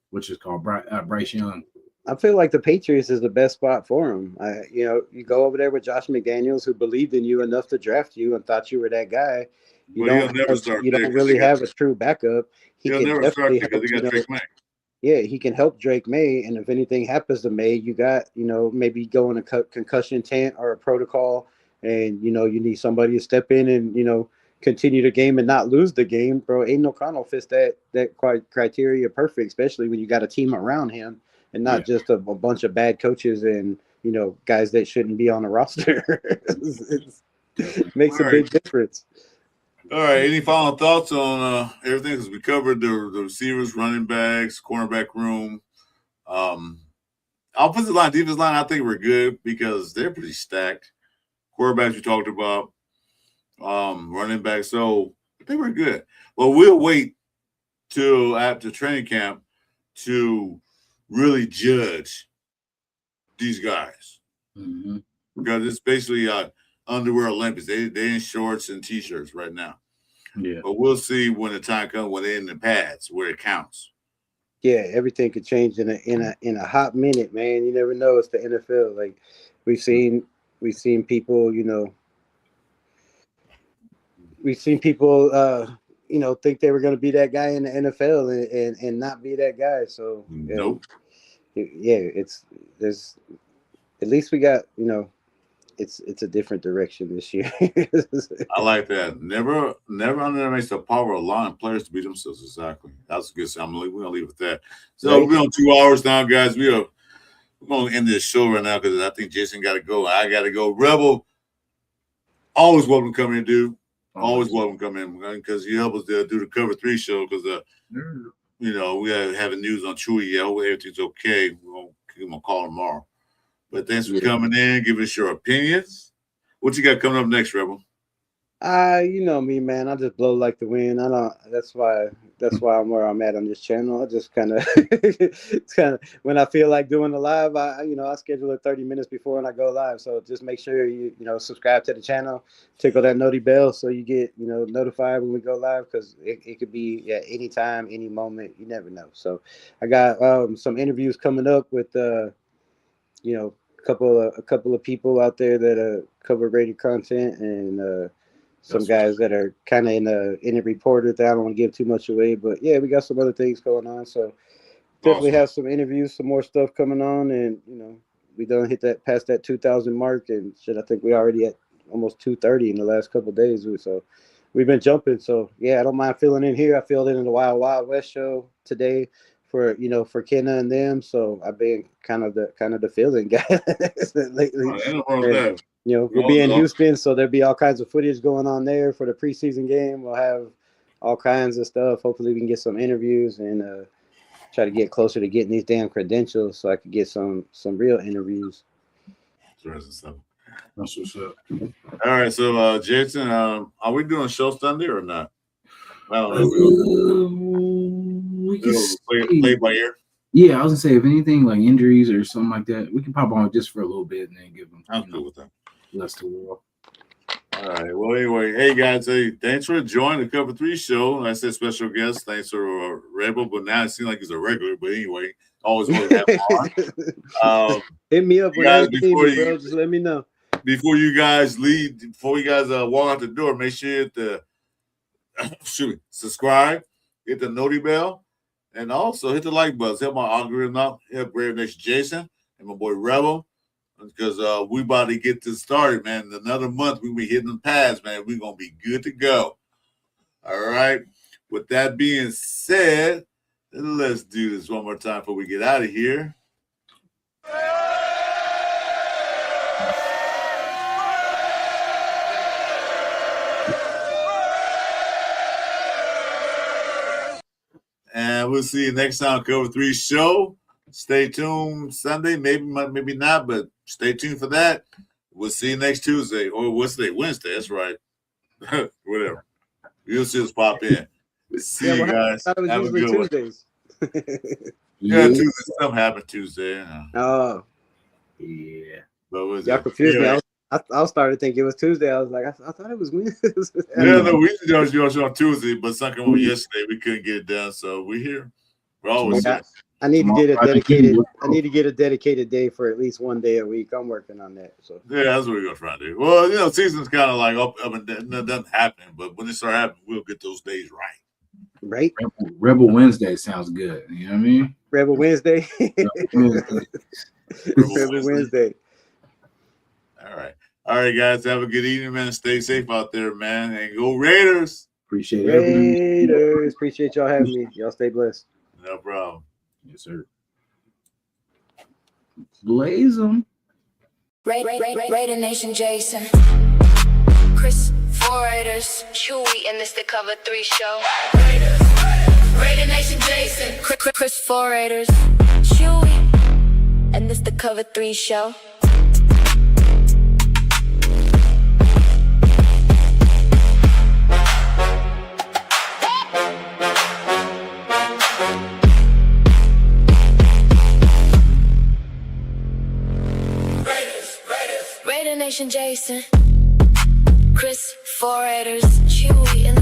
which is called Bryce Young. I feel like the Patriots is the best spot for him. You go over there with Josh McDaniels, who believed in you enough to draft you and thought you were that guy. You don't really have a true backup. He'll never start because he got Drake May. Yeah, he can help Drake May, and if anything happens to May, you got, maybe go in a concussion tent or a protocol, and, you need somebody to step in and, continue the game and not lose the game. Bro, Aiden O'Connell fits that criteria perfect, especially when you got a team around him and not just a bunch of bad coaches and, guys that shouldn't be on the roster. It makes a big difference. All right. Any final thoughts on everything? Because we covered the receivers, running backs, cornerback room. Offensive line, defensive line, I think we're good because they're pretty stacked. Quarterbacks we talked about, running back. So I think we're good. Well, we'll wait till after training camp to really judge these guys. Mm-hmm. Because it's basically underwear Olympics. They're in shorts and T-shirts right now. Yeah. But we'll see when the time comes when they're in the pads where it counts. Yeah, everything could change in a hot minute, man. You never know. It's the NFL. Like we've seen people, think they were going to be that guy in the NFL and not be that guy. So nope. There's at least we got, it's a different direction this year. I like that. Never underestimate the power of allowing players to be themselves. Exactly. That's a good sound. We're gonna leave it at that. So we're on 2 hours now, guys. We're gonna end this show right now because I think Jason got to go. I got to go. Rebel, always welcome to come in, dude. Always welcome to come in because you help us do the Cover 3 show because we are having news on Chewy. I hope everything's okay. We're gonna give him a call tomorrow. But thanks for coming in, giving us your opinions. What you got coming up next, Rebel? You know me, man. I just blow like the wind. I don't. That's why I'm where I'm at on this channel. I just kind of, when I feel like doing the live, I schedule it 30 minutes before and I go live. So just make sure you subscribe to the channel, tickle that noti bell so you get notified when we go live because it could be at any time, any moment. You never know. So I got some interviews coming up with a couple of people out there that cover Raider content and some guys that are kind of in the reporter that I don't want to give too much away, but yeah, we got some other things going on. So definitely Awesome. have some interviews, some more stuff coming on, and we done hit that past that 2,000 mark, and shit. I think we already at almost 230 in the last couple of days, so we've been jumping. So yeah, I don't mind filling in here. I filled in the Wild Wild West show today for for Kenna and them. So I've been kind of the filling guy lately. Oh, ain't no wrong with that. We'll be in Houston, so there'll be all kinds of footage going on there for the preseason game. We'll have all kinds of stuff. Hopefully, we can get some interviews and try to get closer to getting these damn credentials so I could get some real interviews. That's what's up. All right, so Jason, are we doing show Sunday or not? I don't know. We can play by ear. Yeah, I was gonna say if anything like injuries or something like that, we can pop on just for a little bit and then give them. I'm good with that. Less to world. All right. Well, anyway, hey guys, thanks for joining the Cover 3 show. I said special guest. Thanks for Rebel, but now it seems like he's a regular. But anyway, always want to have him on. Hit me up guys, whenever you need me, bro. Just let me know. Before you guys leave, before you guys walk out the door, make sure you hit the subscribe, hit the noti bell, and also hit the like button. Help my algorithm out. Help Raider Nation Jason and my boy Rebel. Because we about to get this started, man. In another month, we'll be hitting the pads, man. We're going to be good to go. All right. With that being said, let's do this one more time before we get out of here. And we'll see you next time on Cover 3 show. Stay tuned Sunday, maybe not, but stay tuned for that. We'll see you next Tuesday or what's today? Wednesday. That's right. Whatever. You'll see us pop in. See you guys. I thought it was Have a usually good Tuesdays. Yeah, Tuesday. Something happened Tuesday. Oh. Yeah. But y'all confused me. I started thinking it was Tuesday. I was like, I thought it was Wednesday. Yeah, no, we usually do our show on Tuesday, but something on yesterday we couldn't get it done, so we're here. We're always here. I need to get a dedicated. I need to get a dedicated day for at least one day a week. I'm working on that. So yeah, that's what we're gonna try to do. Well, season's kind of like up and down. It doesn't happen, but when it starts happening, we'll get those days right. Right. Rebel Wednesday sounds good. You know what I mean? Rebel Wednesday. Rebel Wednesday. All right, guys. Have a good evening, man. Stay safe out there, man, and go Raiders. Appreciate it. Raiders. Appreciate y'all having me. Y'all stay blessed. No problem. Yes, sir. Blaze them. Raider Nation Jason. Chris4Raiders. Chewy and this the Cover 3 show. Raider Nation Jason. Chris4Raiders. Chewy and this the Cover 3 show. Raider Nation Jason, Chris4Raiders, Chewy and